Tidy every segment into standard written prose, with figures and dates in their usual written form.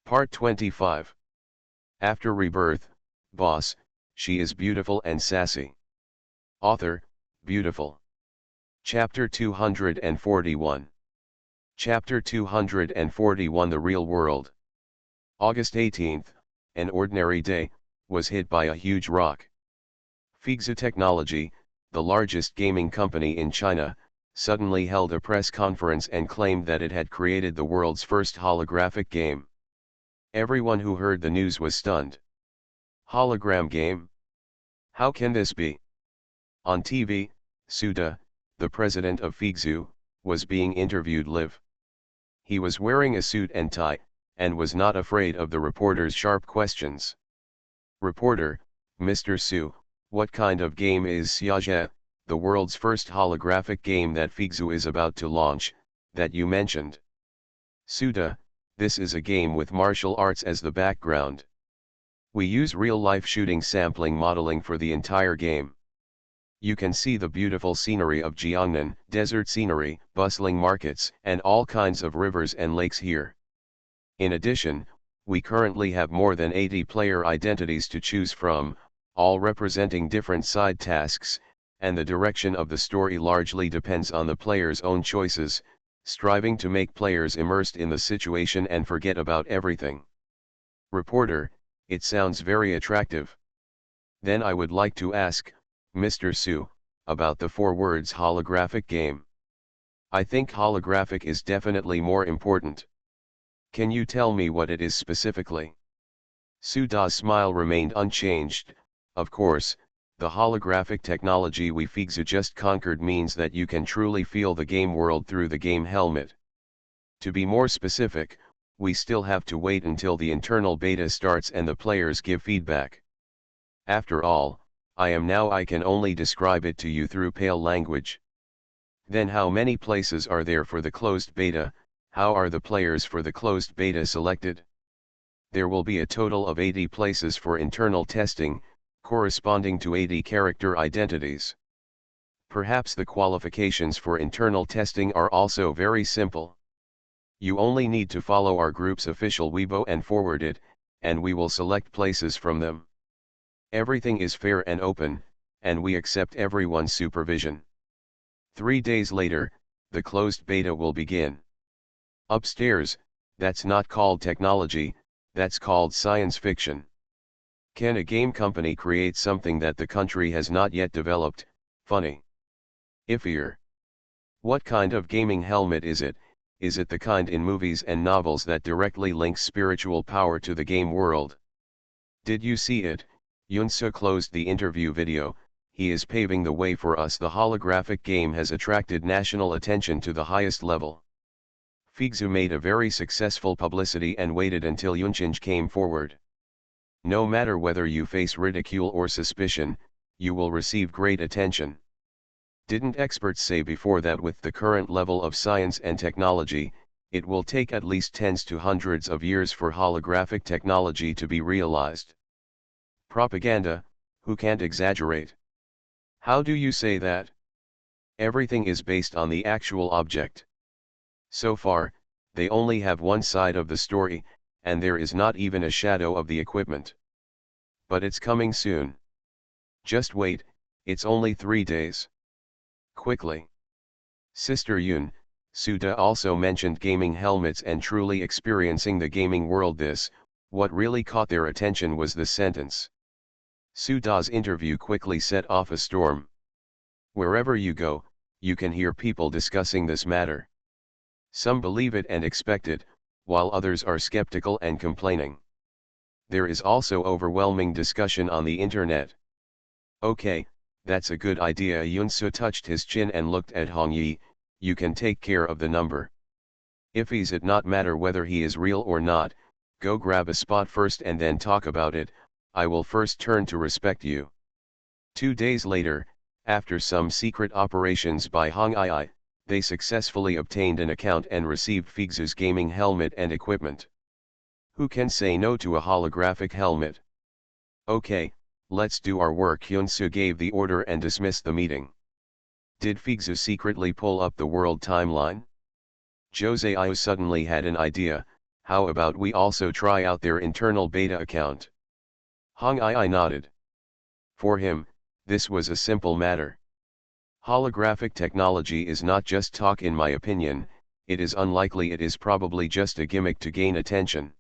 Part 25. After Rebirth, Boss, she is beautiful and sassy. Author, Beautiful. Chapter 241. Chapter 241 The Real World. August 18th, an ordinary day, was hit by a huge rock. Figzu Technology, the largest gaming company in China, suddenly held a press conference and claimed that it had created the world's first holographic game. Everyone who heard the news was stunned. Hologram game? How can this be? On TV, Suda, the president of Figzu, was being interviewed live. He was wearing a suit and tie, and was not afraid of the reporter's sharp questions. Reporter, Mr. Su, what kind of game is Xiaojia, the world's first holographic game that Figzu is about to launch, that you mentioned? Suda, this is a game with martial arts as the background. We use real-life shooting sampling modeling for the entire game. You can see the beautiful scenery of Jiangnan, desert scenery, bustling markets, and all kinds of rivers and lakes here. In addition, we currently have more than 80 player identities to choose from, all representing different side tasks, and the direction of the story largely depends on the player's own choices, striving to make players immersed in the situation and forget about everything. Reporter, it sounds very attractive. Then I would like to ask, Mr. Su, about the 4 words holographic game. I think holographic is definitely more important. Can you tell me what it is specifically? Suda's smile remained unchanged. Of course, the holographic technology we Figzu just conquered means that you can truly feel the game world through the game helmet. To be more specific, we still have to wait until the internal beta starts and the players give feedback. After all, I can only describe it to you through pale language. Then how many places are there for the closed beta? How are the players for the closed beta selected? There will be a total of 80 places for internal testing, corresponding to 80 character identities. Perhaps the qualifications for internal testing are also very simple. You only need to follow our group's official Weibo and forward it, and we will select places from them. Everything is fair and open, and we accept everyone's supervision. 3 days later, the closed beta will begin. Upstairs, that's not called technology, that's called science fiction. Can a game company create something that the country has not yet developed? Funny. Iffier. What kind of gaming helmet is it? Is it the kind in movies and novels that directly links spiritual power to the game world? Did you see it? Yunsu closed the interview video. He is paving the way for us. The holographic game has attracted national attention to the highest level. Figzu made a very successful publicity and waited until Yunchinj came forward. No matter whether you face ridicule or suspicion, you will receive great attention. Didn't experts say before that with the current level of science and technology, it will take at least tens to hundreds of years for holographic technology to be realized? Propaganda, who can't exaggerate? How do you say that? Everything is based on the actual object. So far, they only have one side of the story, and there is not even a shadow of the equipment. But it's coming soon. Just wait, it's only 3 days. Quickly. Sister Yun, Suda also mentioned gaming helmets and truly experiencing the gaming world. What really caught their attention was the sentence. Suda's interview quickly set off a storm. Wherever you go, you can hear people discussing this matter. Some believe it and expect it, while others are skeptical and complaining. There is also overwhelming discussion on the internet. Okay, that's a good idea. Yunsu touched his chin and looked at Hong Yi. You can take care of the number. If he's it not matter whether he is real or not, go grab a spot first and then talk about it. I will first turn to respect you. 2 days later, after some secret operations by Hong Yi, they successfully obtained an account and received Figzu's gaming helmet and equipment. Who can say no to a holographic helmet? Okay, let's do our work. Hyunsu gave the order and dismissed the meeting. Did Figzu secretly pull up the world timeline? Jose Iu suddenly had an idea. How about we also try out their internal beta account? Hong Ai nodded. For him, this was a simple matter. Holographic technology is not just talk in my opinion, it is unlikely it is probably just a gimmick to gain attention.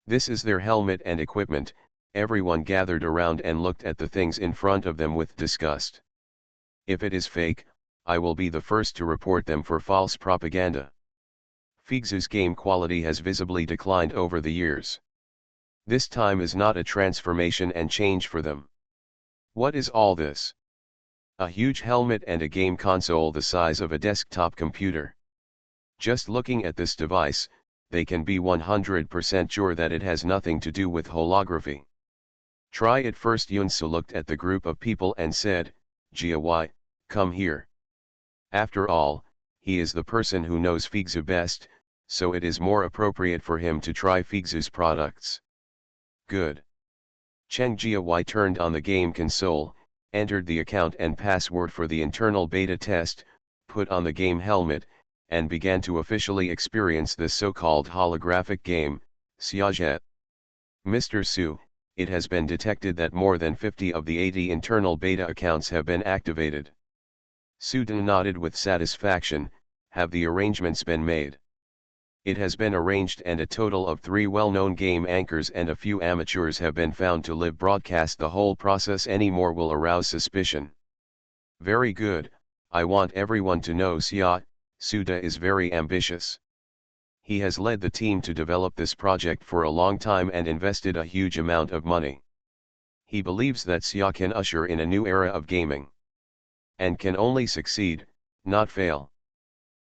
This is their helmet and equipment. Everyone gathered around and looked at the things in front of them with disgust. If it is fake, I will be the first to report them for false propaganda. Figzu's game quality has visibly declined over the years. This time is not a transformation and change for them. What is all this? A huge helmet and a game console the size of a desktop computer. Just looking at this device, they can be 100% sure that it has nothing to do with holography. Try it first. Yunsu looked at the group of people and said, Jia, come here. After all, he is the person who knows Figzu best, so it is more appropriate for him to try Figzu's products. Good. Cheng Jia turned on the game console, entered the account and password for the internal beta test, put on the game helmet, and began to officially experience this so-called holographic game, Xiaozhe. Mr. Su, it has been detected that more than 50 of the 80 internal beta accounts have been activated. Su Dan nodded with satisfaction. Have the arrangements been made? It has been arranged, and a total of 3 well-known game anchors and a few amateurs have been found to live broadcast the whole process. Any more will arouse suspicion. Very good. I want everyone to know Suda is very ambitious. He has led the team to develop this project for a long time and invested a huge amount of money. He believes that Xia can usher in a new era of gaming. And can only succeed, not fail.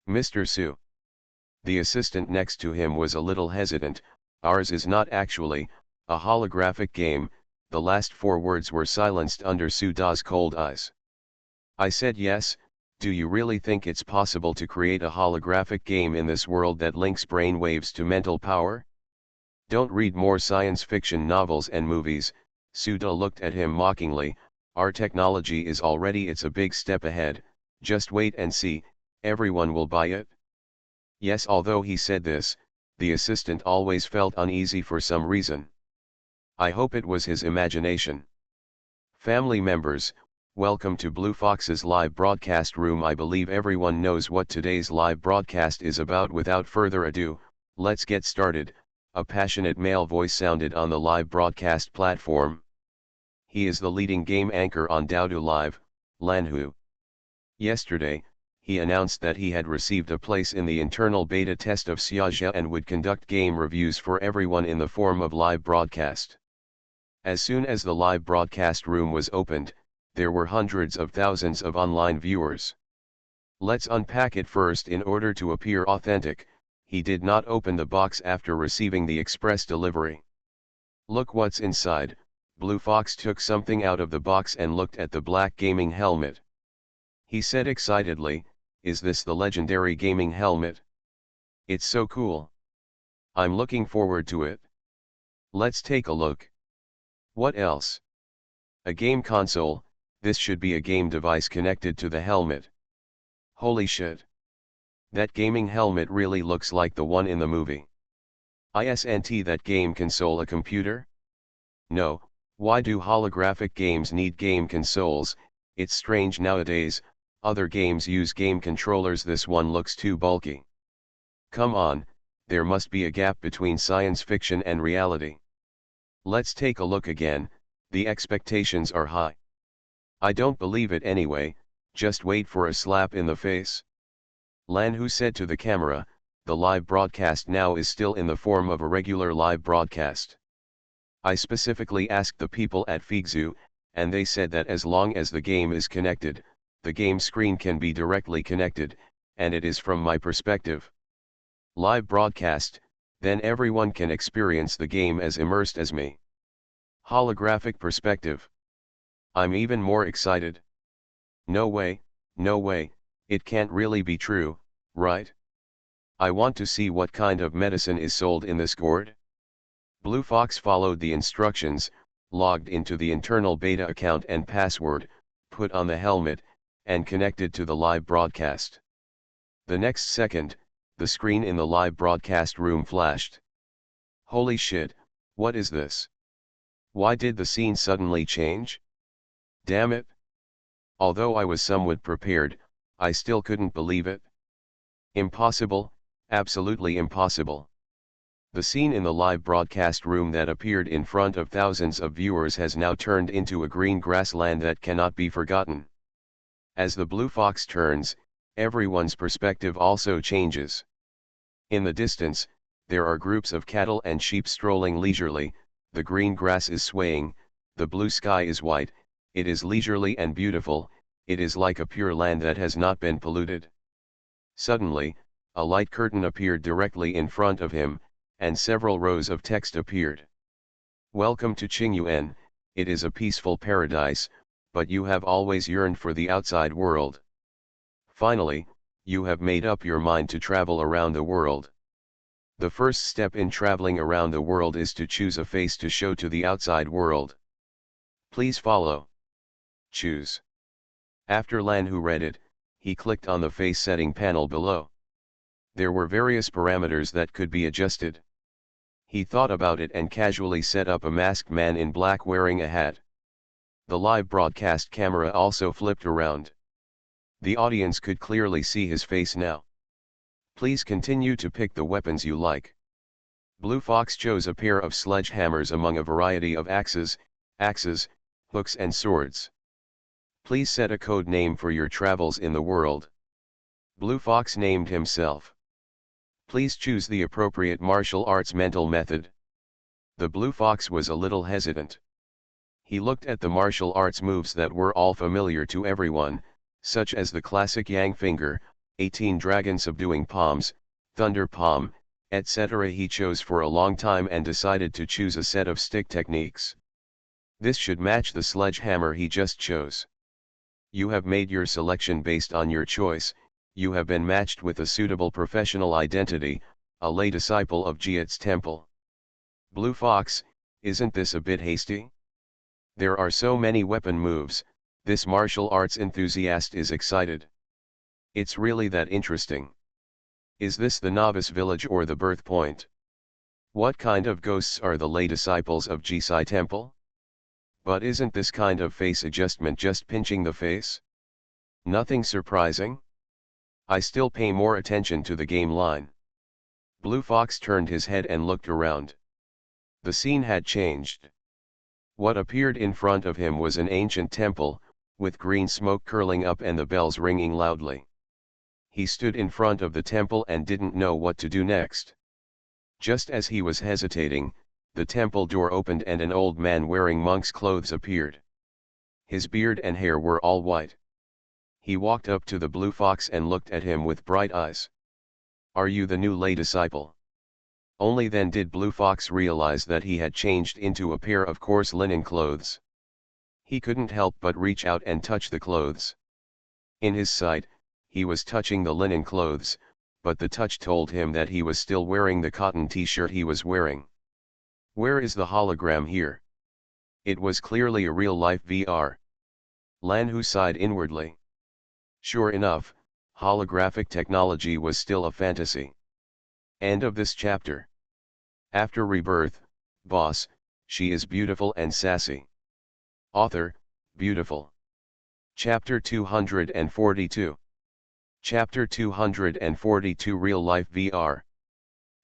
Mr. Su. The assistant next to him was a little hesitant. Ours is not actually a holographic game. The last 4 words were silenced under Su Da's cold eyes. I said yes. Do you really think it's possible to create a holographic game in this world that links brain waves to mental power? Don't read more science fiction novels and movies. Suda looked at him mockingly. Our technology is already, it's a big step ahead. Just wait and see, everyone will buy it. Yes, although he said this, the assistant always felt uneasy for some reason. I hope it was his imagination. Family members, welcome to Blue Fox's live broadcast room. I believe everyone knows what today's live broadcast is about. Without further ado, let's get started. A passionate male voice sounded on the live broadcast platform. He is the leading game anchor on Dowdu Live, Lanhu. Yesterday, he announced that he had received a place in the internal beta test of Xiaozhe and would conduct game reviews for everyone in the form of live broadcast. As soon as the live broadcast room was opened, there were hundreds of thousands of online viewers. Let's unpack it first. In order to appear authentic, he did not open the box after receiving the express delivery. Look what's inside. Blue Fox took something out of the box and looked at the black gaming helmet. He said excitedly, "Is this the legendary gaming helmet? It's so cool. I'm looking forward to it. Let's take a look. What else? A game console. This should be a game device connected to the helmet. Holy shit. That gaming helmet really looks like the one in the movie. Isn't that game console a computer? No, why do holographic games need game consoles? It's strange nowadays, other games use game controllers. This one looks too bulky. Come on, there must be a gap between science fiction and reality. Let's take a look again. The expectations are high. I don't believe it anyway, just wait for a slap in the face." Lanhu said to the camera. The live broadcast now is still in the form of a regular live broadcast. I specifically asked the people at Figzu, and they said that as long as the game is connected, the game screen can be directly connected, and it is from my perspective. Live broadcast, then everyone can experience the game as immersed as me. Holographic perspective. I'm even more excited. No way, it can't really be true, right? I want to see what kind of medicine is sold in this gourd. Blue Fox followed the instructions, logged into the internal beta account and password, put on the helmet, and connected to the live broadcast. The next second, the screen in the live broadcast room flashed. Holy shit, what is this? Why did the scene suddenly change? Damn it. Although I was somewhat prepared, I still couldn't believe it. Impossible, absolutely impossible. The scene in the live broadcast room that appeared in front of thousands of viewers has now turned into a green grassland that cannot be forgotten. As the blue fox turns, everyone's perspective also changes. In the distance, there are groups of cattle and sheep strolling leisurely, the green grass is swaying, the blue sky is white, it is leisurely and beautiful, it is like a pure land that has not been polluted. Suddenly, a light curtain appeared directly in front of him, and several rows of text appeared. Welcome to Qingyuan, it is a peaceful paradise, but you have always yearned for the outside world. Finally, you have made up your mind to travel around the world. The first step in traveling around the world is to choose a face to show to the outside world. Please follow. Choose. After Lan Hu read it, he clicked on the face setting panel below. There were various parameters that could be adjusted. He thought about it and casually set up a masked man in black wearing a hat. The live broadcast camera also flipped around. The audience could clearly see his face now. Please continue to pick the weapons you like. Blue Fox chose a pair of sledgehammers among a variety of axes, hooks and swords. Please set a code name for your travels in the world. Blue Fox named himself. Please choose the appropriate martial arts mental method. The Blue Fox was a little hesitant. He looked at the martial arts moves that were all familiar to everyone, such as the classic Yang Finger, 18 Dragon Subduing Palms, Thunder Palm, etc. He chose for a long time and decided to choose a set of stick techniques. This should match the sledgehammer he just chose. You have made your selection based on your choice, you have been matched with a suitable professional identity, a lay disciple of Jiat's temple. Blue Fox, isn't this a bit hasty? There are so many weapon moves, this martial arts enthusiast is excited. It's really that interesting. Is this the novice village or the birth point? What kind of ghosts are the lay disciples of Jisai temple? But isn't this kind of face adjustment just pinching the face? Nothing surprising? I still pay more attention to the game line. Blue Fox turned his head and looked around. The scene had changed. What appeared in front of him was an ancient temple, with green smoke curling up and the bells ringing loudly. He stood in front of the temple and didn't know what to do next. Just as he was hesitating, the temple door opened and an old man wearing monk's clothes appeared. His beard and hair were all white. He walked up to the Blue Fox and looked at him with bright eyes. Are you the new lay disciple? Only then did Blue Fox realize that he had changed into a pair of coarse linen clothes. He couldn't help but reach out and touch the clothes. In his sight, he was touching the linen clothes, but the touch told him that he was still wearing the cotton t-shirt he was wearing. Where is the hologram here? It was clearly a real-life VR. Lan Hu sighed inwardly. Sure enough, holographic technology was still a fantasy. End of this chapter. After Rebirth, Boss, she is beautiful and sassy. Author, beautiful. Chapter 242. Chapter 242 Real Life VR.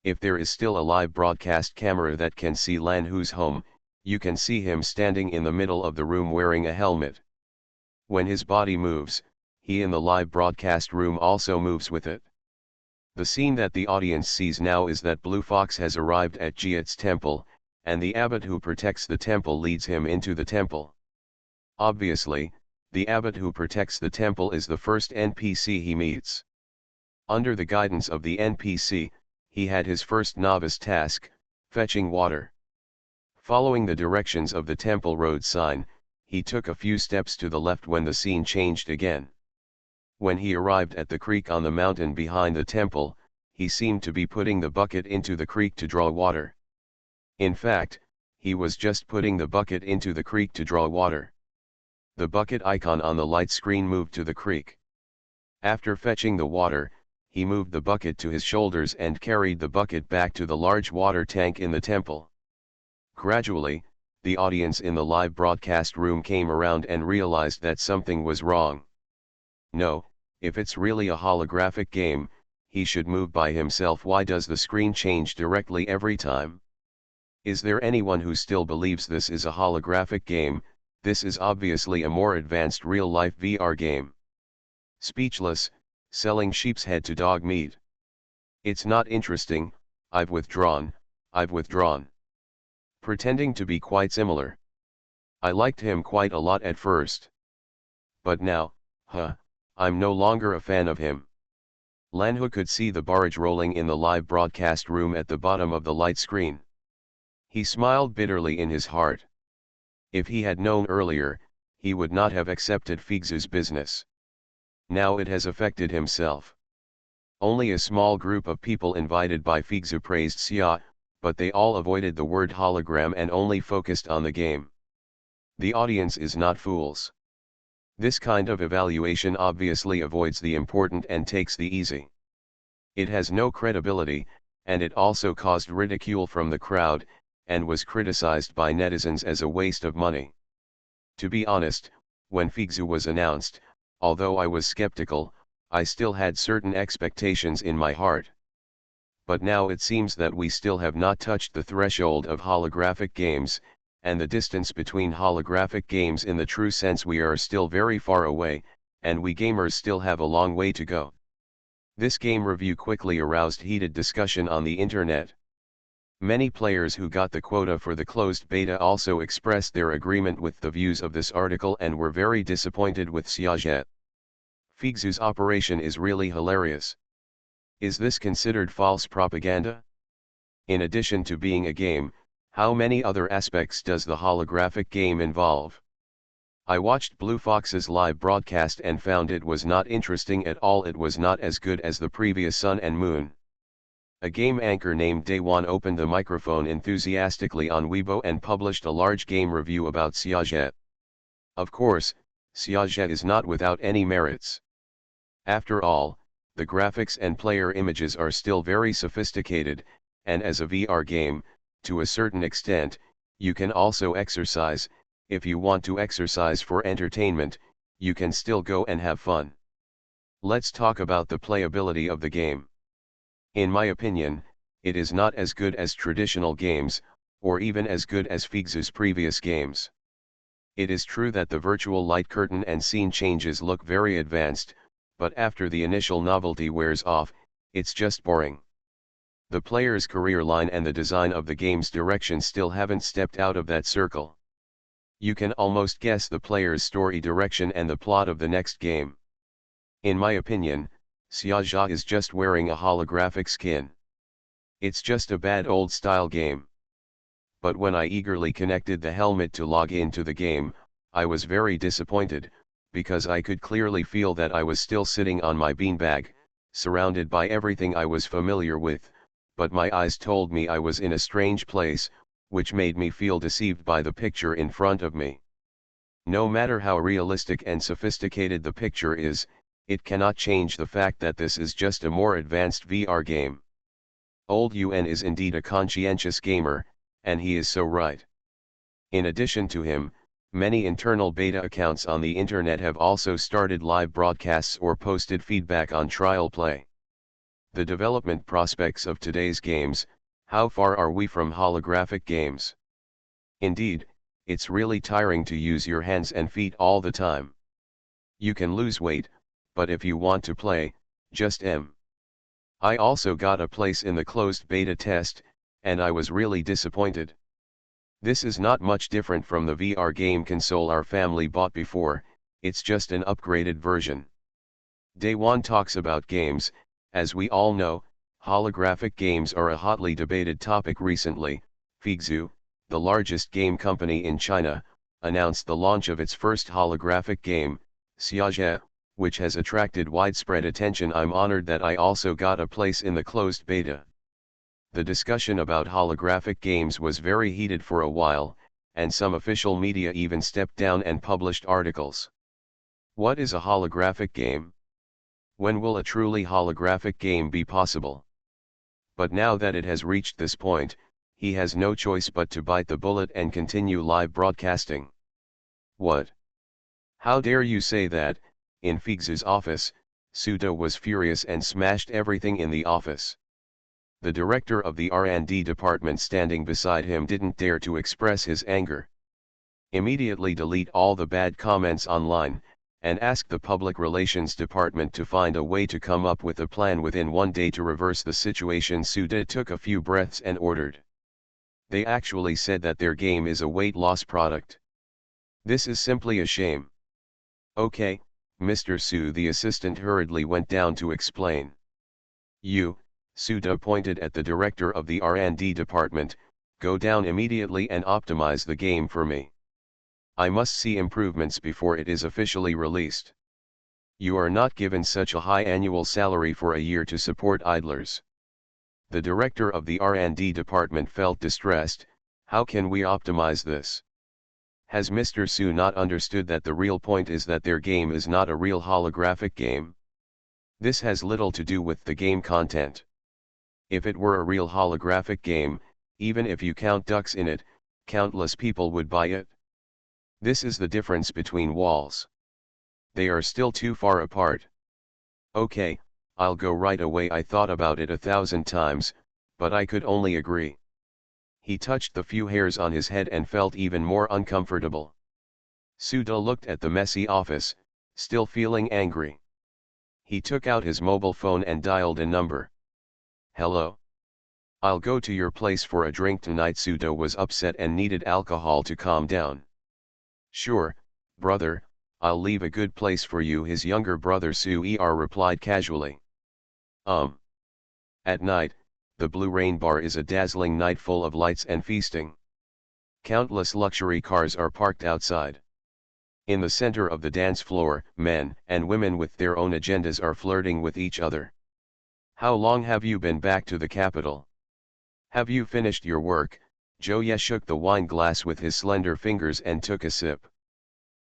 If there is still a live broadcast camera that can see Lan Hu's home, you can see him standing in the middle of the room wearing a helmet. When his body moves, he in the live broadcast room also moves with it. The scene that the audience sees now is that Blue Fox has arrived at Jiat's temple, and the abbot who protects the temple leads him into the temple. Obviously, the abbot who protects the temple is the first NPC he meets. Under the guidance of the NPC, he had his first novice task, fetching water. Following the directions of the temple road sign, he took a few steps to the left when the scene changed again. When he arrived at the creek on the mountain behind the temple, he seemed to be putting the bucket into the creek to draw water. In fact, he was just putting the bucket into the creek to draw water. The bucket icon on the light screen moved to the creek. After fetching the water, he moved the bucket to his shoulders and carried the bucket back to the large water tank in the temple. Gradually, the audience in the live broadcast room came around and realized that something was wrong. No, if it's really a holographic game, he should move by himself. Why does the screen change directly every time? Is there anyone who still believes this is a holographic game? This is obviously a more advanced real-life VR game. Speechless, selling sheep's head to dog meat. It's not interesting, I've withdrawn. Pretending to be quite similar. I liked him quite a lot at first. But now, I'm no longer a fan of him. Lanhu could see the barrage rolling in the live broadcast room at the bottom of the light screen. He smiled bitterly in his heart. If he had known earlier, he would not have accepted Figzu's business. Now it has affected himself. Only a small group of people invited by Figzu praised Xia, but they all avoided the word hologram and only focused on the game. The audience is not fools. This kind of evaluation obviously avoids the important and takes the easy. It has no credibility, and it also caused ridicule from the crowd, and was criticized by netizens as a waste of money. To be honest, when Figzu was announced, although I was skeptical, I still had certain expectations in my heart. But now it seems that we still have not touched the threshold of holographic games, and the distance between holographic games in the true sense we are still very far away, and we gamers still have a long way to go. This game review quickly aroused heated discussion on the internet. Many players who got the quota for the closed beta also expressed their agreement with the views of this article and were very disappointed with Xiaozhe. Figzu's operation is really hilarious. Is this considered false propaganda? In addition to being a game, how many other aspects does the holographic game involve? I watched Blue Fox's live broadcast and found it was not interesting at all. It was not as good as the previous Sun and Moon. A game anchor named Daywan opened the microphone enthusiastically on Weibo and published a large game review about Xiaozhe. Of course, Xiaozhe is not without any merits. After all, the graphics and player images are still very sophisticated, and as a VR game, to a certain extent, you can also exercise. If you want to exercise for entertainment, you can still go and have fun. Let's talk about the playability of the game. In my opinion, it is not as good as traditional games, or even as good as Figzu's previous games. It is true that the virtual light curtain and scene changes look very advanced, but after the initial novelty wears off, it's just boring. The player's career line and the design of the game's direction still haven't stepped out of that circle. You can almost guess the player's story direction and the plot of the next game. In my opinion, Xiaozhe is just wearing a holographic skin. It's just a bad old-style game. But when I eagerly connected the helmet to log into the game, I was very disappointed, because I could clearly feel that I was still sitting on my beanbag, surrounded by everything I was familiar with, but my eyes told me I was in a strange place, which made me feel deceived by the picture in front of me. No matter how realistic and sophisticated the picture is, it cannot change the fact that this is just a more advanced VR game. Old Yuan is indeed a conscientious gamer, and he is so right. In addition to him, many internal beta accounts on the internet have also started live broadcasts or posted feedback on trial play. The development prospects of today's games: how far are we from holographic games? Indeed, it's really tiring to use your hands and feet all the time. You can lose weight, but if you want to play, just I also got a place in the closed beta test, and I was really disappointed. This is not much different from the VR game console our family bought before, it's just an upgraded version. Day One talks about games. As we all know, holographic games are a hotly debated topic recently. Figzu, the largest game company in China, announced the launch of its first holographic game, Xiaozhe, which has attracted widespread attention. I'm honored that I also got a place in the closed beta. The discussion about holographic games was very heated for a while, and some official media even stepped down and published articles. What is a holographic game? When will a truly holographic game be possible? But now that it has reached this point, he has no choice but to bite the bullet and continue live broadcasting. What? How dare you say that? In Figgs's office, Suda was furious and smashed everything in the office. The director of the R&D department standing beside him didn't dare to express his anger. Immediately delete all the bad comments online, and ask the public relations department to find a way to come up with a plan within 1 day to reverse the situation. Suda took a few breaths and ordered. They actually said that their game is a weight loss product. This is simply a shame. Okay, Mr. Su. The assistant hurriedly went down to explain. You, Suda pointed at the director of the R&D department, go down immediately and optimize the game for me. I must see improvements before it is officially released. You are not given such a high annual salary for a year to support idlers. The director of the R&D department felt distressed. How can we optimize this? Has Mr. Su not understood that the real point is that their game is not a real holographic game? This has little to do with the game content. If it were a real holographic game, even if you count ducks in it, countless people would buy it. This is the difference between walls. They are still too far apart. Okay, I'll go right away. I thought about it 1,000 times, but I could only agree. He touched the few hairs on his head and felt even more uncomfortable. Suda looked at the messy office, still feeling angry. He took out his mobile phone and dialed a number. Hello? I'll go to your place for a drink tonight. Suda was upset and needed alcohol to calm down. Sure, brother, I'll leave a good place for you. His younger brother Su-er replied casually. At night, the Blue Rain Bar is a dazzling night full of lights and feasting. Countless luxury cars are parked outside. In the center of the dance floor, men and women with their own agendas are flirting with each other. How long have you been back to the capital? Have you finished your work? Joye shook the wine glass with his slender fingers and took a sip.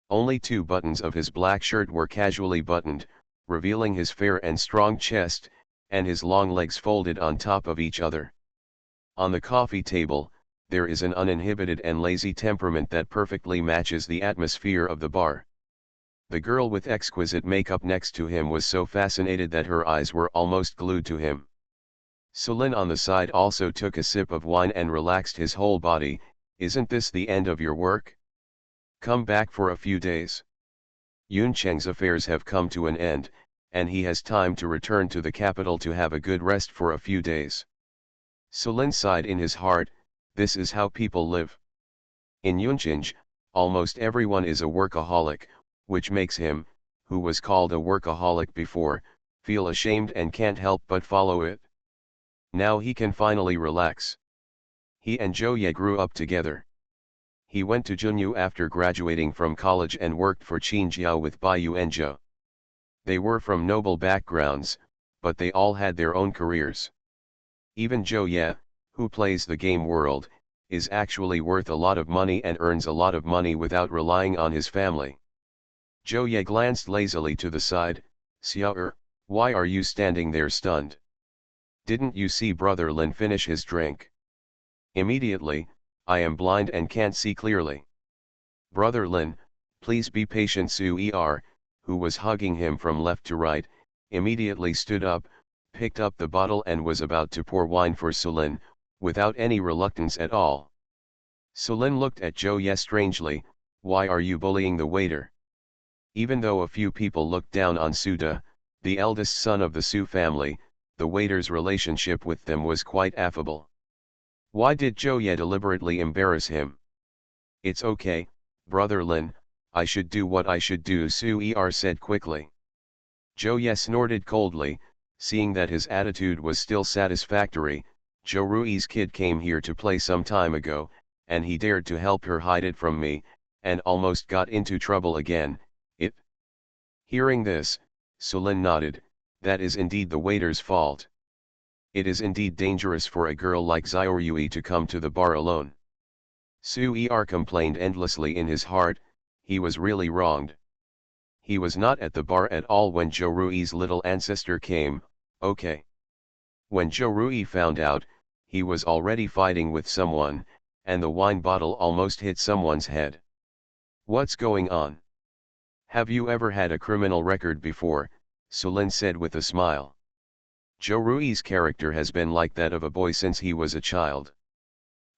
Only 2 buttons of his black shirt were casually buttoned, revealing his fair and strong chest, and his long legs folded on top of each other. On the coffee table, there is an uninhibited and lazy temperament that perfectly matches the atmosphere of the bar. The girl with exquisite makeup next to him was so fascinated that her eyes were almost glued to him. Sulin on the side also took a sip of wine and relaxed his whole body. Isn't this the end of your work? Come back for a few days. Yuncheng's affairs have come to an end, and he has time to return to the capital to have a good rest for a few days. Sulin sighed in his heart. This is how people live. In Yuncheng, almost everyone is a workaholic, which makes him, who was called a workaholic before, feel ashamed and can't help but follow it. Now he can finally relax. He and Joye grew up together. He went to Junyu after graduating from college and worked for Qinjiao with Bai Yuanzhou. They were from noble backgrounds, but they all had their own careers. Even Joye, who plays the game world, is actually worth a lot of money and earns a lot of money without relying on his family. Joye glanced lazily to the side. Xiao, why are you standing there stunned? Didn't you see Brother Lin finish his drink? Immediately, I am blind and can't see clearly. Brother Lin, please be patient. Su-er, who was hugging him from left to right, immediately stood up, picked up the bottle and was about to pour wine for Sulin, without any reluctance at all. Sulin looked at Joye strangely. Why are you bullying the waiter? Even though a few people looked down on Suda, the eldest son of the Su family, the waiter's relationship with them was quite affable. Why did Joye deliberately embarrass him? It's okay, Brother Lin, I should do what I should do, Su-er said quickly. Joye snorted coldly, seeing that his attitude was still satisfactory. Jo Rui's kid came here to play some time ago, and he dared to help her hide it from me, and almost got into trouble again. Hearing this, Sulin nodded. That is indeed the waiter's fault. It is indeed dangerous for a girl like Xiaorui to come to the bar alone. Su-er complained endlessly in his heart. He was really wronged. He was not at the bar at all when Jorui's little ancestor came, okay. When Jorui found out, he was already fighting with someone, and the wine bottle almost hit someone's head. What's going on? Have you ever had a criminal record before? Sulin said with a smile. Jorui's character has been like that of a boy since he was a child.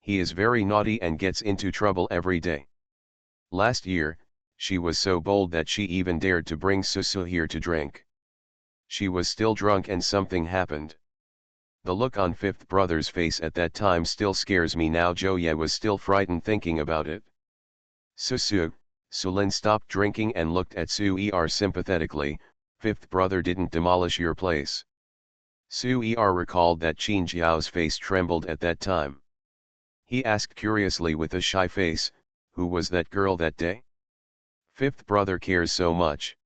He is very naughty and gets into trouble every day. Last year, she was so bold that she even dared to bring Susu here to drink. She was still drunk and something happened. The look on fifth brother's face at that time still scares me now. Joye was still frightened thinking about it. Susu, Sulin stopped drinking and looked at Su-er sympathetically. Fifth brother didn't demolish your place. Su-er recalled that Qin Jiao's face trembled at that time. He asked curiously with a shy face, who was that girl that day? Fifth brother cares so much.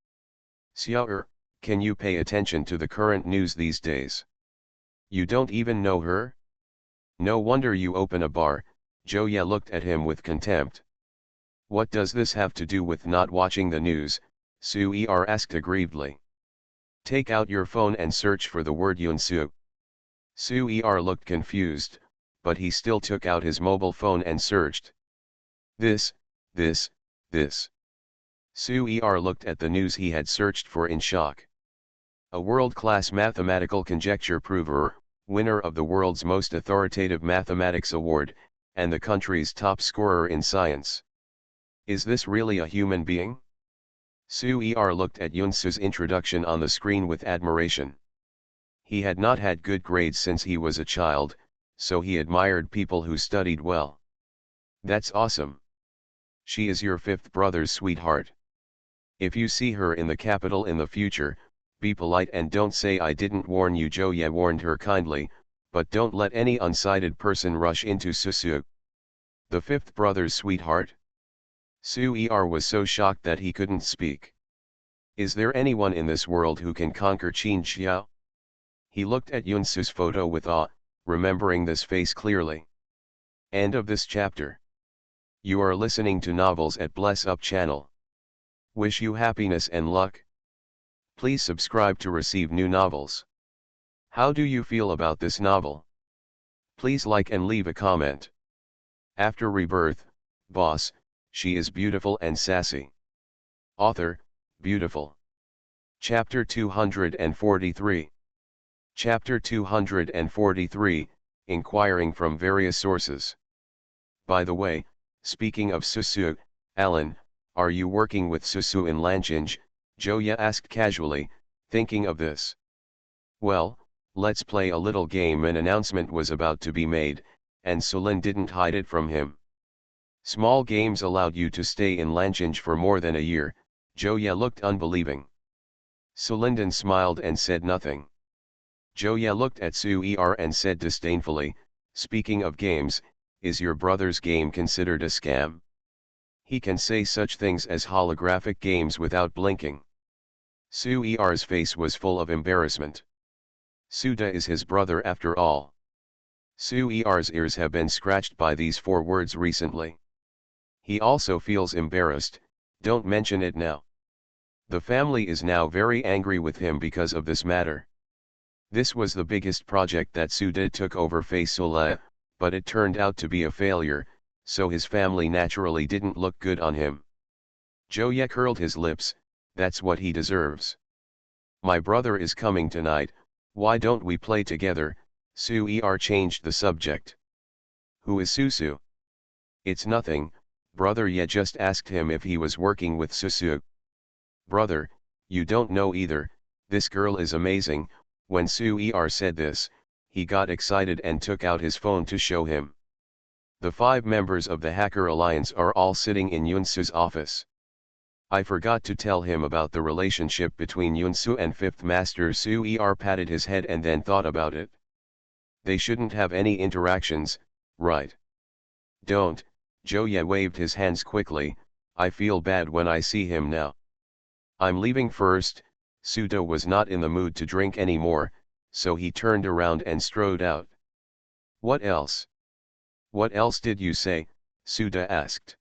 Xiao-er, can you pay attention to the current news these days? You don't even know her? No wonder you open a bar. Joye looked at him with contempt. What does this have to do with not watching the news? Su-er asked aggrievedly. Take out your phone and search for the word Yunsu. Su-er looked confused, but he still took out his mobile phone and searched. This. Su-er looked at the news he had searched for in shock. A world-class mathematical conjecture prover, winner of the world's most authoritative mathematics award, and the country's top scorer in science. Is this really a human being? Su-er looked at Yunsu's introduction on the screen with admiration. He had not had good grades since he was a child, so he admired people who studied well. That's awesome. She is your fifth brother's sweetheart. If you see her in the capital in the future, be polite and don't say I didn't warn you. Joye warned her kindly, but don't let any unsighted person rush into Susu. The fifth brother's sweetheart? Su-er was so shocked that he couldn't speak. Is there anyone in this world who can conquer Qin Xiao? He looked at Yunsu's photo with awe, remembering this face clearly. End of this chapter. You are listening to Novels at Bless Up channel. Wish you happiness and luck. Please subscribe to receive new novels. How do you feel about this novel? Please like and leave a comment. After Rebirth, boss, she is beautiful and sassy. Author, beautiful. Chapter 243. Chapter 243, Inquiring from Various Sources. By the way, speaking of Susu, Alan, are you working with Susu in Lanchinge? Joye asked casually, thinking of this. Well, let's play a little game. An announcement was about to be made, and Sulin didn't hide it from him. Small games allowed you to stay in Lanchinge for more than a year. Joye looked unbelieving. Sulinden smiled and said nothing. Joye looked at Su-er and said disdainfully, speaking of games, is your brother's game considered a scam? He can say such things as holographic games without blinking. Su-er's face was full of embarrassment. Suda is his brother after all. Su-er's ears have been scratched by these 4 words recently. He also feels embarrassed. Don't mention it now. The family is now very angry with him because of this matter. This was the biggest project that Suda took over Faisula, but it turned out to be a failure, so his family naturally didn't look good on him. Joye curled his lips. That's what he deserves. My brother is coming tonight, why don't we play together? Su-er changed the subject. Who is Susu? It's nothing, brother Ye just asked him if he was working with Susu. Brother, you don't know either, this girl is amazing. When Su-er said this, he got excited and took out his phone to show him. The 5 members of the Hacker Alliance are all sitting in Yunsu's office. I forgot to tell him about the relationship between Yunsu and Fifth Master. Su-er patted his head and then thought about it. They shouldn't have any interactions, right? Don't, Joye waved his hands quickly, I feel bad when I see him now. I'm leaving first. Suda was not in the mood to drink anymore, so he turned around and strode out. What else? What else did you say? Suda asked.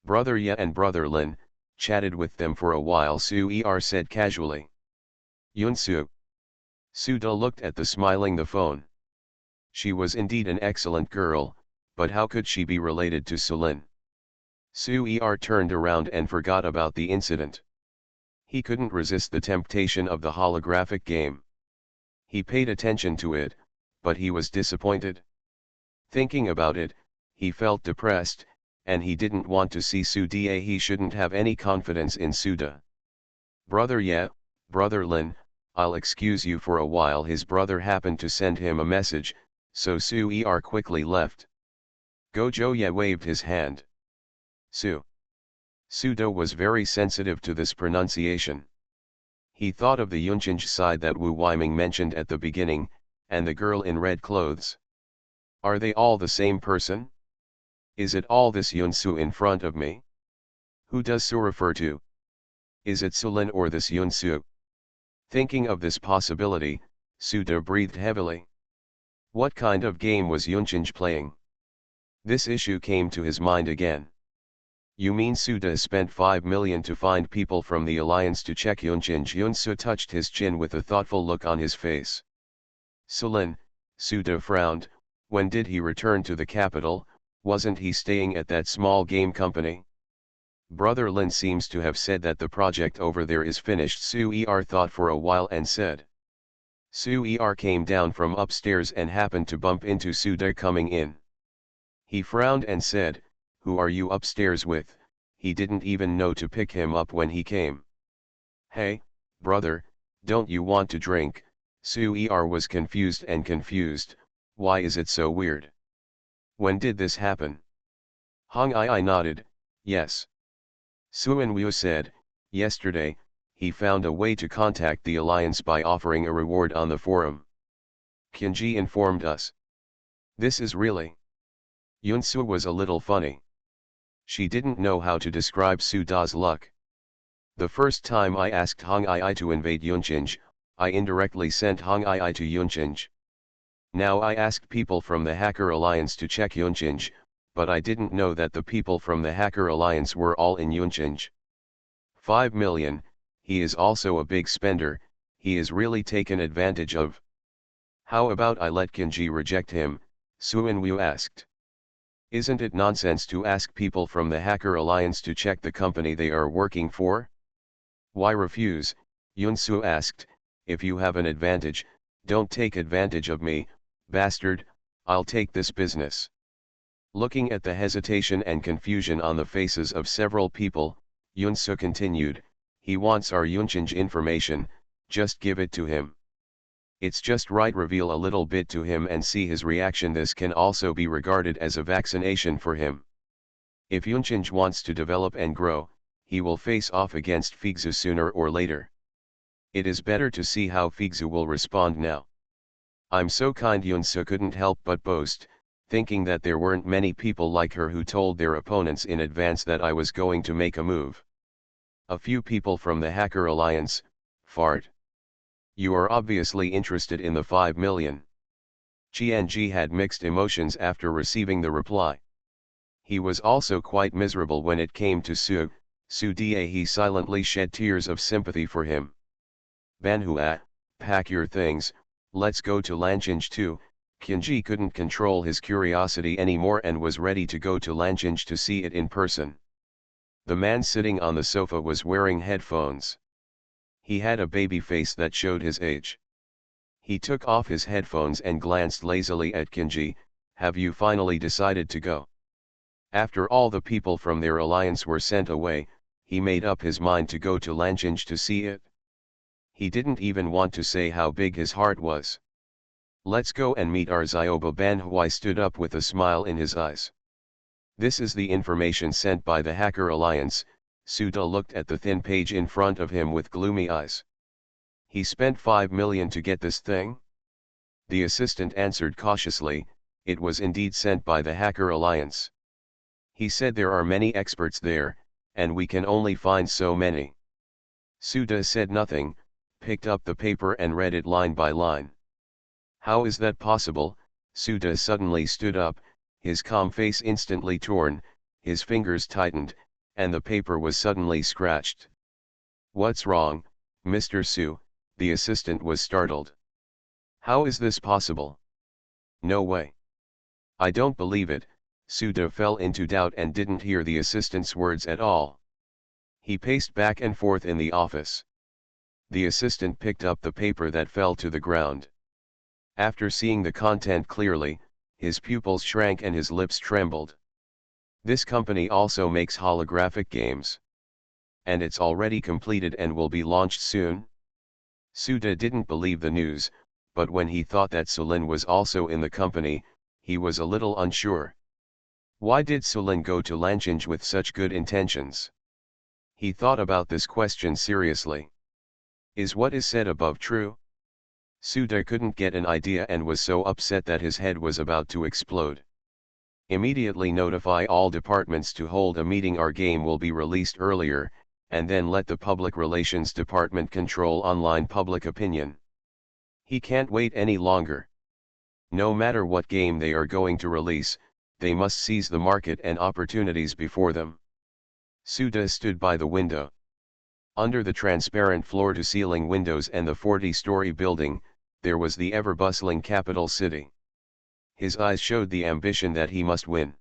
Brother Ye and Brother Lin, chatted with them for a while. Su-er said casually. Yunsu. Suda looked at the smiling the phone. She was indeed an excellent girl, but how could she be related to Sulin? Su-er turned around and forgot about the incident. He couldn't resist the temptation of the holographic game. He paid attention to it, but he was disappointed. Thinking about it, he felt depressed, and he didn't want to see Suda. He shouldn't have any confidence in Suda. Brother Lin, I'll excuse you for a while. His brother happened to send him a message, so Su-er quickly left. Gojo Ye waved his hand. Suda was very sensitive to this pronunciation. He thought of the Yunchinj side that Wu Weiming mentioned at the beginning, and the girl in red clothes. Are they all the same person? Is it all this Yunsu in front of me? Who does Su refer to? Is it Sulin or this Yunsu? Thinking of this possibility, Suda breathed heavily. What kind of game was Yunchinj playing? This issue came to his mind again. You mean Suda spent 5 million to find people from the alliance to check Yunchinj? Yunsu touched his chin with a thoughtful look on his face. Sulin, Suda frowned. When did he return to the capital? Wasn't he staying at that small game company? Brother Lin seems to have said that the project over there is finished. Su-er thought for a while and said. Su-er came down from upstairs and happened to bump into Suda coming in. He frowned and said, "Who are you upstairs with?" He didn't even know to pick him up when he came. "Hey, brother, don't you want to drink?" Su-er was confused. Why is it so weird? When did this happen? Hong Ai nodded, yes. Suin Wu said, yesterday, he found a way to contact the alliance by offering a reward on the forum. Kinji informed us. This is really. Yunsu was a little funny. She didn't know how to describe Suda's luck. The first time I asked Hong Ai to invade Yunchinj, I indirectly sent Hong Ai to Yunchinj. Now I asked people from the Hacker Alliance to check Yunchinj, but I didn't know that the people from the Hacker Alliance were all in Yunchinj. 5 million, he is also a big spender, he is really taken advantage of. How about I let Kinji reject him? Suin Wu asked. Isn't it nonsense to ask people from the Hacker Alliance to check the company they are working for? Why refuse? Yunsu asked. If you have an advantage, don't take advantage of me, bastard, I'll take this business. Looking at the hesitation and confusion on the faces of several people, Yunsu continued, he wants our Yunchinj information, just give it to him. It's just right, reveal a little bit to him and see his reaction. This can also be regarded as a vaccination for him. If Yunchinj wants to develop and grow, he will face off against Figzu sooner or later. It is better to see how Figzu will respond now. I'm so kind. Yunsu couldn't help but boast, thinking that there weren't many people like her who told their opponents in advance that I was going to make a move. A few people from the Hacker Alliance, fart. You are obviously interested in the 5 million. Qianji had mixed emotions after receiving the reply. He was also quite miserable when it came to Suda. He silently shed tears of sympathy for him. Banhua, pack your things, let's go to Lanchinj too. Kinji couldn't control his curiosity anymore and was ready to go to Lanchinj to see it in person. The man sitting on the sofa was wearing headphones. He had a baby face that showed his age. He took off his headphones and glanced lazily at Kinji. Have you finally decided to go? After all the people from their alliance were sent away, he made up his mind to go to Lanchinj to see it. He didn't even want to say how big his heart was. Let's go and meet our Zioba. Banhui stood up with a smile in his eyes. This is the information sent by the Hacker Alliance. Suda looked at the thin page in front of him with gloomy eyes. He spent 5 million to get this thing? The assistant answered cautiously, it was indeed sent by the Hacker Alliance. He said there are many experts there, and we can only find so many. Suda said nothing, picked up the paper and read it line by line. How is that possible? Suda suddenly stood up, his calm face instantly torn, his fingers tightened, and the paper was suddenly scratched. "What's wrong, Mr. Su?" the assistant was startled. "How is this possible? No way. I don't believe it." Suda fell into doubt and didn't hear the assistant's words at all. He paced back and forth in the office. The assistant picked up the paper that fell to the ground. After seeing the content clearly, his pupils shrank and his lips trembled. "This company also makes holographic games. And it's already completed and will be launched soon?" Suda didn't believe the news, but when he thought that Sulin was also in the company, he was a little unsure. Why did Sulin go to Lanchange with such good intentions? He thought about this question seriously. Is what is said above true? Suda couldn't get an idea and was so upset that his head was about to explode. Immediately notify all departments to hold a meeting. Our game will be released earlier, and then let the public relations department control online public opinion. He can't wait any longer. No matter what game they are going to release, they must seize the market and opportunities before them. Suda stood by the window. Under the transparent floor-to-ceiling windows and the 40-story building, there was the ever-bustling capital city. His eyes showed the ambition that he must win.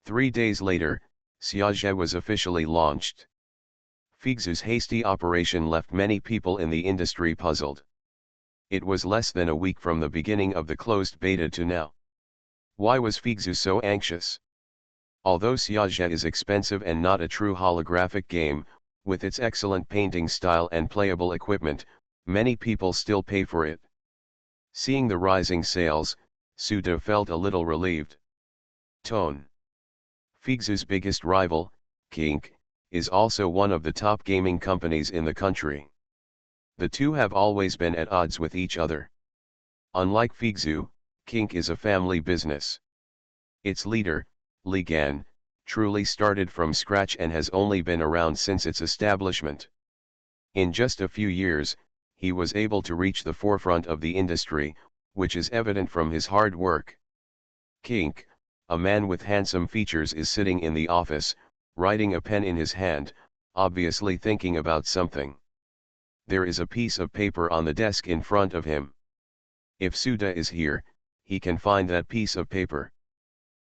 3 days later, Xiaozhe was officially launched. Figzu's hasty operation left many people in the industry puzzled. It was less than a week from the beginning of the closed beta to now. Why was Figzu so anxious? Although Xiaozhe is expensive and not a true holographic game, with its excellent painting style and playable equipment, many people still pay for it. Seeing the rising sales, Suda felt a little relieved. Tone. Figzu's biggest rival, Kink, is also one of the top gaming companies in the country. The two have always been at odds with each other. Unlike Figzu, Kink is a family business. Its leader, Li Gan, truly started from scratch and has only been around since its establishment. In just a few years, he was able to reach the forefront of the industry, which is evident from his hard work. Kink, a man with handsome features, is sitting in the office, writing a pen in his hand, obviously thinking about something. There is a piece of paper on the desk in front of him. If Suda is here, he can find that piece of paper.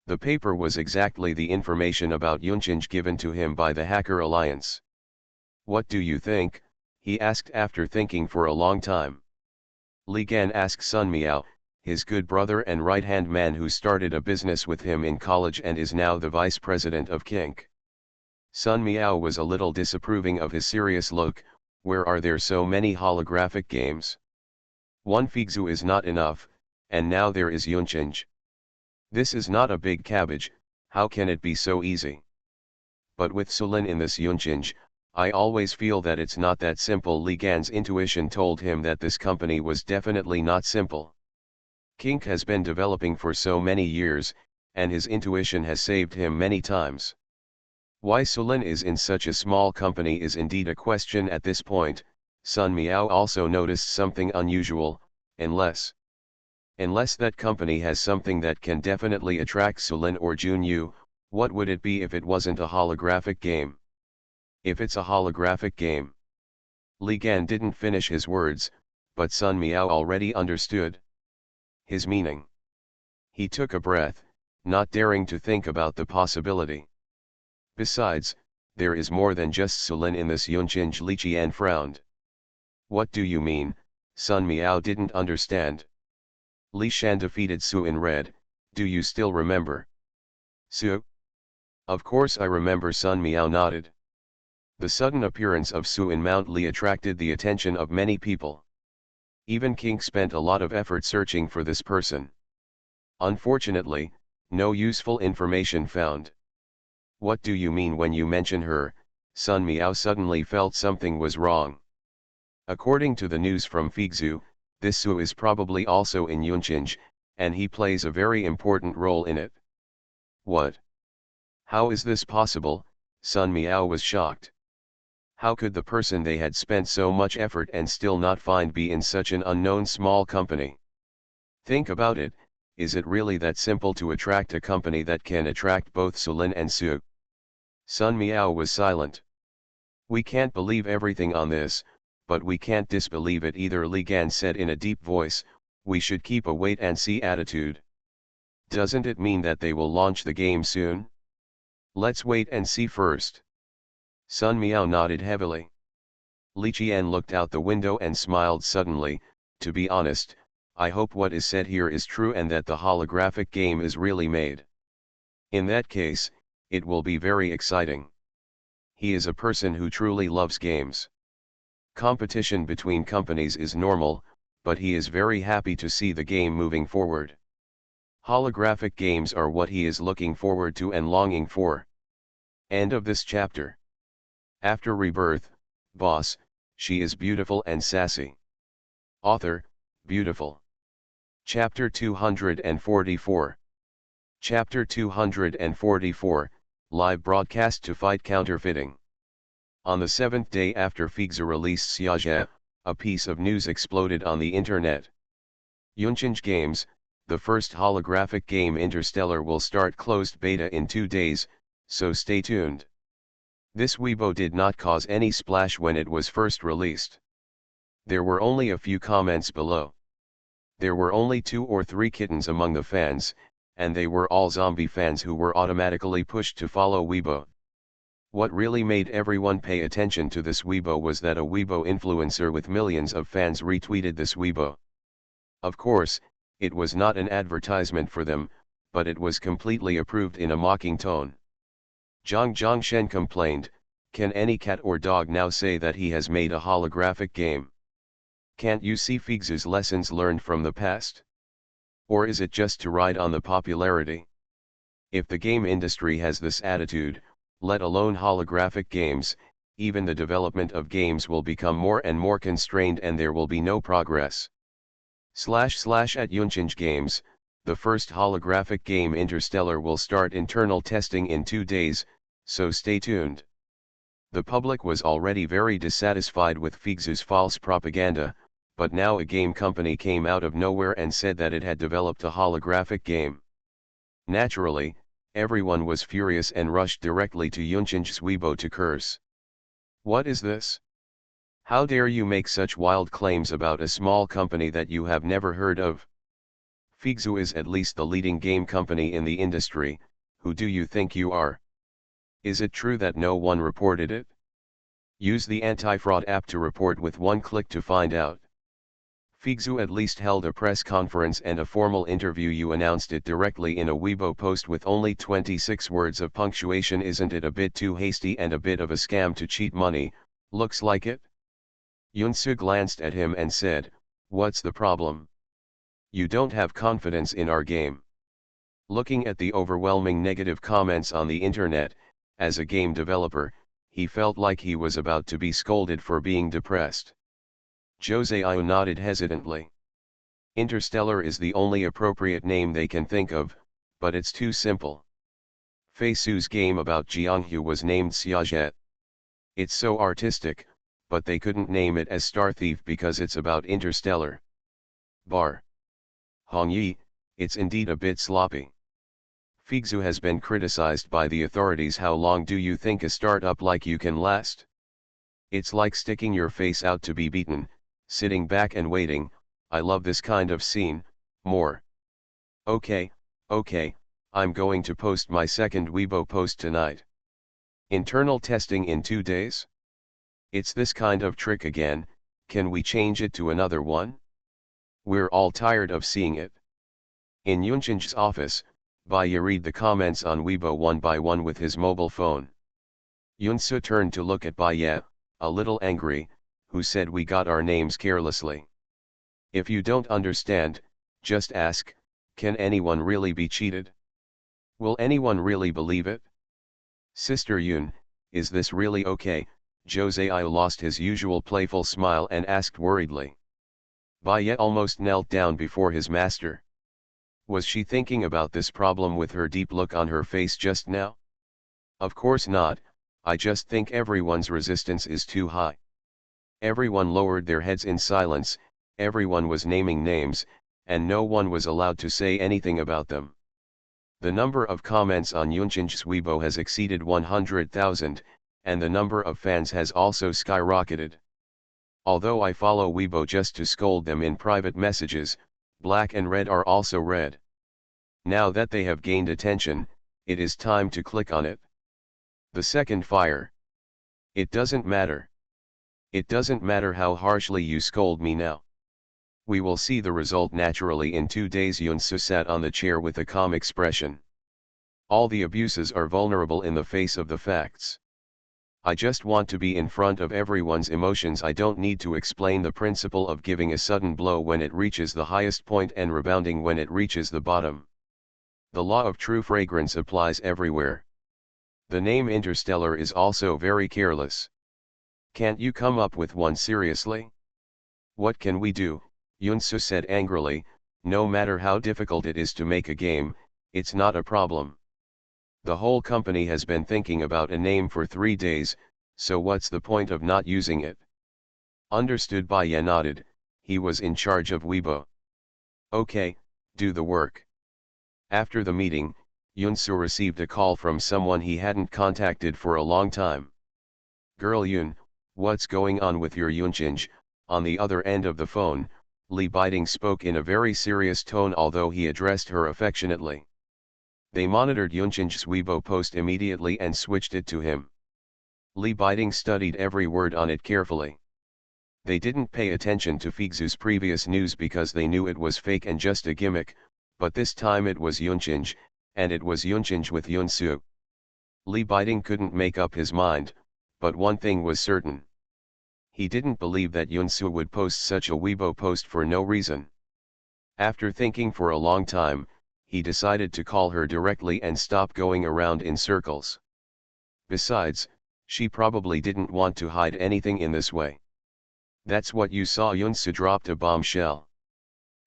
The paper was exactly the information about Yunchange given to him by the Hacker Alliance. "What do you think?" he asked after thinking for a long time. Li Gan asked Sun Miao, his good brother and right-hand man who started a business with him in college and is now the vice president of Kink. Sun Miao was a little disapproving of his serious look. Where are there so many holographic games? One Figzu is not enough, and now there is Yunchange. This is not a big cabbage, how can it be so easy? But with Sulin in this Yunchange, I always feel that it's not that simple. Li Gan's intuition told him that this company was definitely not simple. Kink has been developing for so many years, and his intuition has saved him many times. Why Sulin is in such a small company is indeed a question at this point. Sun Miao also noticed something unusual, unless that company has something that can definitely attract Sulin or Junyu, what would it be if it wasn't a holographic game? If it's a holographic game. Li Gan didn't finish his words, but Sun Miao already understood his meaning. He took a breath, not daring to think about the possibility. Besides, there is more than just Sulin in this Yunchange. Li Qian frowned. What do you mean? Sun Miao didn't understand. Li Shan defeated Su in red. Do you still remember? Su? Of course I remember. Sun Miao nodded. The sudden appearance of Su in Mount Li attracted the attention of many people. Even Kink spent a lot of effort searching for this person. Unfortunately, no useful information found. What do you mean when you mention her? Sun Miao suddenly felt something was wrong. According to the news from Figzu, this Su is probably also in Yunchange, and he plays a very important role in it. What? How is this possible? Sun Miao was shocked. How could the person they had spent so much effort and still not find be in such an unknown small company? Think about it, is it really that simple to attract a company that can attract both Sulin and Su? Sun Miao was silent. We can't believe everything on this, but we can't disbelieve it either, Li Gan said in a deep voice. We should keep a wait and see attitude. Doesn't it mean that they will launch the game soon? Let's wait and see first. Sun Miao nodded heavily. Li Qian looked out the window and smiled suddenly. To be honest, I hope what is said here is true and that the holographic game is really made. In that case, it will be very exciting. He is a person who truly loves games. Competition between companies is normal, but he is very happy to see the game moving forward. Holographic games are what he is looking forward to and longing for. End of this chapter. After Rebirth, Boss, she is beautiful and sassy. Author, beautiful. Chapter 244. Chapter 244, Live broadcast to fight counterfeiting. On the 7th day after Figzu released Xiaojia, a piece of news exploded on the internet. Yunchinj Games, the first holographic game Interstellar, will start closed beta in 2 days, so stay tuned. This Weibo did not cause any splash when it was first released. There were only a few comments below. There were only 2 or 3 kittens among the fans, and they were all zombie fans who were automatically pushed to follow Weibo. What really made everyone pay attention to this Weibo was that a Weibo influencer with millions of fans retweeted this Weibo. Of course, it was not an advertisement for them, but it was completely approved in a mocking tone. Zhang Zhongshen complained, "Can any cat or dog now say that he has made a holographic game? Can't you see Figzu's lessons learned from the past? Or is it just to ride on the popularity? If the game industry has this attitude, let alone holographic games, even the development of games will become more and more constrained and there will be no progress." // At Yunchinj Games, the first holographic game Interstellar will start internal testing in 2 days, so stay tuned. The public was already very dissatisfied with Figzu's false propaganda, but now a game company came out of nowhere and said that it had developed a holographic game. Naturally, everyone was furious and rushed directly to Yunchinj's Weibo to curse. What is this? How dare you make such wild claims about a small company that you have never heard of? Figzu is at least the leading game company in the industry. Who do you think you are? Is it true that no one reported it? Use the anti-fraud app to report with 1 click to find out. Figzu at least held a press conference and a formal interview. You announced it directly in a Weibo post with only 26 words of punctuation. Isn't it a bit too hasty and a bit of a scam to cheat money? Looks like it. Yunsu glanced at him and said, "What's the problem? You don't have confidence in our game." Looking at the overwhelming negative comments on the internet, as a game developer, he felt like he was about to be scolded for being depressed. Jose Iu nodded hesitantly. Interstellar is the only appropriate name they can think of, but it's too simple. Fei Su's game about Jianghu was named Xiaojia. It's so artistic, but they couldn't name it as Star Thief because it's about Interstellar. Bar. Hongyi, it's indeed a bit sloppy. Figzu has been criticized by the authorities. How long do you think a startup like you can last? It's like sticking your face out to be beaten, sitting back and waiting. I love this kind of scene. More. Okay, I'm going to post my second Weibo post tonight. Internal testing in 2 days? It's this kind of trick again. Can we change it to another one? We're all tired of seeing it. In Yunchinj's office, Baiya read the comments on Weibo one by one with his mobile phone. Yunsu turned to look at Baiya, a little angry, who said, "We got our names carelessly. If you don't understand, just ask, can anyone really be cheated? Will anyone really believe it? Sister Yun, is this really okay?" Jose Iu lost his usual playful smile and asked worriedly. Baiya almost knelt down before his master. Was she thinking about this problem with her deep look on her face just now? Of course not. I just think everyone's resistance is too high. Everyone lowered their heads in silence, everyone was naming names, and no one was allowed to say anything about them. The number of comments on Yunchin's Weibo has exceeded 100,000, and the number of fans has also skyrocketed. Although I follow Weibo just to scold them in private messages, black and red are also red. Now that they have gained attention, it is time to click on it. The second fire. It doesn't matter. It doesn't matter how harshly you scold me now. We will see the result naturally in 2 days. Yunsu sat on the chair with a calm expression. All the abuses are vulnerable in the face of the facts. I just want to be in front of everyone's emotions. I don't need to explain the principle of giving a sudden blow when it reaches the highest point and rebounding when it reaches the bottom. The law of true fragrance applies everywhere. The name Interstellar is also very careless. Can't you come up with one seriously? What can we do? Yunsu said angrily. No matter how difficult it is to make a game, it's not a problem. The whole company has been thinking about a name for 3 days, so what's the point of not using it? Understood. Baya nodded. He was in charge of Weibo. Okay, do the work. After the meeting, Yunsu received a call from someone he hadn't contacted for a long time. Girl Yun, what's going on with your Yunchinj? On the other end of the phone, Li Biding spoke in a very serious tone, although he addressed her affectionately. They monitored Yunchin's Weibo post immediately and switched it to him. Li Biding studied every word on it carefully. They didn't pay attention to Figzu's previous news because they knew it was fake and just a gimmick, but this time it was Yunchinj, and it was Yunchinj with Yunsu. Li Biding couldn't make up his mind, but one thing was certain. He didn't believe that Yunsu would post such a Weibo post for no reason. After thinking for a long time, he decided to call her directly and stop going around in circles. Besides, she probably didn't want to hide anything in this way. That's what you saw. Yunsu dropped a bombshell.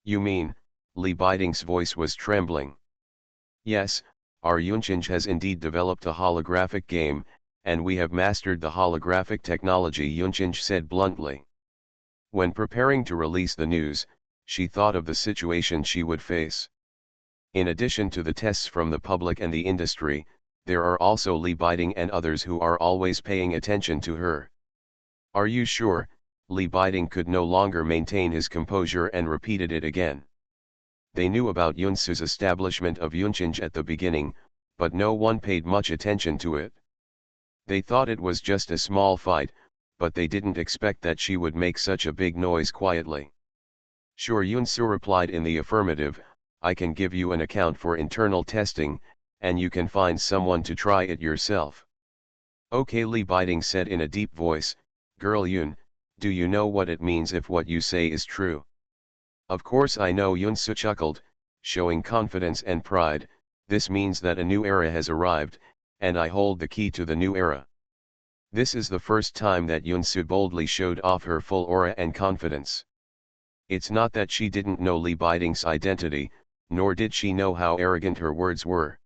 You mean? Li Biding's voice was trembling. Yes, our Yunchinj has indeed developed a holographic game, and we have mastered the holographic technology, Yunchinj said bluntly. When preparing to release the news, she thought of the situation she would face. In addition to the tests from the public and the industry, there are also Li Biding and others who are always paying attention to her. Are you sure? Li Biding could no longer maintain his composure and repeated it again. They knew about Yunsu's establishment of Yunchinj at the beginning, but no one paid much attention to it. They thought it was just a small fight, but they didn't expect that she would make such a big noise quietly. Sure, Yunsu replied in the affirmative. I can give you an account for internal testing, and you can find someone to try it yourself. Okay, Li Biding said in a deep voice. Girl Yun, do you know what it means if what you say is true? Of course I know, Yunsu chuckled, showing confidence and pride. This means that a new era has arrived, and I hold the key to the new era. This is the first time that Yunsu boldly showed off her full aura and confidence. It's not that she didn't know Li Biding's identity, nor did she know how arrogant her words were.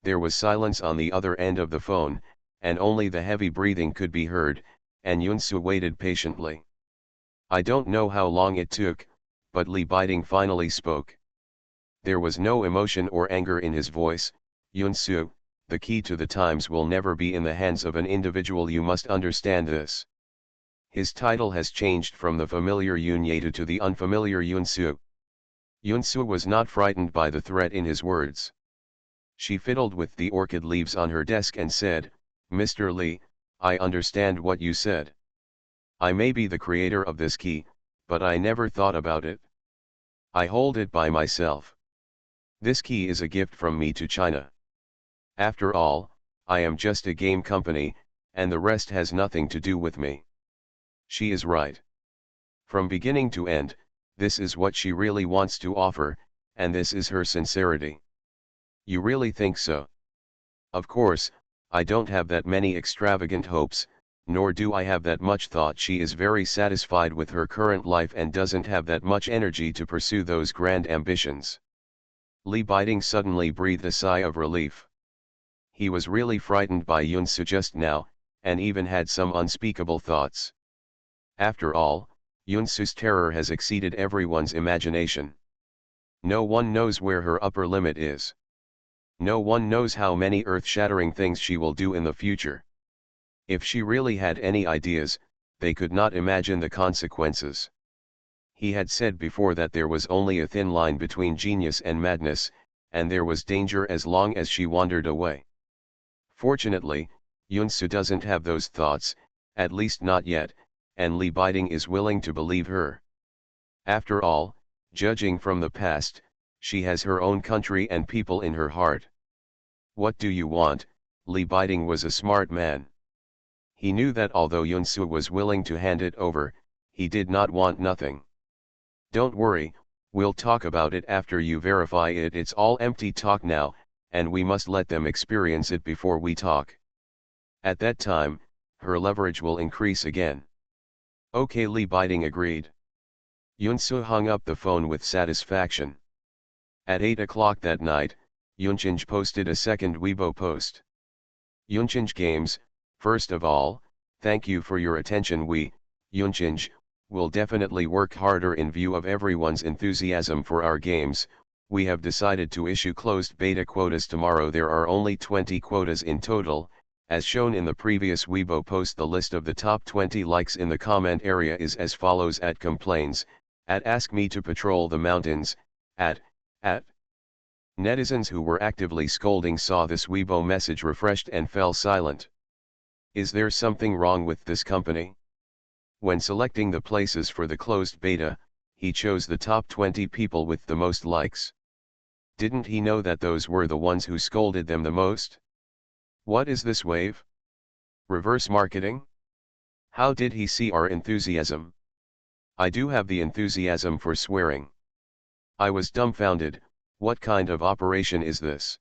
There was silence on the other end of the phone, and only the heavy breathing could be heard, and Yunsu waited patiently. I don't know how long it took, but Li Biding finally spoke. There was no emotion or anger in his voice. Yunsu, the key to the times will never be in the hands of an individual, you must understand this. His title has changed from the familiar Yun Yetu to the unfamiliar Yunsu. Yunsu was not frightened by the threat in his words. She fiddled with the orchid leaves on her desk and said, Mr. Li, I understand what you said. I may be the creator of this key, but I never thought about it. I hold it by myself. This key is a gift from me to China. After all, I am just a game company, and the rest has nothing to do with me. She is right. From beginning to end, this is what she really wants to offer, and this is her sincerity. You really think so? Of course, I don't have that many extravagant hopes, nor do I have that much thought. She is very satisfied with her current life and doesn't have that much energy to pursue those grand ambitions. Li Biding suddenly breathed a sigh of relief. He was really frightened by Yunsu just now, and even had some unspeakable thoughts. After all, Yunsu's terror has exceeded everyone's imagination. No one knows where her upper limit is. No one knows how many earth-shattering things she will do in the future. If she really had any ideas, they could not imagine the consequences. He had said before that there was only a thin line between genius and madness, and there was danger as long as she wandered away. Fortunately, Yunsu doesn't have those thoughts, at least not yet, and Li Biding is willing to believe her. After all, judging from the past, she has her own country and people in her heart. What do you want? Li Biding was a smart man. He knew that although Yunsu was willing to hand it over, he did not want nothing. Don't worry, we'll talk about it after you verify it. It's all empty talk now, and we must let them experience it before we talk. At that time, her leverage will increase again. Okay, Li Biding agreed. Yunsu hung up the phone with satisfaction. At 8 o'clock that night, Yunchinj posted a second Weibo post. Yunchinj Games, first of all, thank you for your attention. We, Yunchinj, will definitely work harder in view of everyone's enthusiasm for our games. We have decided to issue closed beta quotas tomorrow. There are only 20 quotas in total. As shown in the previous Weibo post, the list of the top 20 likes in the comment area is as follows: at complains, at ask me to patrol the mountains, at netizens who were actively scolding saw this Weibo message, refreshed and fell silent. Is there something wrong with this company? When selecting the places for the closed beta, he chose the top 20 people with the most likes. Didn't he know that those were the ones who scolded them the most? What is this wave? Reverse marketing? How did he see our enthusiasm? I do have the enthusiasm for swearing. I was dumbfounded. What kind of operation is this?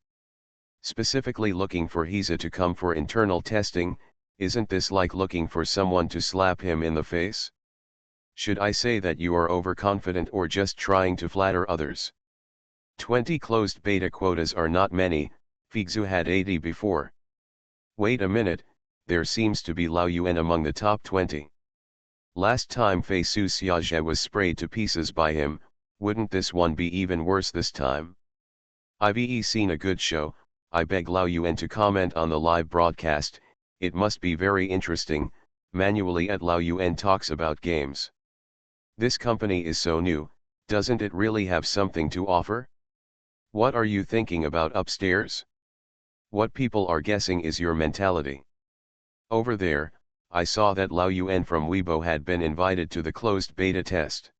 Specifically looking for Hisa to come for internal testing, isn't this like looking for someone to slap him in the face? Should I say that you are overconfident or just trying to flatter others? 20 closed beta quotas are not many. Figzu had 80 before. Wait a minute, there seems to be Lao Yuan among the top 20. Last time Fei Su Xiaojie was sprayed to pieces by him. Wouldn't this one be even worse this time? I've seen a good show. I beg Lao Yuan to comment on the live broadcast. It must be very interesting. Manually at Lao Yuan talks about games. This company is so new, doesn't it really have something to offer? What are you thinking about upstairs? What people are guessing is your mentality. Over there, I saw that Lao Yuan from Weibo had been invited to the closed beta test.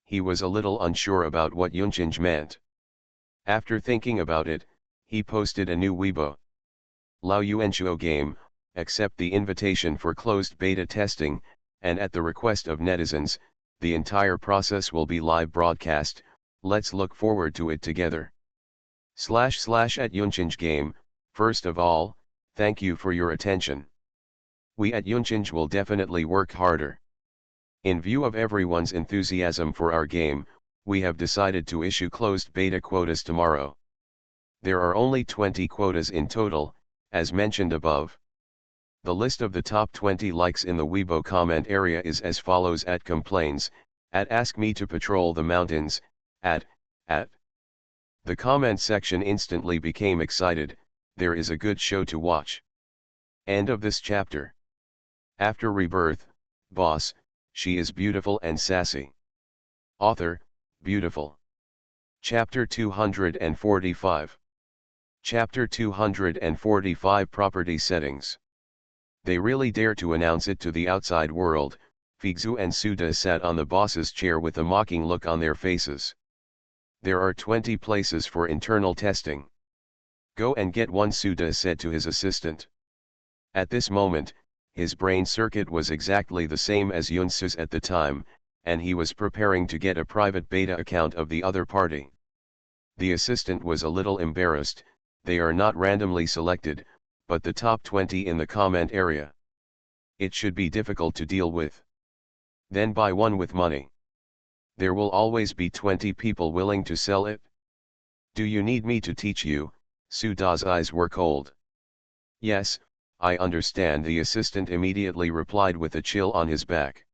He was a little unsure about what Yunchinj meant. After thinking about it, he posted a new Weibo. Lao Yuan Chuo game, accept the invitation for closed beta testing, and at the request of netizens, the entire process will be live broadcast. Let's look forward to it together. / at Yunchinj game, first of all, thank you for your attention. We at Yunchinj will definitely work harder. In view of everyone's enthusiasm for our game, we have decided to issue closed beta quotas tomorrow. There are only 20 quotas in total, as mentioned above. The list of the top 20 likes in the Weibo comment area is as follows: at complains, at ask me to patrol the mountains, at. The comment section instantly became excited. There is a good show to watch. End of this chapter. After Rebirth, boss, she is beautiful and sassy. Author, beautiful. Chapter 245. Chapter 245 Property Settings. They really dare to announce it to the outside world. Figzu and Suda sat on the boss's chair with a mocking look on their faces. There are 20 places for internal testing. Go and get one, Suda said to his assistant. At this moment, his brain circuit was exactly the same as Yunsu's at the time, and he was preparing to get a private beta account of the other party. The assistant was a little embarrassed. They are not randomly selected, but the top 20 in the comment area. It should be difficult to deal with. Then buy one with money. There will always be 20 people willing to sell it. Do you need me to teach you? Suda's eyes were cold. Yes, I understand, the assistant immediately replied with a chill on his back.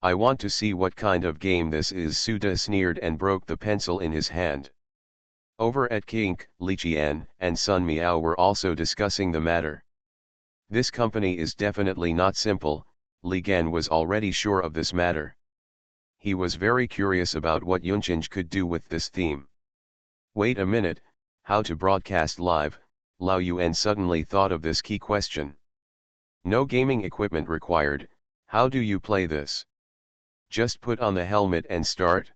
I want to see what kind of game this is, Suda sneered and broke the pencil in his hand. Over at Kink, Li Qian and Sun Miao were also discussing the matter. This company is definitely not simple, Li Gan was already sure of this matter. He was very curious about what Yunchinj could do with this theme. Wait a minute, how to broadcast live? Lao Yuan suddenly thought of this key question. No gaming equipment required, how do you play this? Just put on the helmet and start?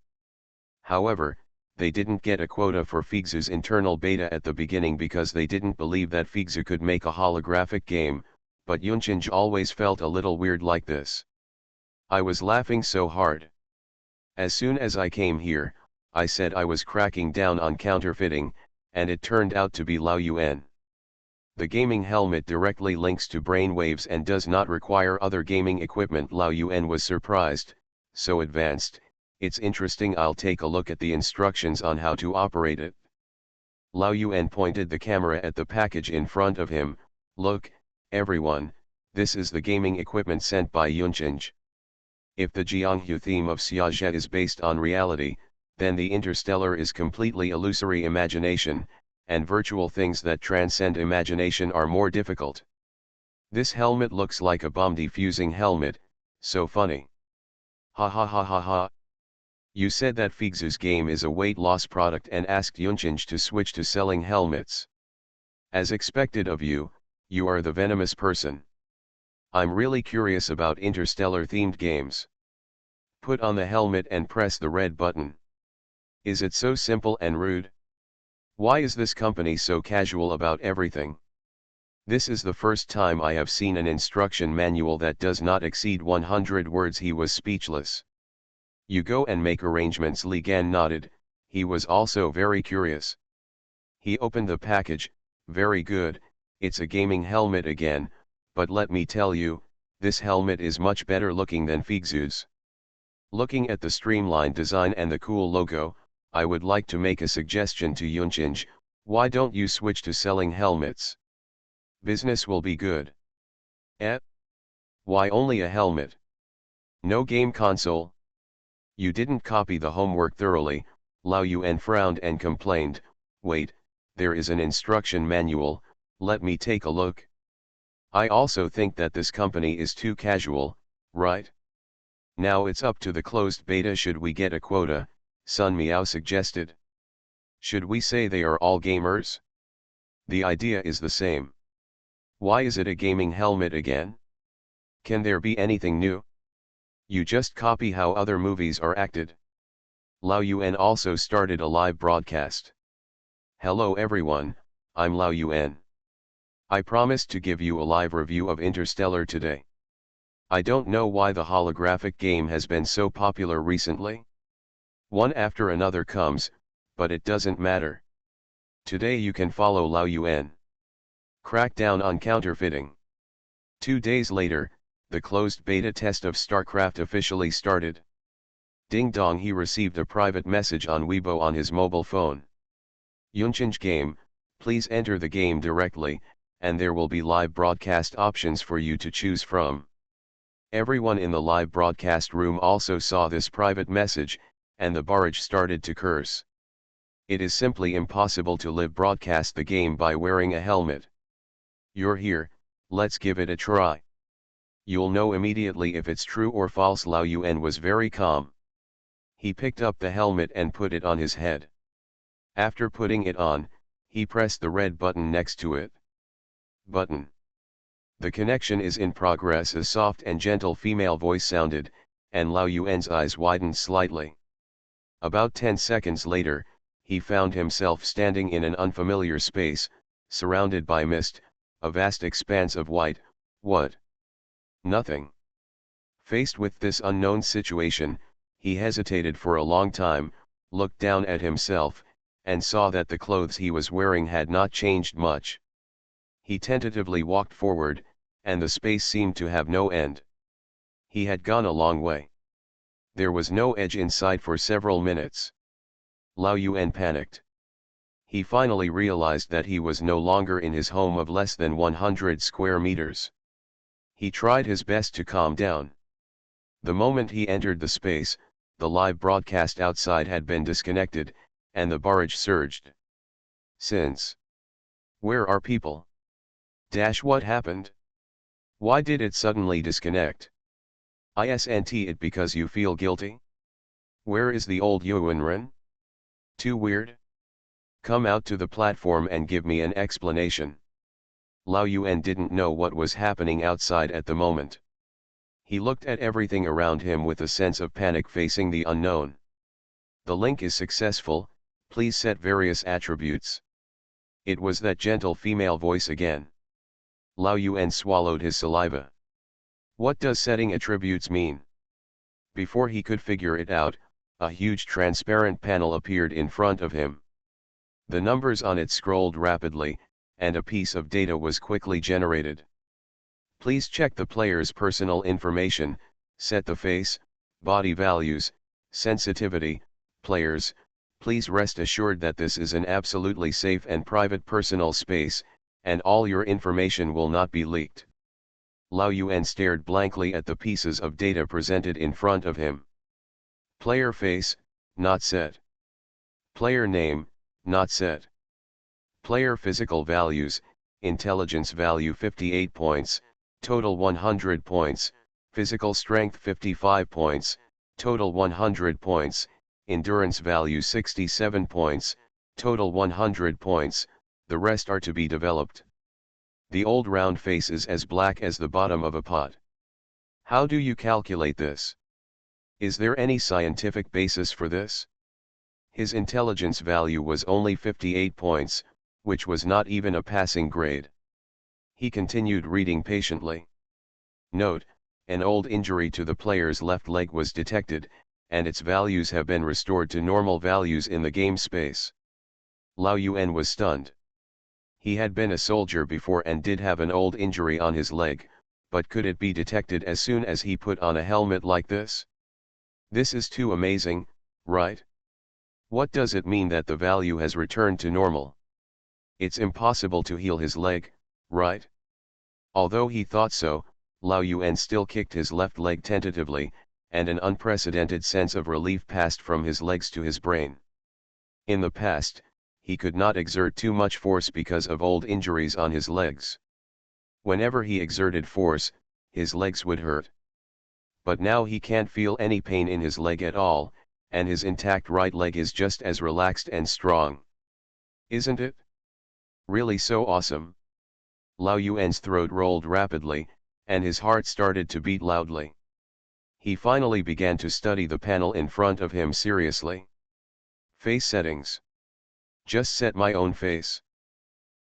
However, they didn't get a quota for Figzu's internal beta at the beginning because they didn't believe that Figzu could make a holographic game, but Yunchinj always felt a little weird like this. I was laughing so hard. As soon as I came here, I said I was cracking down on counterfeiting, and it turned out to be Lao Yuan. The gaming helmet directly links to brainwaves and does not require other gaming equipment. Lao Yuan was surprised, so advanced, it's interesting. I'll take a look at the instructions on how to operate it. Lao Yuan pointed the camera at the package in front of him. Look, everyone, this is the gaming equipment sent by Yunchinj. If the Jianghu theme of Xiaozhe is based on reality, then the interstellar is completely illusory imagination, and virtual things that transcend imagination are more difficult. This helmet looks like a bomb defusing helmet, so funny. Ha ha ha ha ha. You said that Figzu's game is a weight loss product and asked Yunchinj to switch to selling helmets. As expected of you, you are the venomous person. I'm really curious about interstellar themed games. Put on the helmet and press the red button. Is it so simple and rude? Why is this company so casual about everything? This is the first time I have seen an instruction manual that does not exceed 100 words. He was speechless. You go and make arrangements. Li Gan nodded, he was also very curious. He opened the package. Very good, it's a gaming helmet again, but let me tell you, this helmet is much better looking than Figzu's. Looking at the streamlined design and the cool logo, I would like to make a suggestion to Yunchinj. Why don't you switch to selling helmets? Business will be good. Eh? Why only a helmet? No game console? You didn't copy the homework thoroughly. Lao Yuan frowned and complained, wait, there is an instruction manual, let me take a look. I also think that this company is too casual, right? Now it's up to the closed beta. Should we get a quota? Sun Miao suggested. Should we say they are all gamers? The idea is the same. Why is it a gaming helmet again? Can there be anything new? You just copy how other movies are acted. Lao Yuan also started a live broadcast. Hello everyone, I'm Lao Yuan. I promised to give you a live review of Interstellar today. I don't know why the holographic game has been so popular recently. One after another comes, but it doesn't matter. Today you can follow Lao Yuan. Crackdown on counterfeiting. 2 days later, the closed beta test of StarCraft officially started. Ding dong, he received a private message on Weibo on his mobile phone. Yunchinj game, please enter the game directly, and there will be live broadcast options for you to choose from. Everyone in the live broadcast room also saw this private message, and the barrage started to curse. It is simply impossible to live broadcast the game by wearing a helmet. You're here, let's give it a try. You'll know immediately if it's true or false. Lao Yuan was very calm. He picked up the helmet and put it on his head. After putting it on, he pressed the red button next to it. Button. The connection is in progress. A soft and gentle female voice sounded, and Lao Yuan's eyes widened slightly. About 10 seconds later, he found himself standing in an unfamiliar space, surrounded by mist, a vast expanse of white. What? Nothing. Faced with this unknown situation, he hesitated for a long time, looked down at himself, and saw that the clothes he was wearing had not changed much. He tentatively walked forward, and the space seemed to have no end. He had gone a long way. There was no edge in sight for several minutes. Lao Yuan panicked. He finally realized that he was no longer in his home of less than 100 square meters. He tried his best to calm down. The moment he entered the space, the live broadcast outside had been disconnected, and the barrage surged. Since. Where are people? What happened? Why did it suddenly disconnect? Isn't it because you feel guilty? Where is the old Yuanren? Too weird? Come out to the platform and give me an explanation. Lao Yuan didn't know what was happening outside at the moment. He looked at everything around him with a sense of panic facing the unknown. The link is successful, please set various attributes. It was that gentle female voice again. Lao Yuan swallowed his saliva. What does setting attributes mean? Before he could figure it out, a huge transparent panel appeared in front of him. The numbers on it scrolled rapidly, and a piece of data was quickly generated. Please check the player's personal information, set the face, body values, sensitivity. Players, please rest assured that this is an absolutely safe and private personal space, and all your information will not be leaked. Lao Yuan stared blankly at the pieces of data presented in front of him. Player face, not set. Player name, not set. Player physical values, intelligence value 58 points, total 100 points, physical strength 55 points, total 100 points, endurance value 67 points, total 100 points, the rest are to be developed. The old round face is as black as the bottom of a pot. How do you calculate this? Is there any scientific basis for this? His intelligence value was only 58 points, which was not even a passing grade. He continued reading patiently. Note, an old injury to the player's left leg was detected, and its values have been restored to normal values in the game space. Lao Yuan was stunned. He had been a soldier before and did have an old injury on his leg, but could it be detected as soon as he put on a helmet like this? This is too amazing, right? What does it mean that the value has returned to normal? It's impossible to heal his leg, right? Although he thought so, Lao Yuan still kicked his left leg tentatively, and an unprecedented sense of relief passed from his legs to his brain. In the past, he could not exert too much force because of old injuries on his legs. Whenever he exerted force, his legs would hurt. But now he can't feel any pain in his leg at all, and his intact right leg is just as relaxed and strong. Isn't it? Really so awesome? Lao Yuan's throat rolled rapidly, and his heart started to beat loudly. He finally began to study the panel in front of him seriously. Face settings. Just set my own face.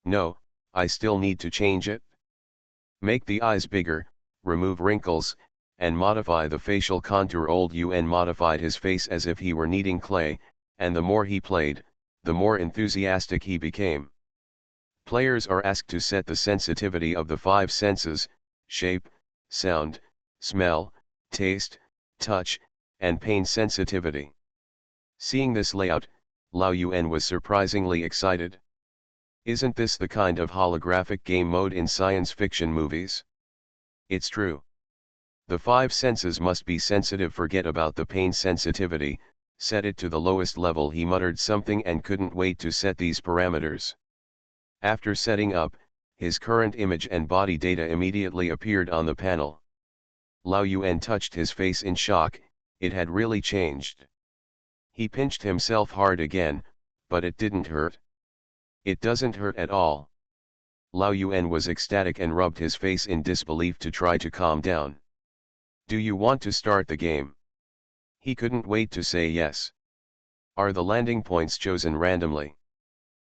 No, I still need to change it. Make the eyes bigger, remove wrinkles, and modify the facial contour. Old Yuan modified his face as if he were kneading clay, and the more he played, the more enthusiastic he became. Players are asked to set the sensitivity of the 5 senses, shape, sound, smell, taste, touch, and pain sensitivity. Seeing this layout, Lao Yuan was surprisingly excited. Isn't this the kind of holographic game mode in science fiction movies? It's true. The 5 senses must be sensitive. Forget about the pain sensitivity, set it to the lowest level. He muttered something and couldn't wait to set these parameters. After setting up, his current image and body data immediately appeared on the panel. Lao Yuan touched his face in shock, it had really changed. He pinched himself hard again, but it didn't hurt. It doesn't hurt at all. Lao Yuan was ecstatic and rubbed his face in disbelief to try to calm down. Do you want to start the game? He couldn't wait to say yes. Are the landing points chosen randomly?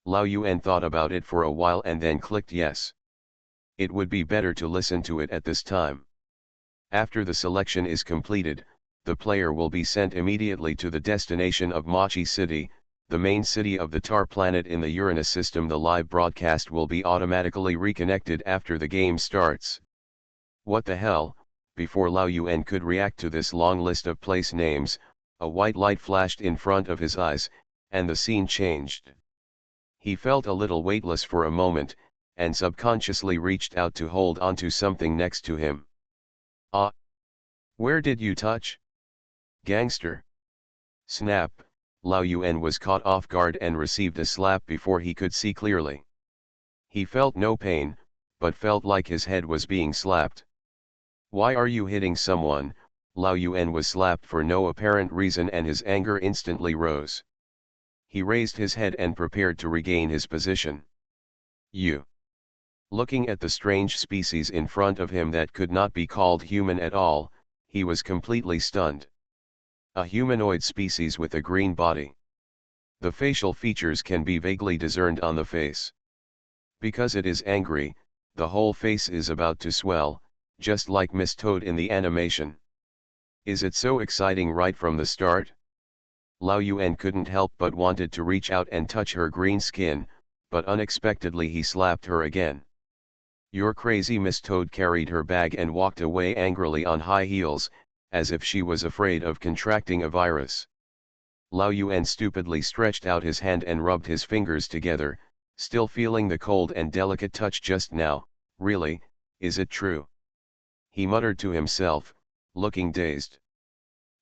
Lao Yuan thought about it for a while and then clicked yes. It would be better to listen to it at this time. After the selection is completed, the player will be sent immediately to the destination of Machi City, the main city of the Tar planet in the Uranus system. The live broadcast will be automatically reconnected after the game starts. What the hell? Before Lao Yuan could react to this long list of place names, a white light flashed in front of his eyes, and the scene changed. He felt a little weightless for a moment, and subconsciously reached out to hold onto something next to him. Ah! Where did you touch? Gangster! Snap! Lao Yuan was caught off guard and received a slap before he could see clearly. He felt no pain, but felt like his head was being slapped. "Why are you hitting someone?" Lao Yuan was slapped for no apparent reason and his anger instantly rose. He raised his head and prepared to regain his position. "You." Looking at the strange species in front of him that could not be called human at all, he was completely stunned. A humanoid species with a green body. The facial features can be vaguely discerned on the face. Because it is angry, the whole face is about to swell, just like Miss Toad in the animation. Is it so exciting right from the start? Lao Yuan couldn't help but wanted to reach out and touch her green skin, but unexpectedly he slapped her again. "You're crazy." Miss Toad carried her bag and walked away angrily on high heels, as if she was afraid of contracting a virus. Lao Yuan stupidly stretched out his hand and rubbed his fingers together, still feeling the cold and delicate touch just now. "Really, is it true?" he muttered to himself, looking dazed.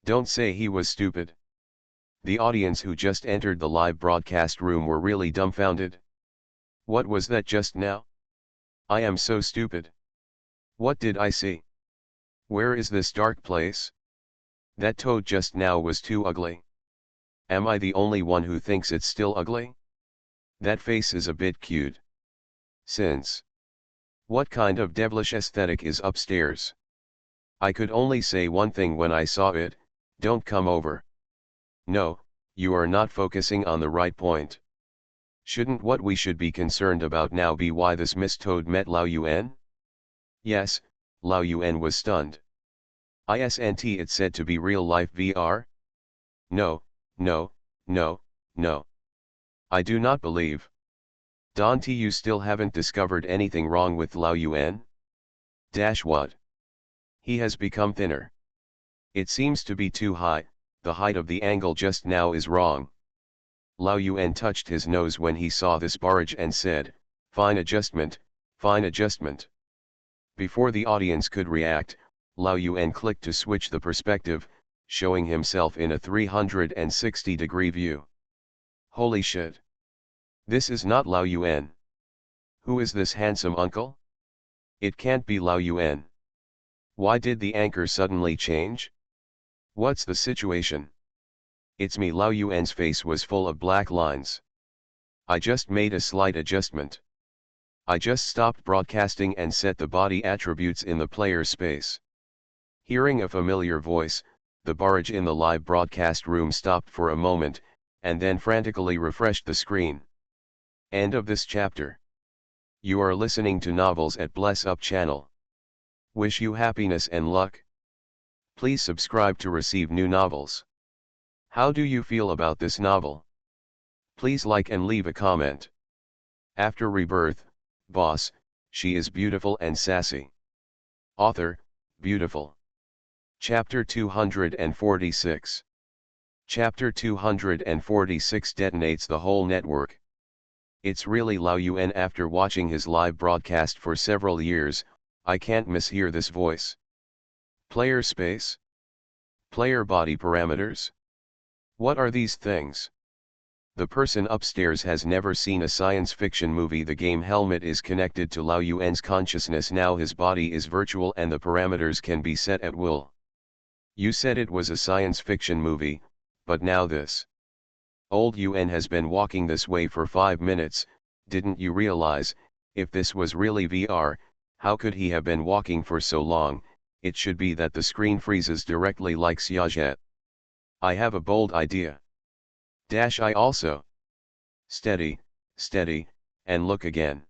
Don't say he was stupid. The audience who just entered the live broadcast room were really dumbfounded. What was that just now? I am so stupid. What did I see? Where is this dark place? That toad just now was too ugly. Am I the only one who thinks it's still ugly? That face is a bit cute. Since. What kind of devilish aesthetic is upstairs? I could only say one thing when I saw it: don't come over. No, you are not focusing on the right point. Shouldn't what we should be concerned about now be why this Miss Toad met Lao Yuan? Yes, Lao Yuan was stunned. Isn't it said to be real-life VR? No, no, no, no. I do not believe. Dante, you still haven't discovered anything wrong with Lao Yuan? What? He has become thinner. It seems to be too high, the height of the angle just now is wrong. Lao Yuan touched his nose when he saw this barrage and said, fine adjustment, fine adjustment. Before the audience could react, Lao Yuan clicked to switch the perspective, showing himself in a 360-degree view. Holy shit. This is not Lao Yuan. Who is this handsome uncle? It can't be Lao Yuan. Why did the anchor suddenly change? What's the situation? It's me. Lao Yuan's face was full of black lines. I just made a slight adjustment. I just stopped broadcasting and set the body attributes in the player's space. Hearing a familiar voice, the barrage in the live broadcast room stopped for a moment, and then frantically refreshed the screen. End of this chapter. You are listening to Novels at Bless Up channel. Wish you happiness and luck. Please subscribe to receive new novels. How do you feel about this novel? Please like and leave a comment. After Rebirth, boss, she is beautiful and sassy. Author, beautiful. Chapter 246. Chapter 246 detonates the whole network. It's really Lao Yuan. After watching his live broadcast for several years, I can't mishear this voice. Player space? Player body parameters? What are these things? The person upstairs has never seen a science fiction movie. The game helmet is connected to Lao Yuan's consciousness. Now his body is virtual and the parameters can be set at will. You said it was a science fiction movie, but now this. Old Yuan has been walking this way for 5 minutes, didn't you realize? If this was really VR, how could he have been walking for so long? It should be that the screen freezes directly like Xiaojet. I have a bold idea. I also. Steady, steady, and look again.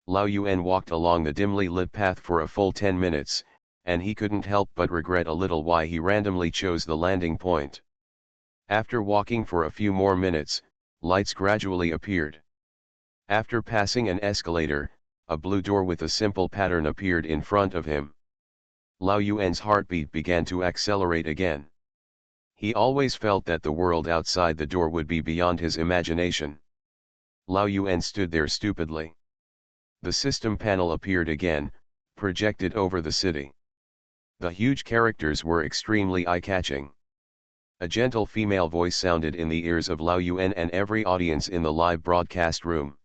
Lao Yuan walked along the dimly lit path for a full 10 minutes, and he couldn't help but regret a little why he randomly chose the landing point. After walking for a few more minutes, lights gradually appeared. After passing an escalator, a blue door with a simple pattern appeared in front of him. Lao Yuan's heartbeat began to accelerate again. He always felt that the world outside the door would be beyond his imagination. Lao Yuan stood there stupidly. The system panel appeared again, projected over the city. The huge characters were extremely eye-catching. A gentle female voice sounded in the ears of Lao Yuan and every audience in the live broadcast room.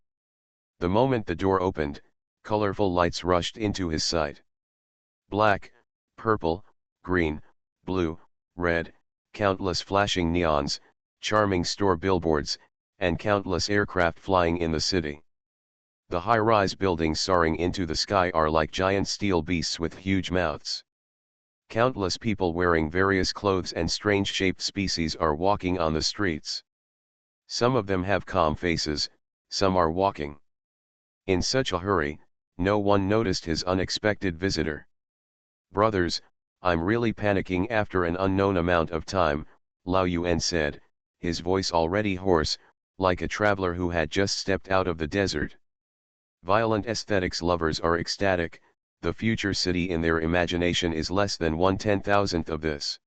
The moment the door opened, colorful lights rushed into his sight. Black, purple, green, blue, red, countless flashing neons, charming store billboards, and countless aircraft flying in the city. The high-rise buildings soaring into the sky are like giant steel beasts with huge mouths. Countless people wearing various clothes and strange-shaped species are walking on the streets. Some of them have calm faces, some are walking. In such a hurry, no one noticed his unexpected visitor. "Brothers, I'm really panicking after an unknown amount of time," Lao Yuan said, his voice already hoarse, like a traveler who had just stepped out of the desert. Violent aesthetics lovers are ecstatic, the future city in their imagination is less than 1/10,000th of this.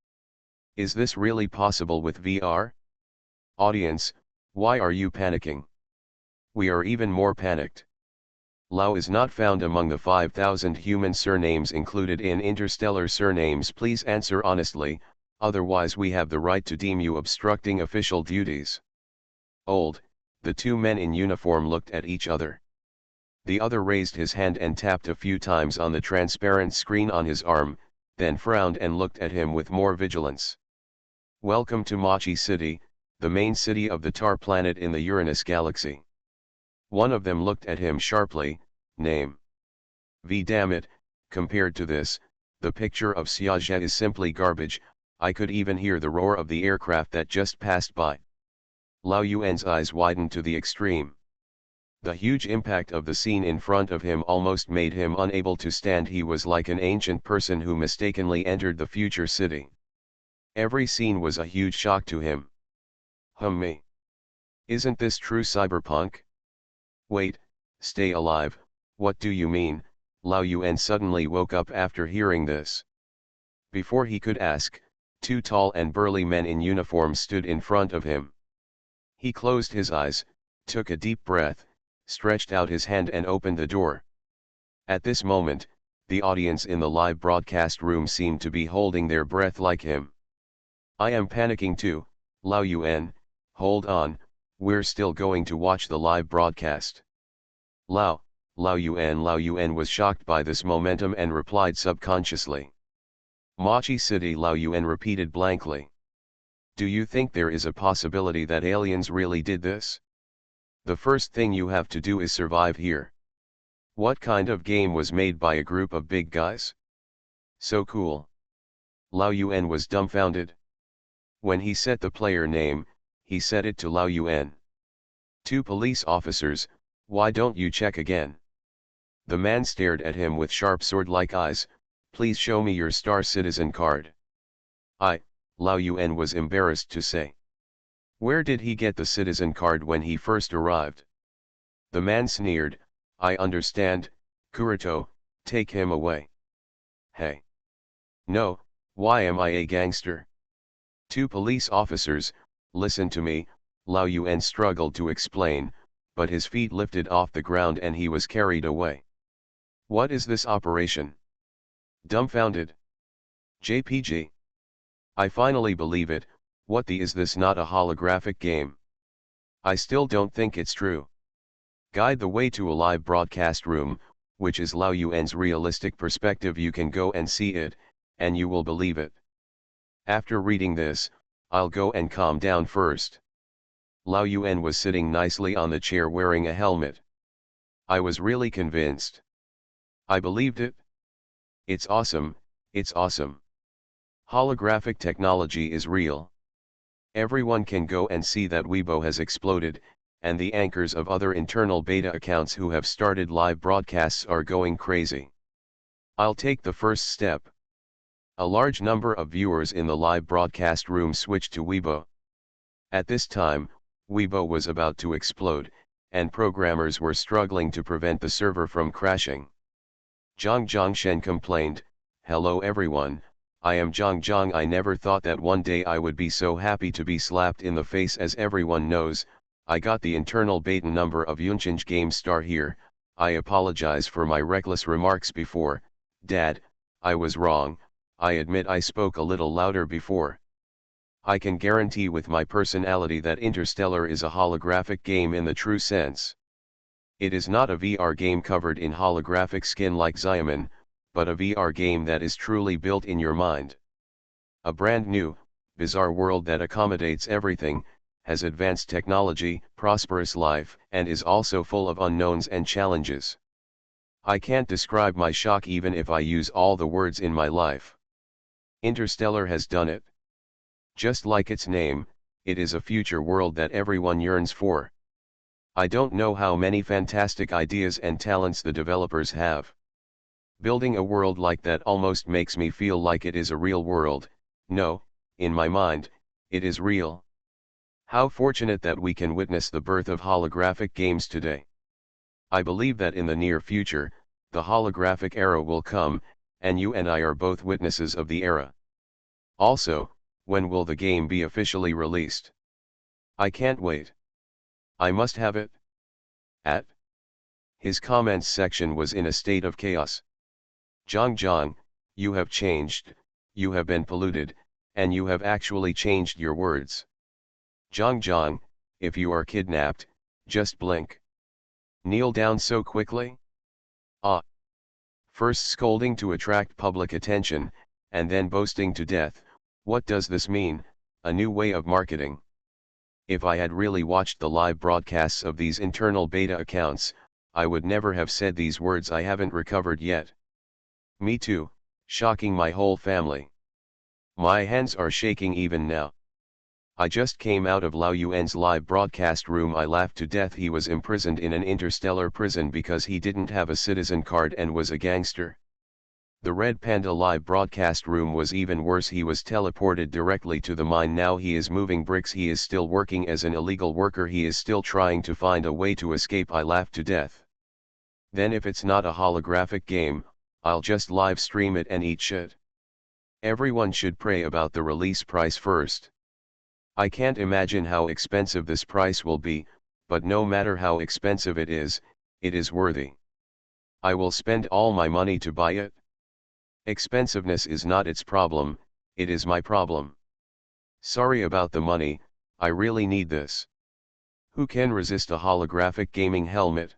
Is this really possible with VR? Audience, why are you panicking? We are even more panicked. Lao is not found among the 5,000 human surnames included in Interstellar Surnames. Please answer honestly, otherwise we have the right to deem you obstructing official duties. Old, the two men in uniform looked at each other. The other raised his hand and tapped a few times on the transparent screen on his arm, then frowned and looked at him with more vigilance. "Welcome to Machi City, the main city of the Tar planet in the Uranus galaxy." One of them looked at him sharply. "Name? Damn it, compared to this, the picture of Xiaojia is simply garbage. I could even hear the roar of the aircraft that just passed by." Lao Yuan's eyes widened to the extreme. The huge impact of the scene in front of him almost made him unable to stand. He was like an ancient person who mistakenly entered the future city. Every scene was a huge shock to him. Me. Isn't this true cyberpunk? Wait, stay alive, what do you mean? Lao Yuan suddenly woke up after hearing this. Before he could ask, two tall and burly men in uniform stood in front of him. He closed his eyes, took a deep breath, stretched out his hand and opened the door. At this moment, the audience in the live broadcast room seemed to be holding their breath like him. "I am panicking too, Lao Yuan, hold on, we're still going to watch the live broadcast." Lao Yuan was shocked by this momentum and replied subconsciously. "Machi City," Lao Yuan repeated blankly. "Do you think there is a possibility that aliens really did this? The first thing you have to do is survive here. What kind of game was made by a group of big guys? So cool." Lao Yuan was dumbfounded. When he said the player name, he said it to Lao Yuan. "Two police officers, why don't you check again?" The man stared at him with sharp sword-like eyes. "Please show me your Star Citizen card." Lao Yuan was embarrassed to say. Where did he get the citizen card when he first arrived? The man sneered. "I understand, Kurito, take him away." "Hey. No, why am I a gangster?" "Two police officers, listen to me," Lao Yuan struggled to explain, but his feet lifted off the ground and he was carried away. "What is this operation?" Dumbfounded. JPG. I finally believe it. What the is this not a holographic game? I still don't think it's true. Guide the way to a live broadcast room, which is Lao Yuan's realistic perspective. You can go and see it, and you will believe it. After reading this, I'll go and calm down first. Lao Yuan was sitting nicely on the chair wearing a helmet. I was really convinced. I believed it. It's awesome, it's awesome. Holographic technology is real. Everyone can go and see that Weibo has exploded, and the anchors of other internal beta accounts who have started live broadcasts are going crazy. I'll take the first step. A large number of viewers in the live broadcast room switched to Weibo. At this time, Weibo was about to explode, and programmers were struggling to prevent the server from crashing. Zhang Zhongshen complained, "Hello everyone, I am Zhang Zhang. I never thought that one day I would be so happy to be slapped in the face. As everyone knows, I got the internal beta number of Yunchinj Game Star here. I apologize for my reckless remarks before, Dad, I was wrong, I admit I spoke a little louder before." I can guarantee with my personality that Interstellar is a holographic game in the true sense. It is not a VR game covered in holographic skin like Xiamen, but a VR game that is truly built in your mind. A brand new, bizarre world that accommodates everything, has advanced technology, prosperous life, and is also full of unknowns and challenges. I can't describe my shock even if I use all the words in my life. Interstellar has done it. Just like its name, it is a future world that everyone yearns for. I don't know how many fantastic ideas and talents the developers have. Building a world like that almost makes me feel like it is a real world. No, in my mind, it is real. How fortunate that we can witness the birth of holographic games today. I believe that in the near future, the holographic era will come, and you and I are both witnesses of the era. Also, when will the game be officially released? I can't wait. I must have it. At his comments section was in a state of chaos. Zhang, you have changed, you have been polluted, and you have actually changed your words. Zhang, if you are kidnapped, just blink. Kneel down so quickly? Ah. First scolding to attract public attention, and then boasting to death. What does this mean? A new way of marketing. If I had really watched the live broadcasts of these internal beta accounts, I would never have said these words. I haven't recovered yet. Me too, shocking my whole family. My hands are shaking even now. I just came out of Lao Yuan's live broadcast room. I laughed to death. He was imprisoned in an interstellar prison because he didn't have a citizen card and was a gangster. The Red Panda live broadcast room was even worse. He was teleported directly to the mine. Now he is moving bricks. He is still working as an illegal worker. He is still trying to find a way to escape. I laughed to death. Then if it's not a holographic game, I'll just live stream it and eat shit. Everyone should pray about the release price first. I can't imagine how expensive this price will be, but no matter how expensive it is worthy. I will spend all my money to buy it. Expensiveness is not its problem, it is my problem. Sorry about the money, I really need this. Who can resist a holographic gaming helmet?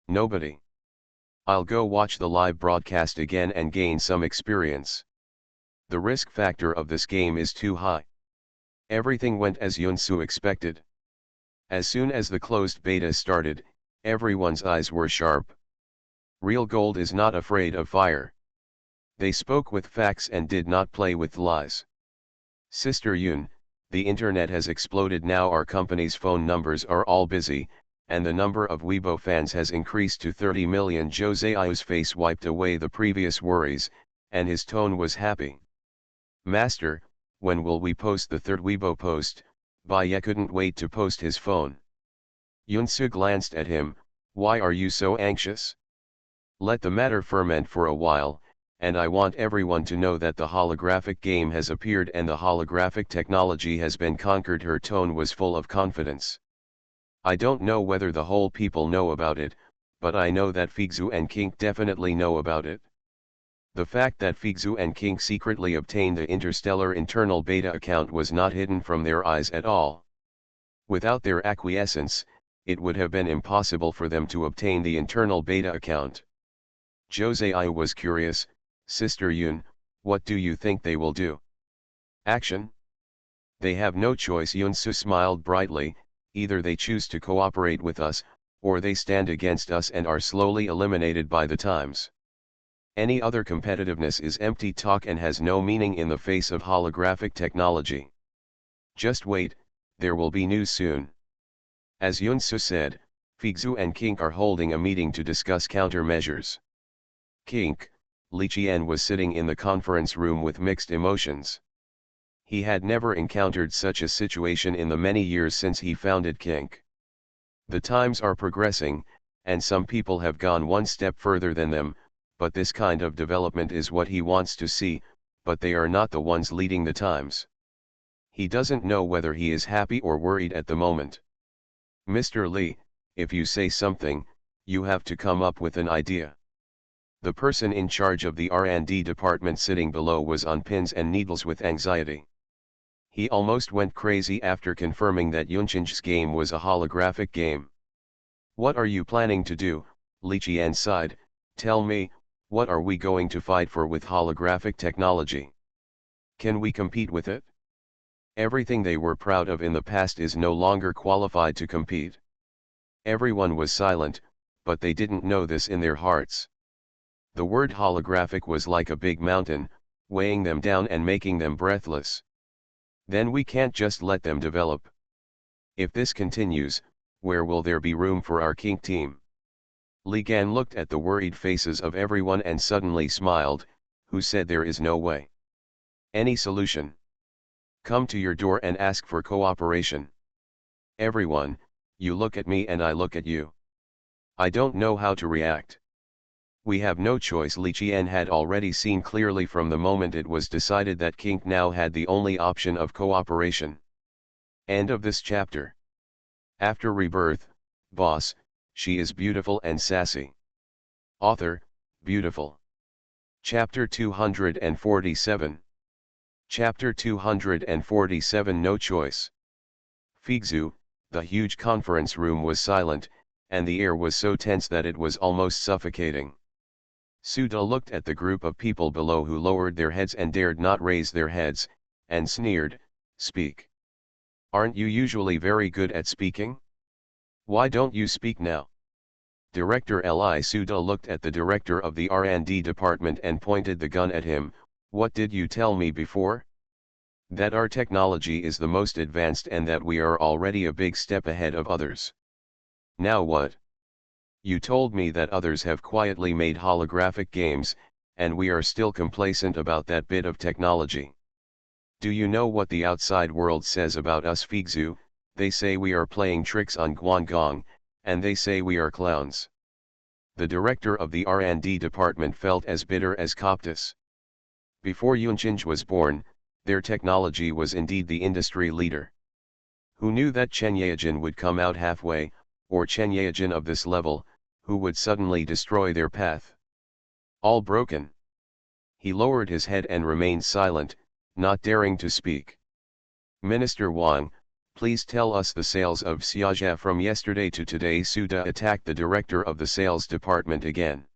Nobody. I'll go watch the live broadcast again and gain some experience. The risk factor of this game is too high. Everything went as Yunsu expected. As soon as the closed beta started, everyone's eyes were sharp. Real gold is not afraid of fire. They spoke with facts and did not play with lies. Sister Yun, the internet has exploded now. Our company's phone numbers are all busy, and the number of Weibo fans has increased to 30 million. Jose Iu's face wiped away the previous worries, and his tone was happy. Master, when will we post the third Weibo post? Baiye couldn't wait to post his phone. Yunsu glanced at him. Why are you so anxious? Let the matter ferment for a while, and I want everyone to know that the holographic game has appeared and the holographic technology has been conquered. Her tone was full of confidence. I don't know whether the whole people know about it, but I know that Figzu and Kink definitely know about it. The fact that Figzu and Kink secretly obtained the Interstellar internal beta account was not hidden from their eyes at all. Without their acquiescence, it would have been impossible for them to obtain the internal beta account. Jose Iu was curious. Sister Yun, what do you think they will do? Action? They have no choice. Yunsu smiled brightly. Either they choose to cooperate with us, or they stand against us and are slowly eliminated by the times. Any other competitiveness is empty talk and has no meaning in the face of holographic technology. Just wait, there will be news soon. As Yunsu said, Figzu and Kink are holding a meeting to discuss countermeasures. Kink, Li Qian was sitting in the conference room with mixed emotions. He had never encountered such a situation in the many years since he founded Kink. The times are progressing, and some people have gone one step further than them, but this kind of development is what he wants to see, but they are not the ones leading the times. He doesn't know whether he is happy or worried at the moment. Mr. Li, if you say something, you have to come up with an idea. The person in charge of the R&D department sitting below was on pins and needles with anxiety. He almost went crazy after confirming that Yunchen's game was a holographic game. What are you planning to do? Li Qian sighed. Tell me, what are we going to fight for with holographic technology? Can we compete with it? Everything they were proud of in the past is no longer qualified to compete. Everyone was silent, but they didn't know this in their hearts. The word holographic was like a big mountain, weighing them down and making them breathless. Then we can't just let them develop. If this continues, where will there be room for our kink team? Li Gan looked at the worried faces of everyone and suddenly smiled, who said there is no way. Any solution? Come to your door and ask for cooperation. Everyone, you look at me and I look at you. I don't know how to react. We have no choice. Li Qian had already seen clearly from the moment it was decided that kink now had the only option of cooperation. End of this chapter. After Rebirth, Boss, she is beautiful and sassy. Author, beautiful. Chapter 247. Chapter 247 No Choice. Figzu, the huge conference room was silent, and the air was so tense that it was almost suffocating. Suda looked at the group of people below who lowered their heads and dared not raise their heads, and sneered, "Speak. Aren't you usually very good at speaking? Why don't you speak now?" Director Li Suda looked at the director of the R&D department and pointed the gun at him. "What did you tell me before? That our technology is the most advanced and that we are already a big step ahead of others. Now what? You told me that others have quietly made holographic games, and we are still complacent about that bit of technology. Do you know what the outside world says about us, Figzu? They say we are playing tricks on Guangong, and they say we are clowns." The director of the R&D department felt as bitter as Coptus. Before Yunchinj was born, their technology was indeed the industry leader. Who knew that Chen Yaojin would come out halfway, or Chen Yaojin of this level, who would suddenly destroy their path? All broken. He lowered his head and remained silent, not daring to speak. "Minister Wang, please tell us the sales of Xiaojia from yesterday to today." Suda attacked the director of the sales department again.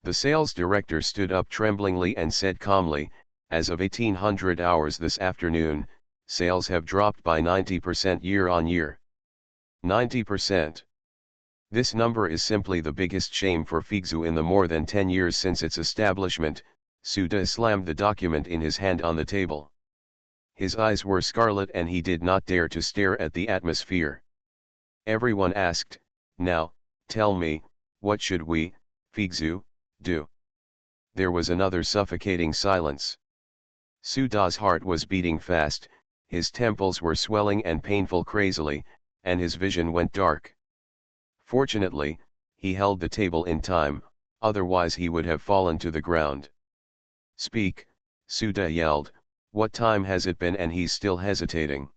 The sales director stood up tremblingly and said calmly, "As of 1800 hours this afternoon, sales have dropped by 90% year on year." 90%. This number is simply the biggest shame for Figzu in the more than 10 years since its establishment. Suda slammed the document in his hand on the table. His eyes were scarlet and he did not dare to stare at the atmosphere. Everyone asked, "Now, tell me, what should we, Figzu, do?" There was another suffocating silence. Suda's heart was beating fast, his temples were swelling and painful crazily, and his vision went dark. Fortunately, he held the table in time, otherwise he would have fallen to the ground. "Speak," Suda yelled, "what time has it been and he's still hesitating?"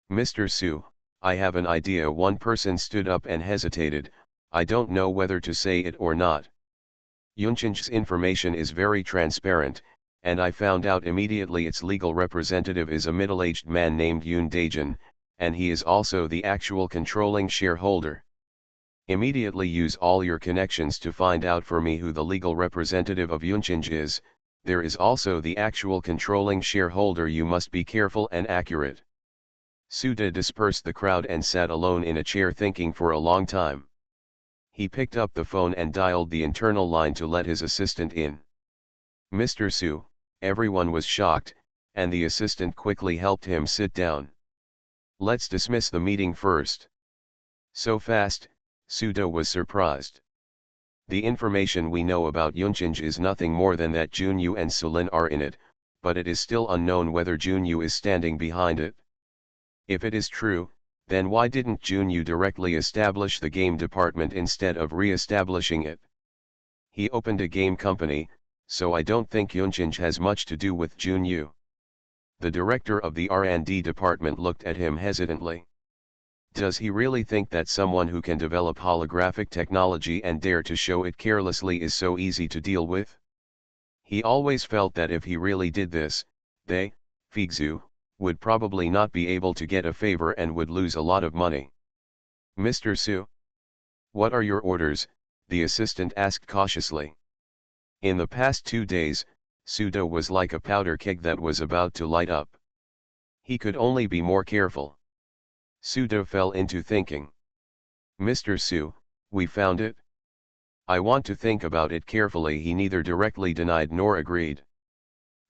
"Mr. Su, I have an idea." One person stood up and hesitated. "I don't know whether to say it or not. Yunchin's information is very transparent, and I found out immediately its legal representative is a middle-aged man named Yun Daejin, and he is also the actual controlling shareholder. Immediately use all your connections to find out for me who the legal representative of Yunchinj is. There is also the actual controlling shareholder. You must be careful and accurate." Suda dispersed the crowd and sat alone in a chair thinking for a long time. He picked up the phone and dialed the internal line to let his assistant in. "Mr. Su," everyone was shocked, and the assistant quickly helped him sit down. "Let's dismiss the meeting first." So fast, Suda was surprised. The information we know about Yunchinj is nothing more than that Junyu and Sulin are in it, but it is still unknown whether Junyu is standing behind it. If it is true, then why didn't Junyu directly establish the game department instead of re-establishing it? He opened a game company, so I don't think Yunchinj has much to do with Junyu. The director of the R&D department looked at him hesitantly. Does he really think that someone who can develop holographic technology and dare to show it carelessly is so easy to deal with? He always felt that if he really did this, they, Figzu, would probably not be able to get a favor and would lose a lot of money. Mr. Su? What are your orders? The assistant asked cautiously. In the past 2 days, Suda was like a powder keg that was about to light up. He could only be more careful. Suda fell into thinking. Mr. Su, we found it? I want to think about it carefully. He neither directly denied nor agreed.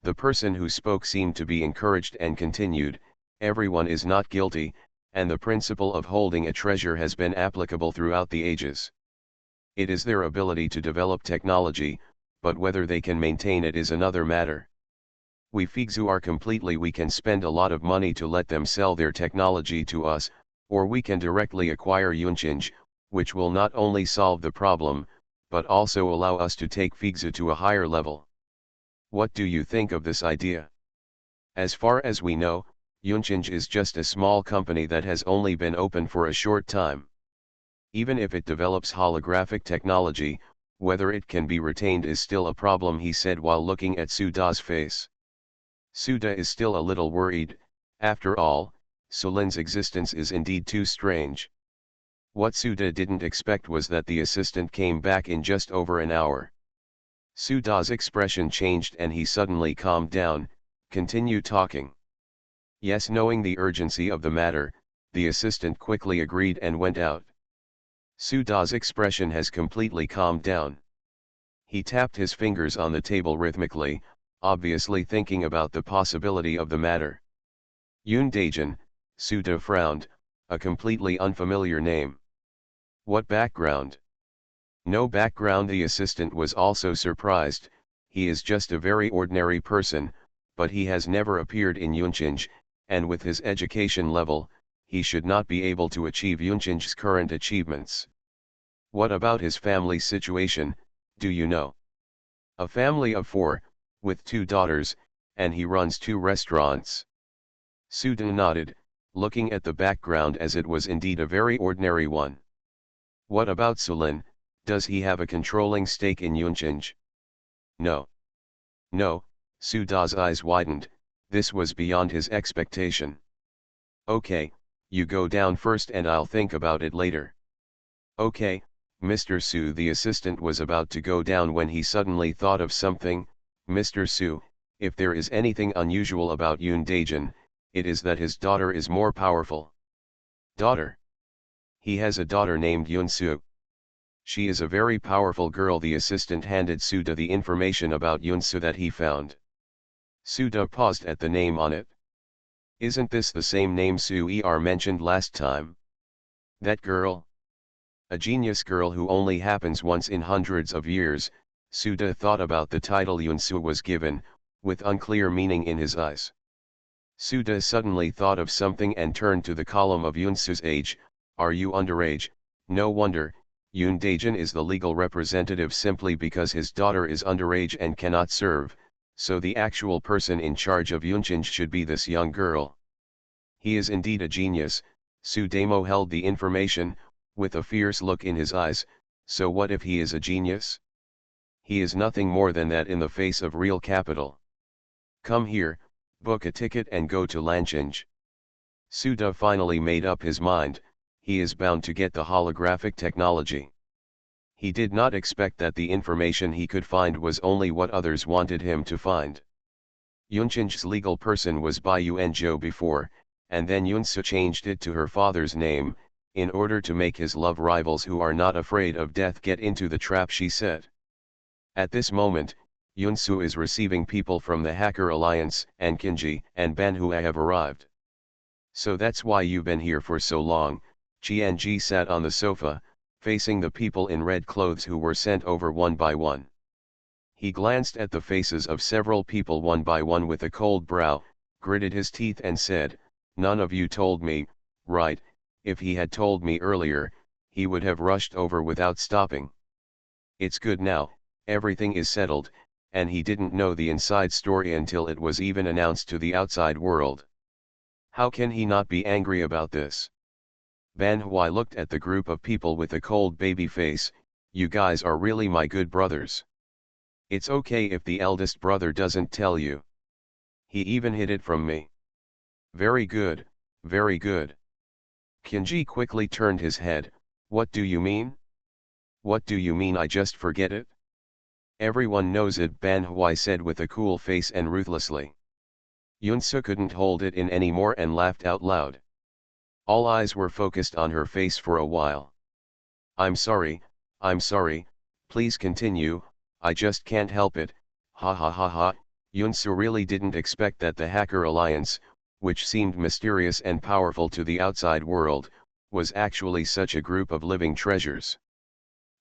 The person who spoke seemed to be encouraged and continued, everyone is not guilty, and the principle of holding a treasure has been applicable throughout the ages. It is their ability to develop technology, but whether they can maintain it is another matter. We Figzu are completely. We can spend a lot of money to let them sell their technology to us, or we can directly acquire Yunchinj, which will not only solve the problem, but also allow us to take Figzu to a higher level. What do you think of this idea? As far as we know, Yunchinj is just a small company that has only been open for a short time. Even if it develops holographic technology, whether it can be retained is still a problem, he said while looking at Suda's face. Suda is still a little worried. After all, Sulin's existence is indeed too strange. What Suda didn't expect was that the assistant came back in just over an hour. Suda's expression changed and he suddenly calmed down. Continue talking. Yes, knowing the urgency of the matter, the assistant quickly agreed and went out. Suda's expression has completely calmed down. He tapped his fingers on the table rhythmically, obviously thinking about the possibility of the matter. Yoon Daejin, Suda frowned, a completely unfamiliar name. What background? No background. The assistant was also surprised. He is just a very ordinary person, but he has never appeared in Yunchinj, and with his education level, he should not be able to achieve Yunchinj's current achievements. What about his family situation, do you know? A family of 4, with 2 daughters, and he runs 2 restaurants. Suda nodded, looking at the background as it was indeed a very ordinary one. What about Sulin? Does he have a controlling stake in Yunchinj? No. No, Suda's eyes widened, this was beyond his expectation. Okay, you go down first and I'll think about it later. Okay, Mr. Su. The assistant was about to go down when he suddenly thought of something. Mr. Su, if there is anything unusual about Yoon Daejin, it is that his daughter is more powerful. Daughter? He has a daughter named Yoon Su. She is a very powerful girl. The assistant handed Suda the information about Yoon Su that he found. Suda paused at the name on it. Isn't this the same name Su-er mentioned last time? That girl? A genius girl who only happens once in hundreds of years. Suda thought about the title Yoon Su was given, with unclear meaning in his eyes. Suda suddenly thought of something and turned to the column of Yoon Su's age. Are you underage? No wonder, Yoon Daejin is the legal representative simply because his daughter is underage and cannot serve, so the actual person in charge of Yunchinj should be this young girl. He is indeed a genius. Su Damo held the information, with a fierce look in his eyes. So what if he is a genius? He is nothing more than that in the face of real capital. Come here, book a ticket and go to Lanchinj. Suda finally made up his mind. He is bound to get the holographic technology. He did not expect that the information he could find was only what others wanted him to find. Yunchinj's legal person was Bai Yuanzhou before, and then Yunsu changed it to her father's name, in order to make his love rivals who are not afraid of death get into the trap she set. At this moment, Yunsu is receiving people from the Hacker Alliance, and Kinji and Banhua have arrived. So that's why you've been here for so long. Qianji sat on the sofa, facing the people in red clothes who were sent over one by one. He glanced at the faces of several people one by one with a cold brow, gritted his teeth and said, "None of you told me, right? If he had told me earlier, he would have rushed over without stopping. It's good now, everything is settled," and he didn't know the inside story until it was even announced to the outside world. How can he not be angry about this? Ban Huai looked at the group of people with a cold baby face. You guys are really my good brothers. It's okay if the eldest brother doesn't tell you. He even hid it from me. Very good, very good. Kinji quickly turned his head. What do you mean? What do you mean I just forget it? Everyone knows it, Ban Hui said with a cool face and ruthlessly. Yunsu couldn't hold it in anymore and laughed out loud. All eyes were focused on her face for a while. I'm sorry, please continue, I just can't help it, ha ha ha ha. Yunsu really didn't expect that the Hacker Alliance, which seemed mysterious and powerful to the outside world, was actually such a group of living treasures.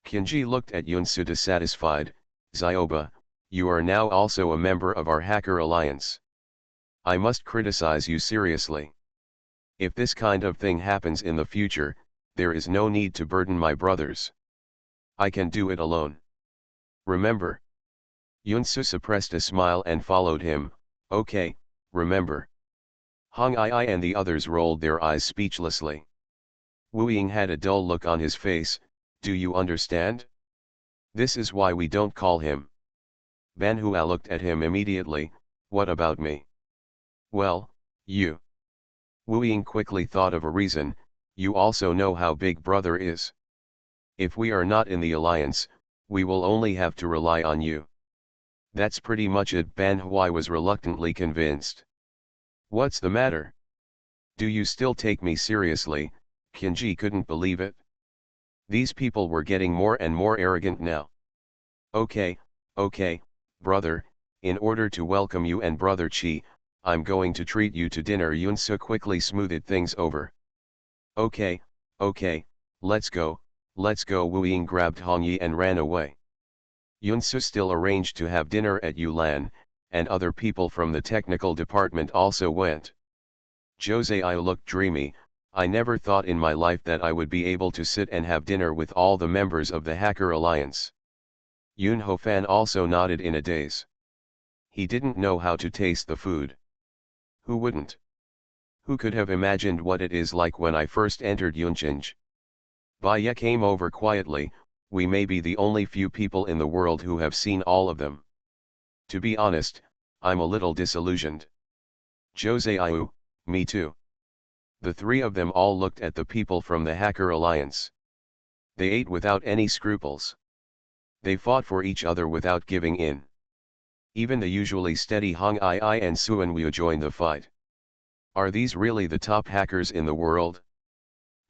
Kinji looked at Yunsu dissatisfied. Zioba, you are now also a member of our Hacker Alliance. I must criticize you seriously. If this kind of thing happens in the future, there is no need to burden my brothers. I can do it alone. Remember? Yunsu suppressed a smile and followed him. Okay, remember. Hong Ai and the others rolled their eyes speechlessly. Wu Ying had a dull look on his face. Do you understand? This is why we don't call him. Ban Hua looked at him immediately. What about me? Well, you. Wu Ying quickly thought of a reason. You also know how Big Brother is. If we are not in the alliance, we will only have to rely on you. That's pretty much it. Ban Hua was reluctantly convinced. What's the matter? Do you still take me seriously? Kinji couldn't believe it. These people were getting more and more arrogant now. Okay, brother, in order to welcome you and Brother Chi, I'm going to treat you to dinner. Yunsu quickly smoothed things over. Okay, let's go. Wu Ying grabbed Hong Yi and ran away. Yunsu still arranged to have dinner at Yulan, and other people from the technical department also went. Jose looked dreamy. I never thought in my life that I would be able to sit and have dinner with all the members of the Hacker Alliance. Yun Hofan also nodded in a daze. He didn't know how to taste the food. Who wouldn't? Who could have imagined what it is like when I first entered Yunchinj? Baya came over quietly. We may be the only few people in the world who have seen all of them. To be honest, I'm a little disillusioned. Jose me too. The three of them all looked at the people from the Hacker Alliance. They ate without any scruples. They fought for each other without giving in. Even the usually steady Hong Ai and Suan Wu joined the fight. Are these really the top hackers in the world?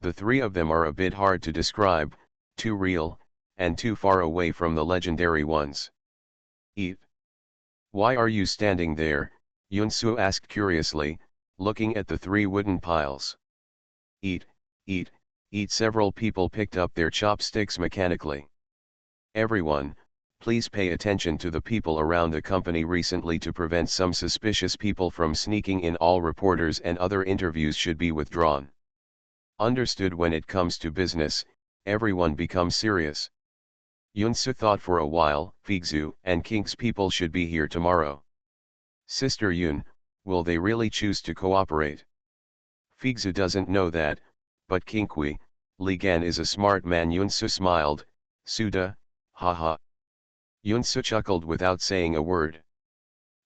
The three of them are a bit hard to describe, too real, and too far away from the legendary ones. Eat. Why are you standing there? Yunsu asked curiously, looking at the three wooden piles. Eat. Several people picked up their chopsticks mechanically. Everyone, please pay attention to the people around the company recently to prevent some suspicious people from sneaking in. All reporters and other interviews should be withdrawn. Understood? When it comes to business, everyone becomes serious. Yunsu thought for a while. Figzu and Kink's people should be here tomorrow. Sister Yun, will they really choose to cooperate? Figzu doesn't know that, but Kinkui, Li Gan is a smart man. Yunsu smiled. Suda, haha. Yunsu chuckled without saying a word.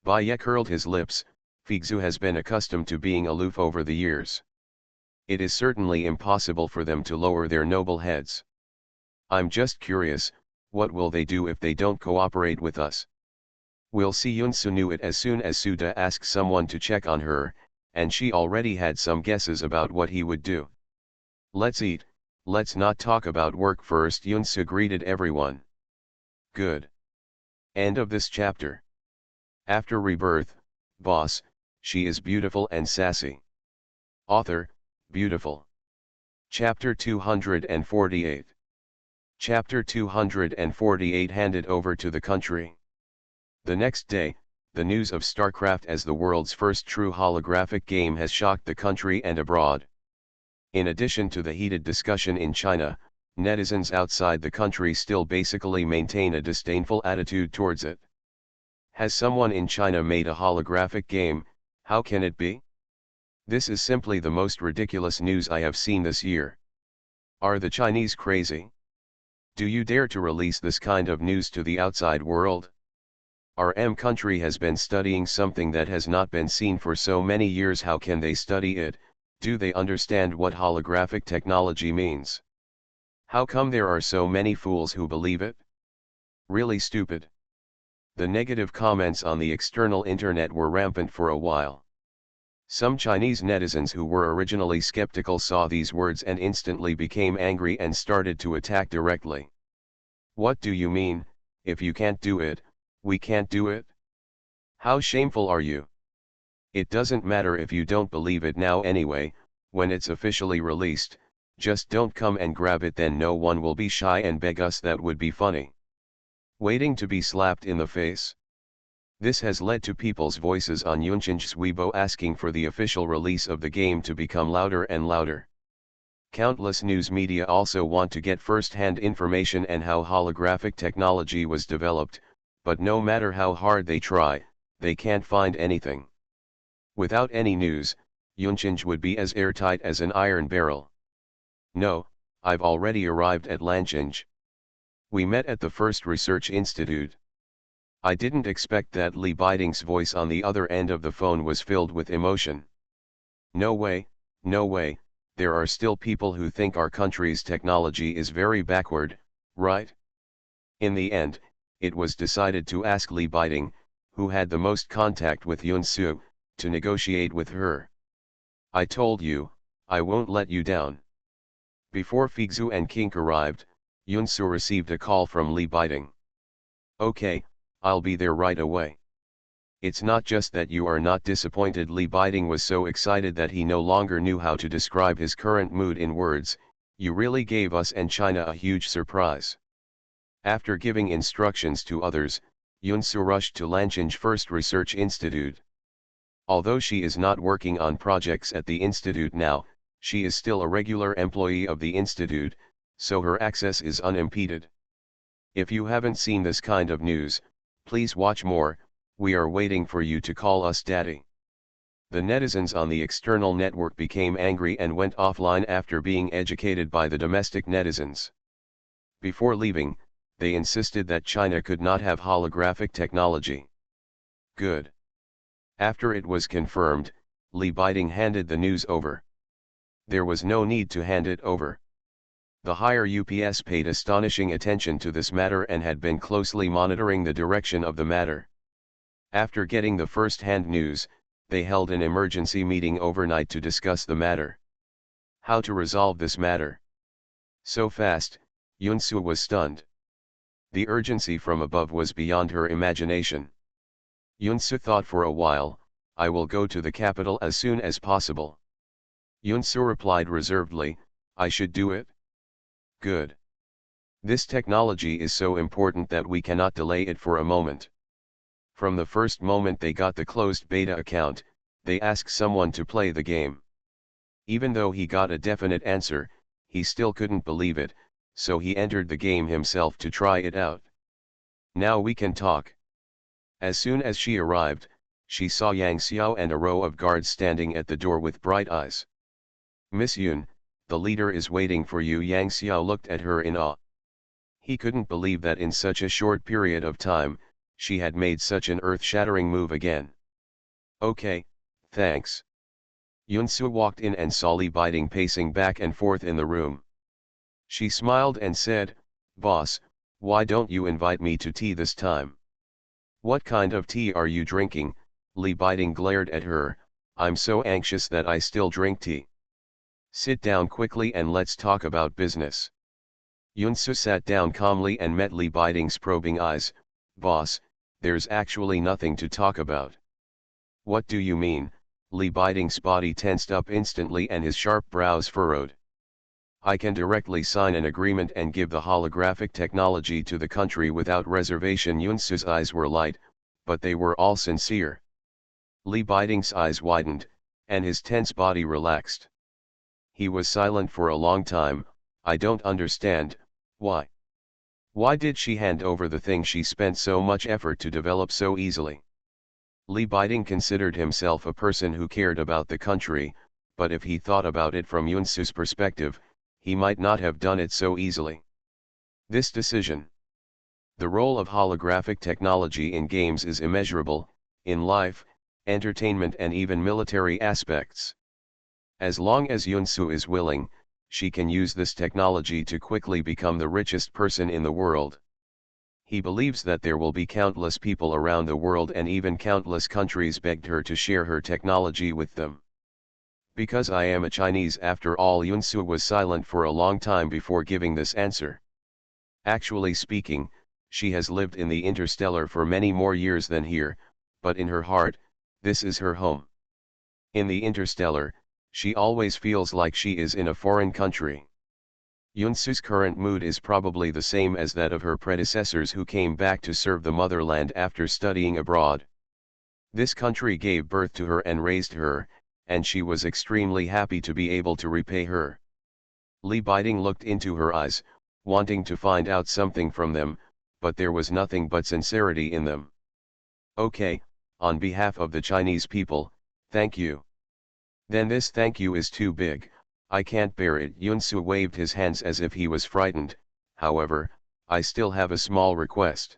Baya curled his lips. Figzu has been accustomed to being aloof over the years. It is certainly impossible for them to lower their noble heads. I'm just curious, what will they do if they don't cooperate with us? We'll see. Yunsu knew it as soon as Suda asked someone to check on her, and she already had some guesses about what he would do. Let's eat, let's not talk about work first. Yunsu greeted everyone. Good. End of this chapter. After Rebirth, boss, she is beautiful and sassy. Author, beautiful. Chapter 248. Chapter 248 handed over to the country. The next day, the news of StarCraft as the world's first true holographic game has shocked the country and abroad. In addition to the heated discussion in China, netizens outside the country still basically maintain a disdainful attitude towards it. Has someone in China made a holographic game? How can it be? This is simply the most ridiculous news I have seen this year. Are the Chinese crazy? Do you dare to release this kind of news to the outside world? Our country has been studying something that has not been seen for so many years. How can they study it? Do they understand what holographic technology means? How come there are so many fools who believe it? Really stupid. The negative comments on the external internet were rampant for a while. Some Chinese netizens who were originally skeptical saw these words and instantly became angry and started to attack directly. What do you mean? If you can't do it, we can't do it? How shameful are you? It doesn't matter if you don't believe it now anyway. When it's officially released, just don't come and grab it, then no one will be shy and beg us. That would be funny. Waiting to be slapped in the face? This has led to people's voices on Yunchin's Weibo asking for the official release of the game to become louder and louder. Countless news media also want to get first-hand information and how holographic technology was developed, but no matter how hard they try, they can't find anything. Without any news, Yunchin would be as airtight as an iron barrel. No, I've already arrived at Lanchinj. We met at the first research institute. I didn't expect that. Li Biding's voice on the other end of the phone was filled with emotion. No way, there are still people who think our country's technology is very backward, right? In the end, it was decided to ask Li Biding, who had the most contact with Yunsu, to negotiate with her. I told you, I won't let you down. Before Figzu and Kink arrived, Yunsu received a call from Li Biding. Okay, I'll be there right away. It's not just that you are not disappointed. Li Biding was so excited that he no longer knew how to describe his current mood in words. You really gave us and China a huge surprise. After giving instructions to others, Yunsu rushed to Lanchinj First Research Institute. Although she is not working on projects at the institute now, she is still a regular employee of the institute, so her access is unimpeded. If you haven't seen this kind of news, please watch more. We are waiting for you to call us daddy. The netizens on the external network became angry and went offline after being educated by the domestic netizens. Before leaving, they insisted that China could not have holographic technology. Good. After it was confirmed, Li Biding handed the news over. There was no need to hand it over. The higher UPS paid astonishing attention to this matter and had been closely monitoring the direction of the matter. After getting the first-hand news, they held an emergency meeting overnight to discuss the matter. How to resolve this matter? So fast, Yunsu was stunned. The urgency from above was beyond her imagination. Yunsu thought for a while. I will go to the capital as soon as possible. Yunsu replied reservedly, I should do it? Good. This technology is so important that we cannot delay it for a moment. From the first moment they got the closed beta account, they asked someone to play the game. Even though he got a definite answer, he still couldn't believe it, so he entered the game himself to try it out. Now we can talk. As soon as she arrived, she saw Yang Xiao and a row of guards standing at the door with bright eyes. Miss Yun, the leader is waiting for you. Yang Xiao looked at her in awe. He couldn't believe that in such a short period of time, she had made such an earth-shattering move again. Okay, thanks. Yunsu walked in and saw Li Biding pacing back and forth in the room. She smiled and said, Boss, why don't you invite me to tea this time? What kind of tea are you drinking? Li Biding glared at her. I'm so anxious that I still drink tea. Sit down quickly and let's talk about business. Yunsu sat down calmly and met Li Biding's probing eyes. Boss, there's actually nothing to talk about. What do you mean? Li Biding's body tensed up instantly and his sharp brows furrowed. I can directly sign an agreement and give the holographic technology to the country without reservation. Yunsu's eyes were light, but they were all sincere. Li Biding's eyes widened, and his tense body relaxed. He was silent for a long time. I don't understand, why? Why did she hand over the thing she spent so much effort to develop so easily? Li Biding considered himself a person who cared about the country, but if he thought about it from Yunsu's perspective, he might not have done it so easily. This decision. The role of holographic technology in games is immeasurable, in life, entertainment and even military aspects. As long as Yunsu is willing, she can use this technology to quickly become the richest person in the world. He believes that there will be countless people around the world and even countless countries begged her to share her technology with them. Because I am a Chinese after all. Yunsu was silent for a long time before giving this answer. Actually speaking, she has lived in the interstellar for many more years than here, but in her heart, this is her home. In the interstellar, she always feels like she is in a foreign country. Yunsu's current mood is probably the same as that of her predecessors who came back to serve the motherland after studying abroad. This country gave birth to her and raised her, and she was extremely happy to be able to repay her. Li Biding looked into her eyes, wanting to find out something from them, but there was nothing but sincerity in them. Okay, on behalf of the Chinese people, thank you. Then this thank you is too big, I can't bear it. Yunsu waved his hands as if he was frightened. However, I still have a small request.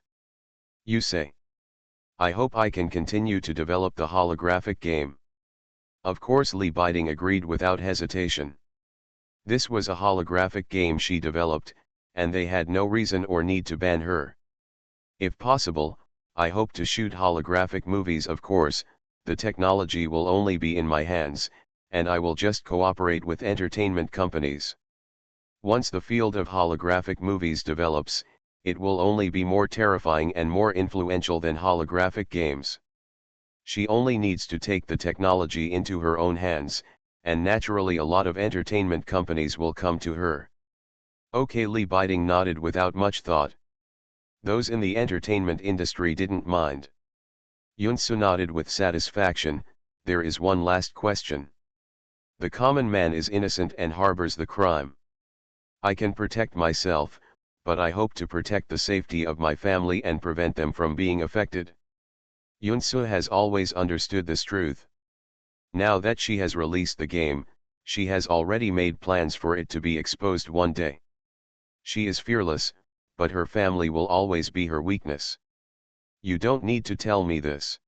You say. I hope I can continue to develop the holographic game. Of course, Li Biding agreed without hesitation. This was a holographic game she developed, and they had no reason or need to ban her. If possible, I hope to shoot holographic movies. Of course, the technology will only be in my hands, and I will just cooperate with entertainment companies. Once the field of holographic movies develops, it will only be more terrifying and more influential than holographic games. She only needs to take the technology into her own hands, and naturally a lot of entertainment companies will come to her. Okay, Li Biding nodded without much thought. Those in the entertainment industry didn't mind. Yunsu nodded with satisfaction. There is one last question. The common man is innocent and harbors the crime. I can protect myself, but I hope to protect the safety of my family and prevent them from being affected. Yunsu has always understood this truth. Now that she has released the game, she has already made plans for it to be exposed one day. She is fearless, but her family will always be her weakness. You don't need to tell me this.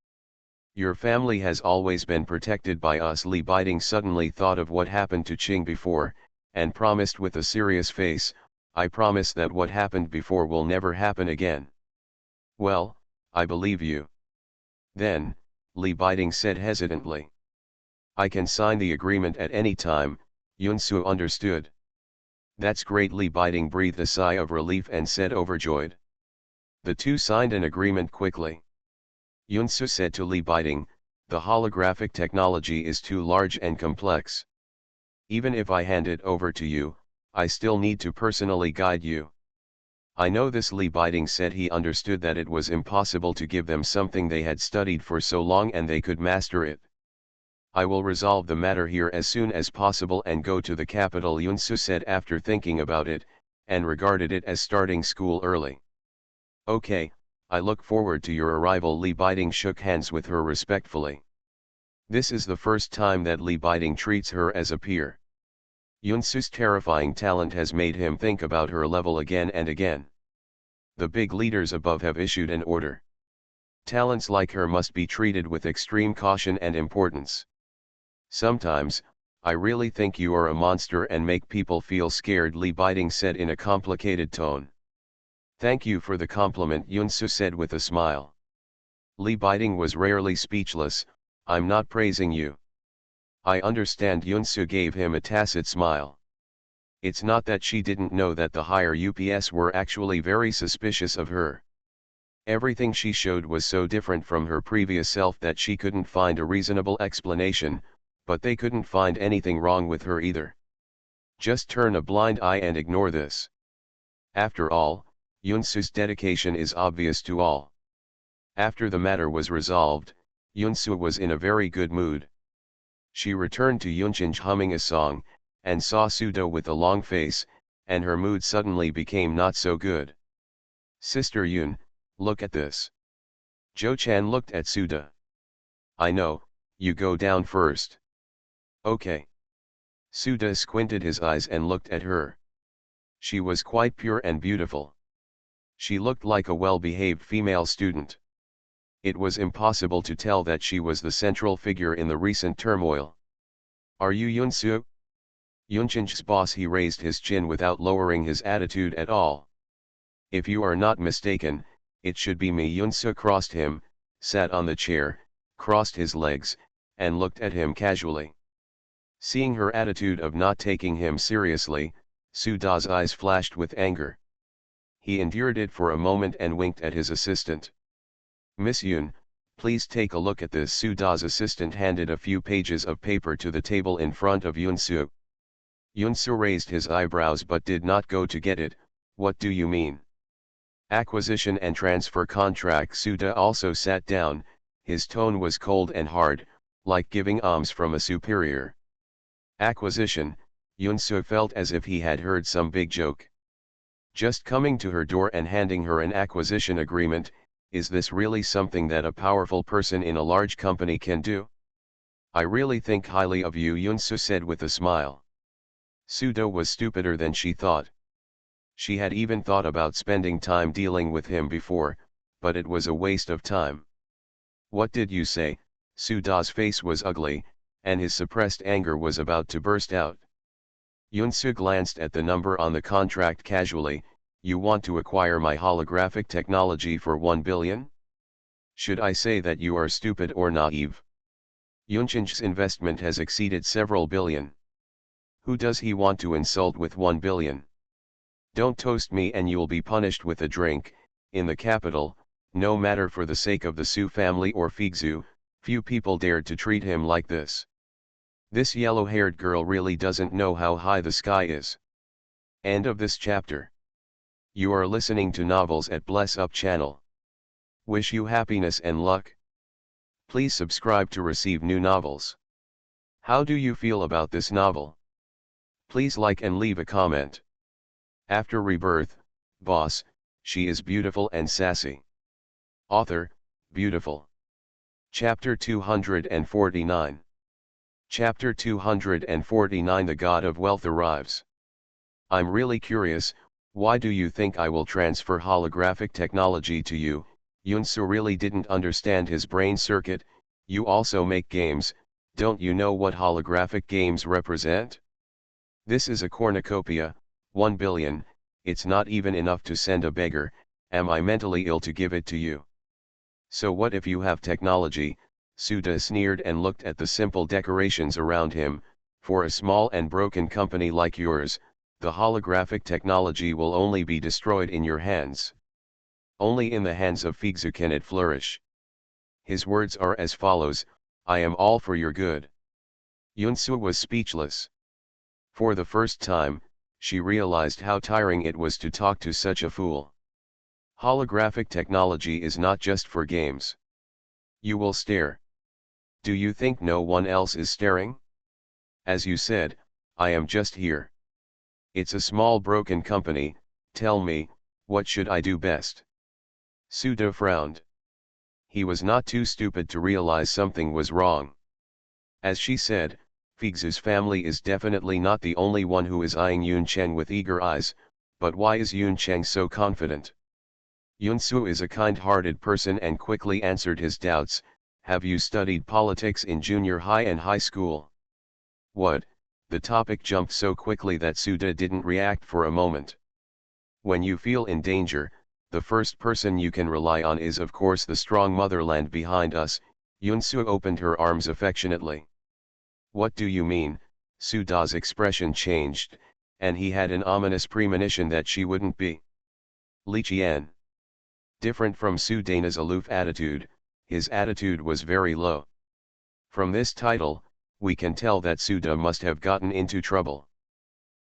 Your family has always been protected by us. Li Biding suddenly thought of what happened to Qing before, and promised with a serious face, I promise that what happened before will never happen again. Well, I believe you. Then, Li Biding said hesitantly. I can sign the agreement at any time. Yunsu understood. That's great. Li Biding breathed a sigh of relief and said overjoyed. The two signed an agreement quickly. Yunsu said to Li Biding, the holographic technology is too large and complex. Even if I hand it over to you, I still need to personally guide you. I know this. Li Biding said he understood that it was impossible to give them something they had studied for so long and they could master it. I will resolve the matter here as soon as possible and go to the capital, Yunsu said after thinking about it, and regarded it as starting school early. Okay, I look forward to your arrival. Li Biding shook hands with her respectfully. This is the first time that Li Biding treats her as a peer. Yunsu's terrifying talent has made him think about her level again and again. The big leaders above have issued an order. Talents like her must be treated with extreme caution and importance. Sometimes, I really think you are a monster and make people feel scared, Li Biding said in a complicated tone. Thank you for the compliment, Yunsu said with a smile. Li Biding was rarely speechless. I'm not praising you. I understand. Yunsu gave him a tacit smile. It's not that she didn't know that the higher UPS were actually very suspicious of her. Everything she showed was so different from her previous self that she couldn't find a reasonable explanation, but they couldn't find anything wrong with her either. Just turn a blind eye and ignore this. After all, Yunsu's dedication is obvious to all. After the matter was resolved, Yunsu was in a very good mood. She returned to Yunchinj humming a song, and saw Suda with a long face, and her mood suddenly became not so good. Sister Yun, look at this. Jo-chan looked at Suda. I know, you go down first. Okay. Suda squinted his eyes and looked at her. She was quite pure and beautiful. She looked like a well-behaved female student. It was impossible to tell that she was the central figure in the recent turmoil. Are you Yoon-soo? Yoon-chin's boss. He raised his chin without lowering his attitude at all. If you are not mistaken, it should be me. Yoon-soo crossed him, sat on the chair, crossed his legs, and looked at him casually. Seeing her attitude of not taking him seriously, Soo-da's eyes flashed with anger. He endured it for a moment and winked at his assistant. Miss Yoon, please take a look at this. Soo-da's assistant handed a few pages of paper to the table in front of Yoon-soo. Yoon-soo raised his eyebrows but did not go to get it. What do you mean? Acquisition and transfer contract. Soo-da also sat down. His tone was cold and hard, like giving alms from a superior. Acquisition. Yoon-soo felt as if he had heard some big joke. Just coming to her door and handing her an acquisition agreement, is this really something that a powerful person in a large company can do? I really think highly of you, Yoon-soo said with a smile. Soo-da was stupider than she thought. She had even thought about spending time dealing with him before, but it was a waste of time. What did you say? Soo-da's face was ugly, and his suppressed anger was about to burst out. Yoon-soo glanced at the number on the contract casually. You want to acquire my holographic technology for 1 billion? Should I say that you are stupid or naive? Yoon-chin's investment has exceeded several billion. Who does he want to insult with 1 billion? Don't toast me and you'll be punished with a drink. In the capital, no matter for the sake of the Soo family or Figzu, few people dared to treat him like this. This yellow-haired girl really doesn't know how high the sky is. End of this chapter. You are listening to Novels at Bless Up channel. Wish you happiness and luck. Please subscribe to receive new novels. How do you feel about this novel? Please like and leave a comment. After Rebirth, boss, she is beautiful and sassy. Author, beautiful. Chapter 249. Chapter 249. The God of Wealth arrives. I'm really curious, why do you think I will transfer holographic technology to you? Yoon-soo really didn't understand his brain circuit. You also make games, don't you know what holographic games represent? This is a cornucopia, 1 billion, it's not even enough to send a beggar. Am I mentally ill to give it to you? So what if you have technology? Soo-da sneered and looked at the simple decorations around him. For a small and broken company like yours, the holographic technology will only be destroyed in your hands. Only in the hands of Figzu can it flourish. His words are as follows: I am all for your good. Yoon-soo was speechless. For the first time, she realized how tiring it was to talk to such a fool. Holographic technology is not just for games. You will stare. Do you think no one else is staring? As you said, I am just here. It's a small broken company. Tell me, what should I do best? Soo-da frowned. He was not too stupid to realize something was wrong. As she said, Figzu's family is definitely not the only one who is eyeing Yoon-cheng with eager eyes, but why is Yoon-cheng so confident? Yoon-soo is a kind-hearted person and quickly answered his doubts. Have you studied politics in junior high and high school? What? The topic jumped so quickly that Soo-da didn't react for a moment. When you feel in danger, the first person you can rely on is of course the strong motherland behind us. Yoon-soo opened her arms affectionately. What do you mean? Soo-da's expression changed, and he had an ominous premonition that she wouldn't be. Lee Chien. Different from Soo-da's aloof attitude, his attitude was very low. From this title, we can tell that Soo-da must have gotten into trouble.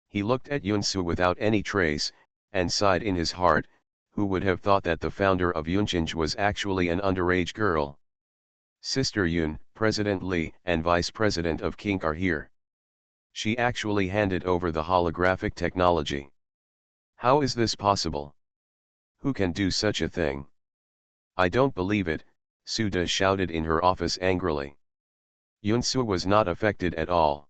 He looked at Yoon-soo without any trace, and sighed in his heart. Who would have thought that the founder of Yoon-cheng was actually an underage girl? Sister Yoon, President Lee, and Vice President of Kink are here. She actually handed over the holographic technology. How is this possible? Who can do such a thing? I don't believe it, Soo-da shouted in her office angrily. Yoon-soo was not affected at all.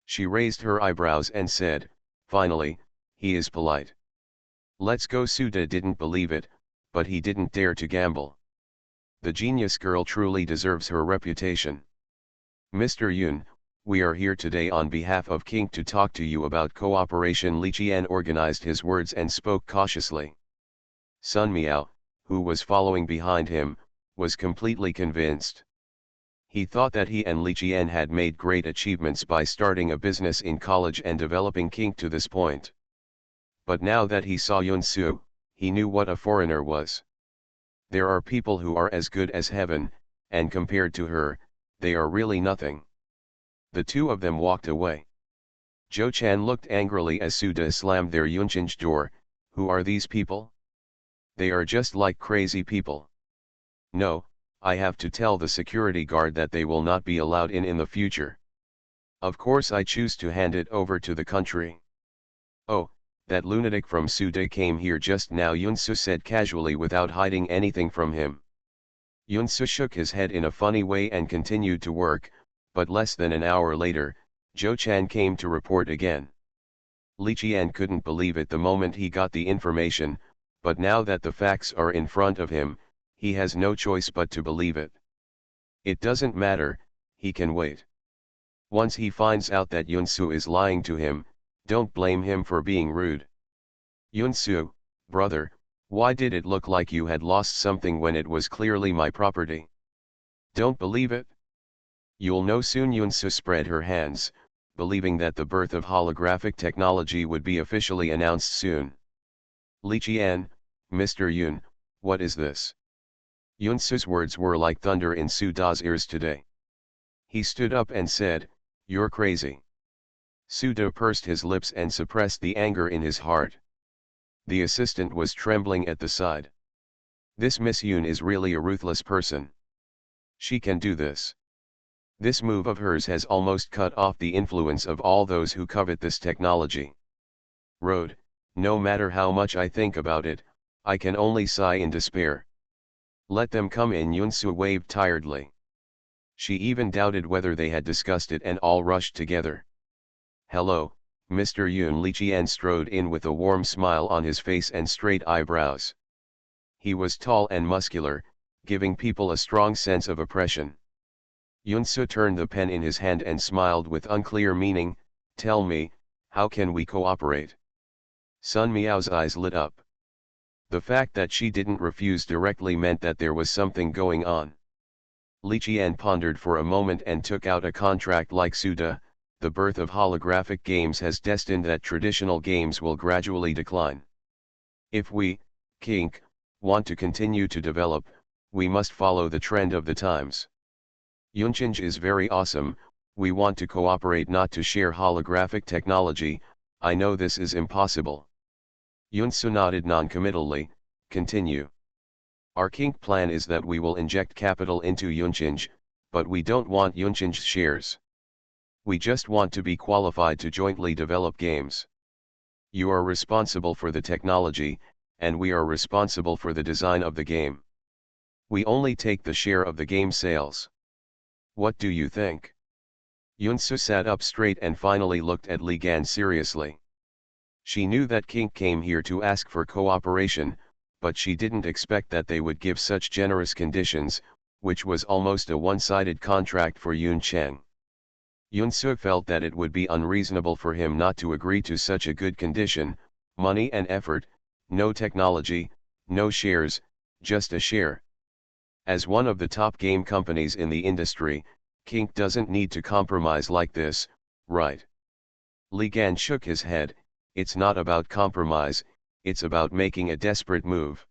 She raised her eyebrows and said, finally, he is polite. Let's go. Suda didn't believe it, but he didn't dare to gamble. The genius girl truly deserves her reputation. Mr. Yun, we are here today on behalf of King to talk to you about cooperation. Li Qian organized his words and spoke cautiously. Sun Miao, who was following behind him, was completely convinced. He thought that he and Li Qian had made great achievements by starting a business in college and developing King to this point. But now that he saw Yun Su, he knew what a foreigner was. There are people who are as good as heaven, and compared to her, they are really nothing. The two of them walked away. Zhou Chan looked angrily as Suda slammed their Yunchen's door. Who are these people? They are just like crazy people. No, I have to tell the security guard that they will not be allowed in the future. Of course I choose to hand it over to the country. Oh, that lunatic from Suda came here just now, Yunsu said casually without hiding anything from him. Yunsu shook his head in a funny way and continued to work, but less than an hour later, Zhou Chan came to report again. Li Qian couldn't believe it the moment he got the information, but now that the facts are in front of him, he has no choice but to believe it. It doesn't matter, he can wait. Once he finds out that Yunsu is lying to him, don't blame him for being rude. Yunsu, brother, why did it look like you had lost something when it was clearly my property? Don't believe it? You'll know soon. Yunsu spread her hands, believing that the birth of holographic technology would be officially announced soon. Li Qian, Mr. Yun, what is this? Yunsu's words were like thunder in Suda's ears today. He stood up and said, "You're crazy." Suda pursed his lips and suppressed the anger in his heart. The assistant was trembling at the side. This Miss Yun is really a ruthless person. She can do this. This move of hers has almost cut off the influence of all those who covet this technology. Road, no matter how much I think about it, I can only sigh in despair. Let them come in. Yunsu waved tiredly. She even doubted whether they had discussed it and all rushed together. Hello, Mr. Yun. Li Qian strode in with a warm smile on his face and straight eyebrows. He was tall and muscular, giving people a strong sense of oppression. Yunsu turned the pen in his hand and smiled with unclear meaning. Tell me, how can we cooperate? Sun Miao's eyes lit up. The fact that she didn't refuse directly meant that there was something going on. Li Qian pondered for a moment and took out a contract. Like Suda, the birth of holographic games has destined that traditional games will gradually decline. If we, Kink, want to continue to develop, we must follow the trend of the times. Yunchenj is very awesome, we want to cooperate, not to share holographic technology. I know this is impossible. Yunsu nodded non-committally. Continue. Our Kink plan is that we will inject capital into Yunchenj, but we don't want Yunchenj's shares. We just want to be qualified to jointly develop games. You are responsible for the technology, and we are responsible for the design of the game. We only take the share of the game sales. What do you think? Yunsu sat up straight and finally looked at Li Gan seriously. She knew that Kink came here to ask for cooperation, but she didn't expect that they would give such generous conditions, which was almost a one-sided contract for Yun Cheng. Yunsu felt that it would be unreasonable for him not to agree to such a good condition: money and effort, no technology, no shares, just a share. As one of the top game companies in the industry, Kink doesn't need to compromise like this, right? Li Gan shook his head. It's not about compromise, it's about making a desperate move.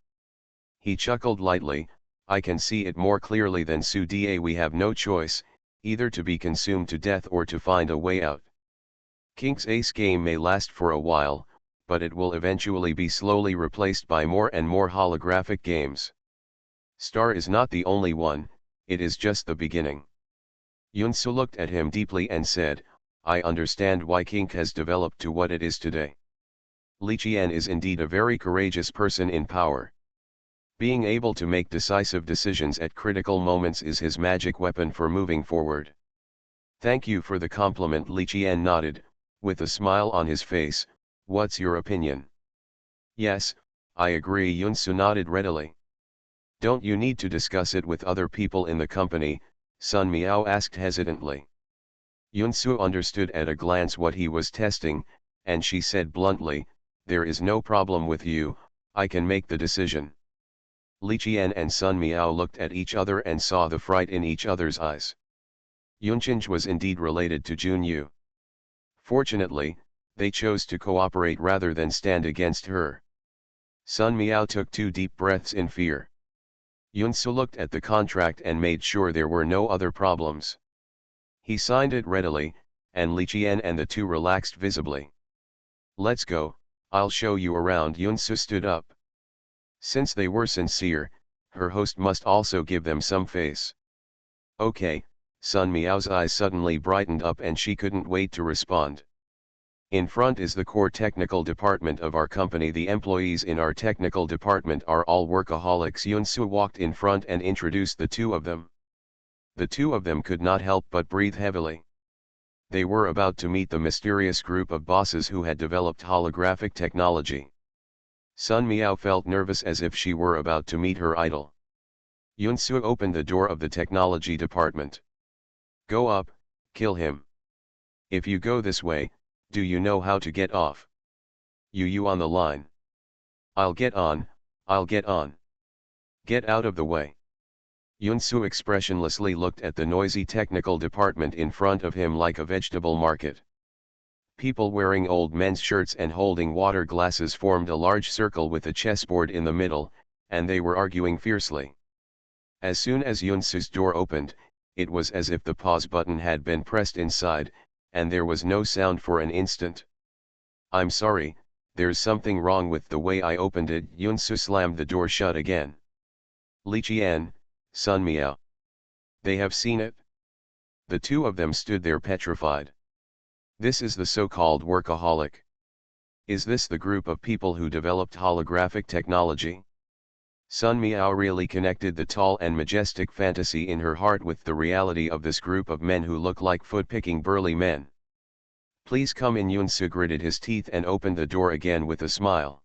He chuckled lightly. I can see it more clearly than Su Da. We have no choice, either to be consumed to death or to find a way out. Kink's ace game may last for a while, but it will eventually be slowly replaced by more and more holographic games. Star is not the only one, it is just the beginning. Yunsu looked at him deeply and said, I understand why Kink has developed to what it is today. Li Qian is indeed a very courageous person in power. Being able to make decisive decisions at critical moments is his magic weapon for moving forward. Thank you for the compliment. Li Qian nodded, with a smile on his face. What's your opinion? Yes, I agree, Yunsu nodded readily. Don't you need to discuss it with other people in the company? Sun Miao asked hesitantly. Yunsu understood at a glance what he was testing, and she said bluntly, there is no problem with you, I can make the decision. Li Qian and Sun Miao looked at each other and saw the fright in each other's eyes. Yunchinj was indeed related to Jun Yu. Fortunately, they chose to cooperate rather than stand against her. Sun Miao took 2 deep breaths in fear. Yunsu looked at the contract and made sure there were no other problems. He signed it readily, and Li Qian and the two relaxed visibly. Let's go, I'll show you around. Yunsu stood up. Since they were sincere, her host must also give them some face. Okay, Sun Miao's eyes suddenly brightened up and she couldn't wait to respond. In front is the core technical department of our company. The employees in our technical department are all workaholics. Yunsu walked in front and introduced the two of them. The two of them could not help but breathe heavily. They were about to meet the mysterious group of bosses who had developed holographic technology. Sun Miao felt nervous as if she were about to meet her idol. Yunsu opened the door of the technology department. Go up, kill him. If you go this way, do you know how to get off? You on the line. I'll get on, I'll get on. Get out of the way. Yunsu expressionlessly looked at the noisy technical department in front of him like a vegetable market. People wearing old men's shirts and holding water glasses formed a large circle with a chessboard in the middle, and they were arguing fiercely. As soon as Yunsu's door opened, it was as if the pause button had been pressed inside, and there was no sound for an instant. I'm sorry, there's something wrong with the way I opened it. Yunsu slammed the door shut again. Li Qian, Sun Miao. They have seen it? The two of them stood there petrified. This is the so-called workaholic. Is this the group of people who developed holographic technology? Sun Miao really connected the tall and majestic fantasy in her heart with the reality of this group of men who look like foot-picking burly men. Please come in. Yunsu gritted his teeth and opened the door again with a smile.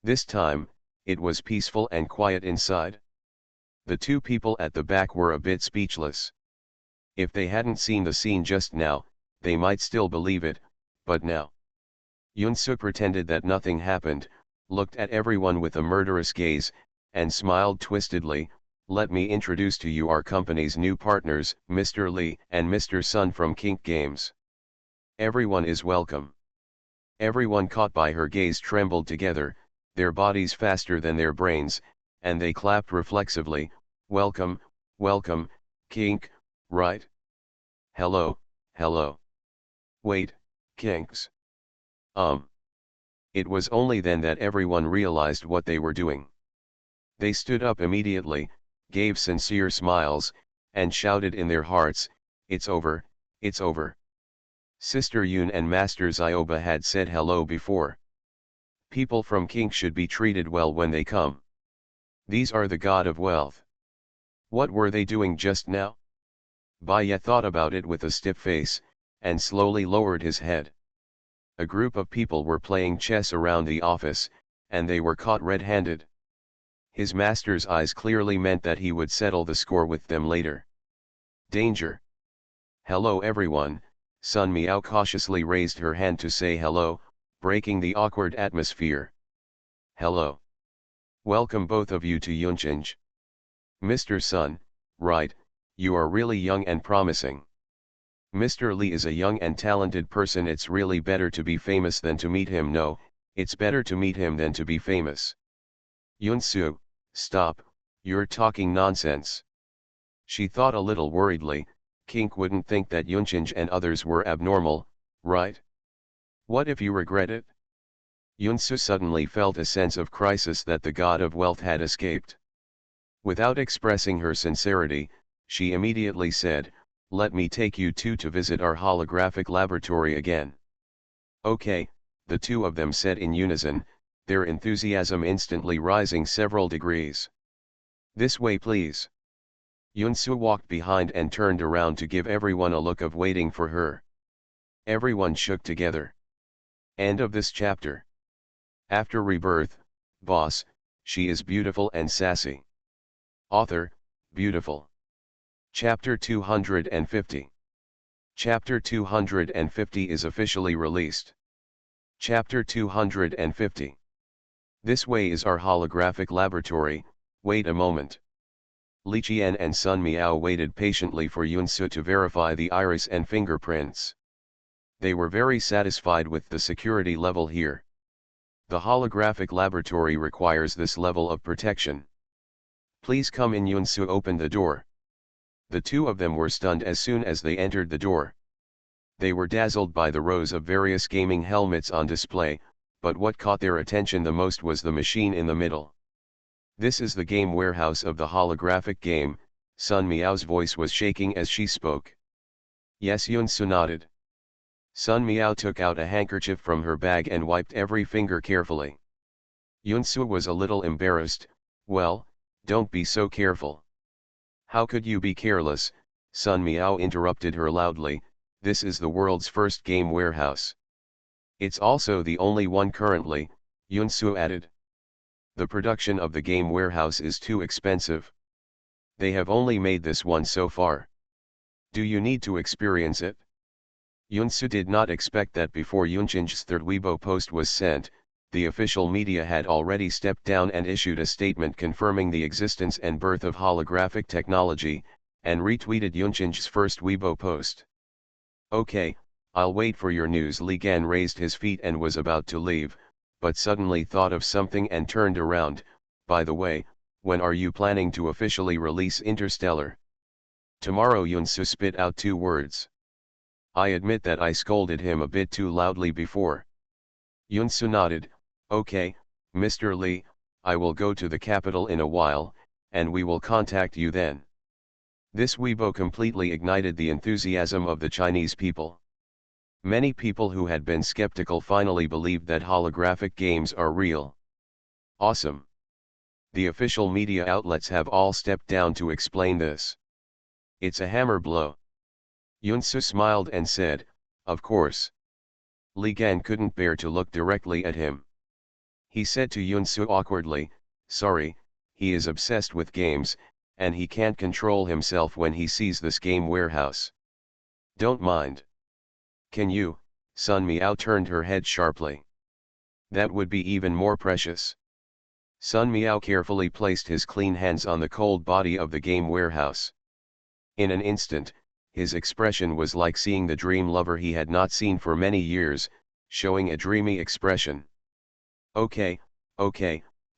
This time, it was peaceful and quiet inside. The two people at the back were a bit speechless. If they hadn't seen the scene just now, they might still believe it, but now. Yunsu pretended that nothing happened, looked at everyone with a murderous gaze, and smiled twistedly. Let me introduce to you our company's new partners, Mr. Li and Mr. Sun from Kink Games. Everyone is welcome. Everyone caught by her gaze trembled together, their bodies faster than their brains, and they clapped reflexively. Welcome, welcome, Kink, right? Hello, hello. Wait, Kinks. It was only then that everyone realized what they were doing. They stood up immediately, gave sincere smiles, and shouted in their hearts, it's over, it's over. Sister Yun and Master Zioba had said hello before. People from Kink should be treated well when they come. These are the god of wealth. What were they doing just now? Baya thought about it with a stiff face, and slowly lowered his head. A group of people were playing chess around the office, and they were caught red-handed. His master's eyes clearly meant that he would settle the score with them later. Danger! Hello everyone. Sun Miao cautiously raised her hand to say hello, breaking the awkward atmosphere. Hello. Welcome both of you to Yunchinj. Mr. Sun, right, you are really young and promising. Mr. Li is a young and talented person. It's really better to be famous than to meet him. No, it's better to meet him than to be famous. Yunsu, stop, you're talking nonsense. She thought a little worriedly, Kink wouldn't think that Yunchinj and others were abnormal, right? What if you regret it? Yunsu suddenly felt a sense of crisis that the god of wealth had escaped. Without expressing her sincerity, she immediately said, let me take you two to visit our holographic laboratory again. Okay, the two of them said in unison, their enthusiasm instantly rising several degrees. This way please. Yunsu walked behind and turned around to give everyone a look of waiting for her. Everyone shook together. End of this chapter. After Rebirth, Boss, she is beautiful and sassy. Author, beautiful. Chapter 250. Chapter 250 is officially released. Chapter 250. This way is our holographic laboratory. Wait a moment. Li Qian and Sun Miao waited patiently for Yunsu to verify the iris and fingerprints. They were very satisfied with the security level here. The holographic laboratory requires this level of protection. Please come in. Yunsu opened the door. The two of them were stunned as soon as they entered the door. They were dazzled by the rows of various gaming helmets on display, but what caught their attention the most was the machine in the middle. This is the game warehouse of the holographic game. Sun Miao's voice was shaking as she spoke. Yes, Yunsu nodded. Sun Miao took out a handkerchief from her bag and wiped every finger carefully. Yunsu was a little embarrassed. Well, don't be so careful. How could you be careless? Sun Miao interrupted her loudly. This is the world's first game warehouse. It's also the only one currently, Yunsu added. The production of the game warehouse is too expensive. They have only made this one so far. Do you need to experience it? Yunsu did not expect that before Yunchen's third Weibo post was sent, the official media had already stepped down and issued a statement confirming the existence and birth of holographic technology, and retweeted Yunchen's first Weibo post. Okay, I'll wait for your news. Li Gan raised his feet and was about to leave, but suddenly thought of something and turned around. By the way, when are you planning to officially release Interstellar? Tomorrow. Yunsu spit out two words. I admit that I scolded him a bit too loudly before. Yunsu nodded. Okay, Mr. Li, I will go to the capital in a while, and we will contact you then. This Weibo completely ignited the enthusiasm of the Chinese people. Many people who had been skeptical finally believed that holographic games are real. Awesome. The official media outlets have all stepped down to explain this. It's a hammer blow. Yunsu smiled and said, of course. Li Gan couldn't bear to look directly at him. He said to Yunsu awkwardly, sorry, he is obsessed with games, and he can't control himself when he sees this game warehouse. Don't mind. Can you? Sun Miao turned her head sharply. That would be even more precious. Sun Miao carefully placed his clean hands on the cold body of the game warehouse. In an instant, his expression was like seeing the dream lover he had not seen for many years, showing a dreamy expression. Okay,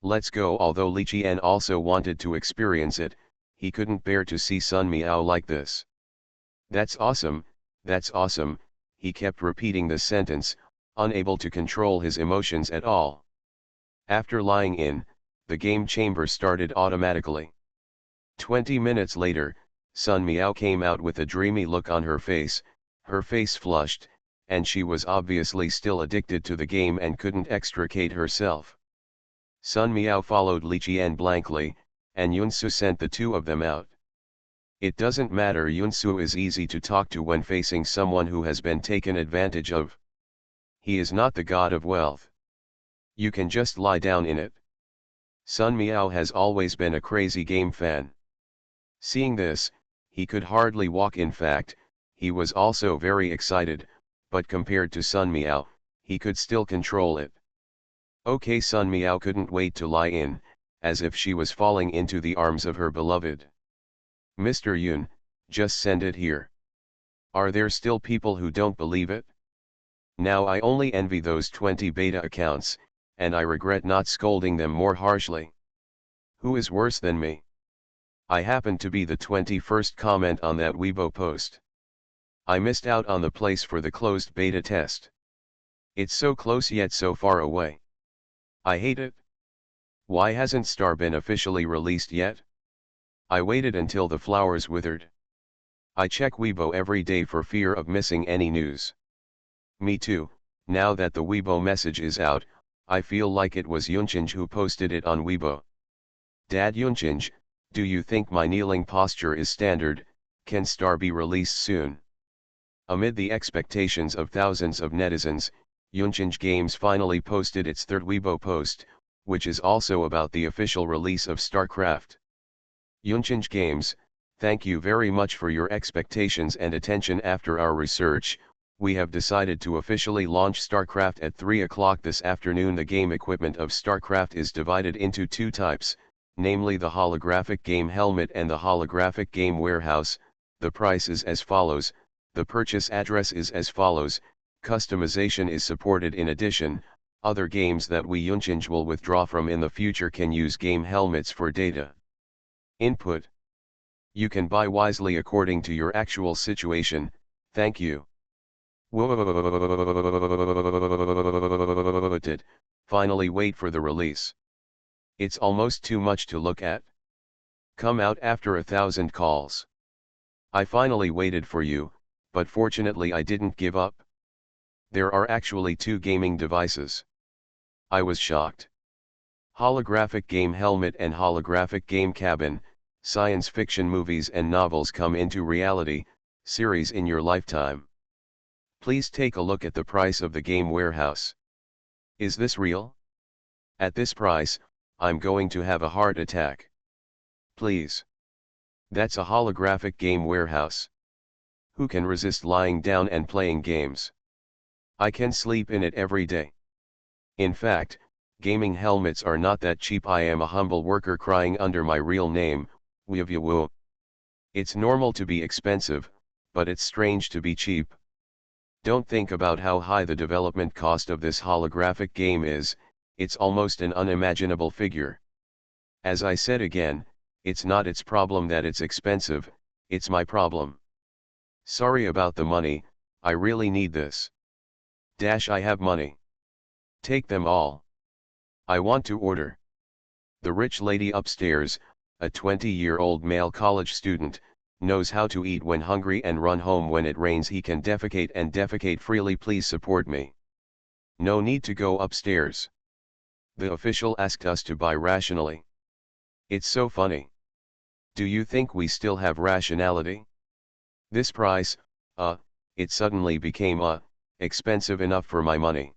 let's go. Although Li Qian also wanted to experience it, he couldn't bear to see Sun Miao like this. That's awesome, he kept repeating the sentence, unable to control his emotions at all. After lying in, the game chamber started automatically. 20 minutes later, Sun Miao came out with a dreamy look on her face flushed, and she was obviously still addicted to the game and couldn't extricate herself. Sun Miao followed Li Qian blankly, and Yunsu sent the two of them out. It doesn't matter. Yunsu is easy to talk to when facing someone who has been taken advantage of. He is not the god of wealth. You can just lie down in it. Sun Miao has always been a crazy game fan. Seeing this, he could hardly walk. In fact, he was also very excited, but compared to Sun Miao, he could still control it. Okay, Sun Miao couldn't wait to lie in, as if she was falling into the arms of her beloved. Mr. Yun, just send it here. Are there still people who don't believe it? Now I only envy those 20 beta accounts, and I regret not scolding them more harshly. Who is worse than me? I happened to be the 21st comment on that Weibo post. I missed out on the place for the closed beta test. It's so close yet so far away. I hate it. Why hasn't Star been officially released yet? I waited until the flowers withered. I check Weibo every day for fear of missing any news. Me too. Now that the Weibo message is out, I feel like it was Yunchenj who posted it on Weibo. Dad Yunchenj, do you think my kneeling posture is standard? Can Star be released soon? Amid the expectations of thousands of netizens, Yunchenj Games finally posted its third Weibo post, which is also about the official release of StarCraft. Yunchinj Games, thank you very much for your expectations and attention. After our research, we have decided to officially launch StarCraft at 3 o'clock this afternoon. The game equipment of StarCraft is divided into two types, namely the holographic game helmet and the holographic game warehouse. The price is as follows, the purchase address is as follows, customization is supported. In addition, other games that we Yunchinj will withdraw from in the future can use game helmets for data input. You can buy wisely according to your actual situation. Thank you. Finally wait for the release. It's almost too much to look at. Come out after 1,000 calls. I finally waited for you, but fortunately I didn't give up. There are actually two gaming devices. I was shocked. Holographic game helmet and holographic game cabin. Science fiction movies and novels come into reality, series in your lifetime. Please take a look at the price of the game warehouse. Is this real? At this price, I'm going to have a heart attack. Please. That's a holographic game warehouse. Who can resist lying down and playing games? I can sleep in it every day. In fact, gaming helmets are not that cheap. I am a humble worker crying under my real name. Woo. It's normal to be expensive, but it's strange to be cheap. Don't think about how high the development cost of this holographic game is, it's almost an unimaginable figure. As I said again, it's not its problem that it's expensive, it's my problem. Sorry about the money, I really need this. I have money. Take them all. I want to order. The rich lady upstairs, a 20-year-old male college student, knows how to eat when hungry and run home when it rains. He can defecate and defecate freely. Please support me. No need to go upstairs. The official asked us to buy rationally. It's so funny. Do you think we still have rationality? This price, it suddenly became expensive enough for my money.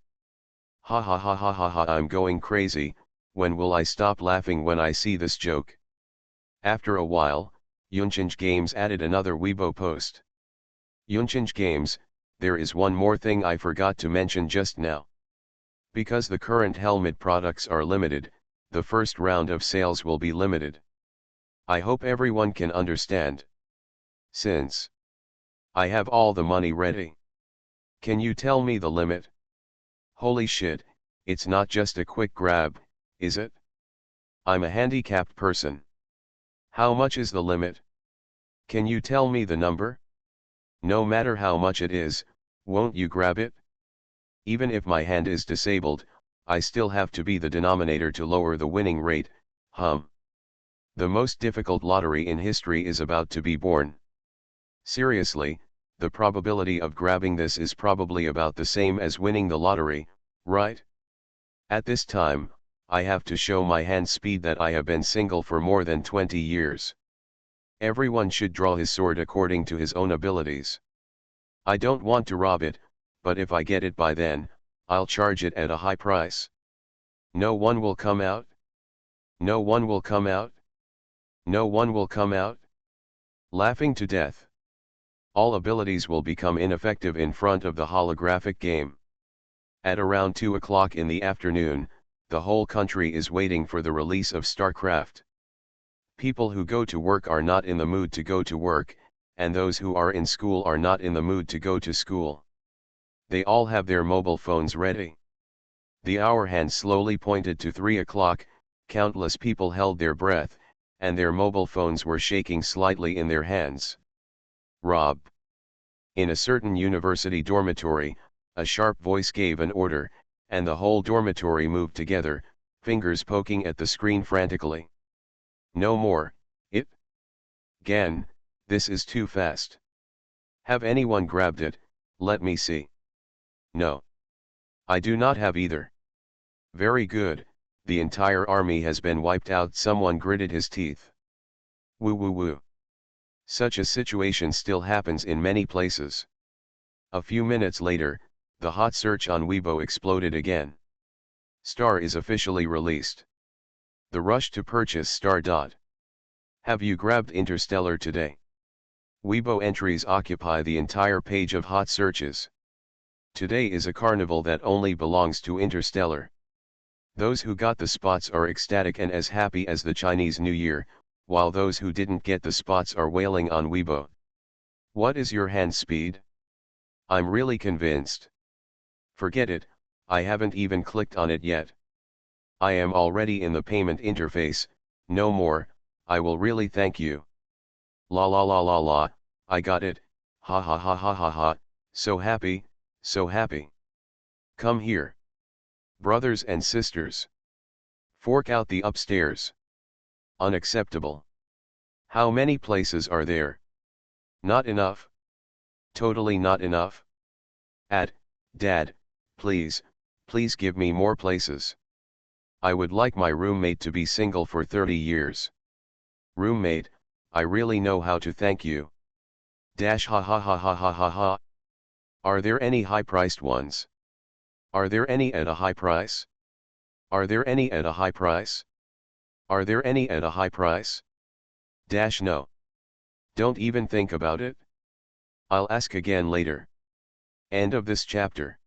Ha ha ha ha ha ha, I'm going crazy. When will I stop laughing when I see this joke? After a while, Yunchinj Games added another Weibo post. Yunchinj Games, there is one more thing I forgot to mention just now. Because the current helmet products are limited, the first round of sales will be limited. I hope everyone can understand. Since I have all the money ready. Can you tell me the limit? Holy shit, it's not just a quick grab, is it? I'm a handicapped person. How much is the limit? Can you tell me the number? No matter how much it is, won't you grab it? Even if my hand is disabled, I still have to be the denominator to lower the winning rate. The most difficult lottery in history is about to be born. Seriously, the probability of grabbing this is probably about the same as winning the lottery, right? At this time, I have to show my hand speed that I have been single for more than 20 years. Everyone should draw his sword according to his own abilities. I don't want to rob it, but if I get it by then, I'll charge it at a high price. No one will come out. No one will come out. No one will come out. Laughing to death. All abilities will become ineffective in front of the holographic game. At around 2 o'clock in the afternoon, the whole country is waiting for the release of StarCraft. People who go to work are not in the mood to go to work, and those who are in school are not in the mood to go to school. They all have their mobile phones ready. The hour hand slowly pointed to 3 o'clock, countless people held their breath, and their mobile phones were shaking slightly in their hands. Rob. In a certain university dormitory, a sharp voice gave an order, and the whole dormitory moved together, fingers poking at the screen frantically. No more, it. Gan, this is too fast. Have anyone grabbed it? Let me see. No. I do not have either. Very good, the entire army has been wiped out. Someone gritted his teeth. Woo woo woo. Such a situation still happens in many places. A few minutes later, the hot search on Weibo exploded again. Star is officially released. The rush to purchase Star. Have you grabbed Interstellar today? Weibo entries occupy the entire page of hot searches. Today is a carnival that only belongs to Interstellar. Those who got the spots are ecstatic and as happy as the Chinese New Year, while those who didn't get the spots are wailing on Weibo. What is your hand speed? I'm really convinced. Forget it, I haven't even clicked on it yet. I am already in the payment interface, no more, I will really thank you. La la la la la, I got it, ha ha ha ha ha ha, so happy, so happy. Come here. Brothers and sisters. Fork out the upstairs. Unacceptable. How many places are there? Not enough. Totally not enough. Dad, please give me more places. I would like my roommate to be single for 30 years. Roommate, I really know how to thank you. Dash ha ha ha ha ha ha ha. Are there any high-priced ones? Are there any at a high price? Are there any at a high price? Are there any at a high price? Dash no. Don't even think about it. I'll ask again later. End of this chapter.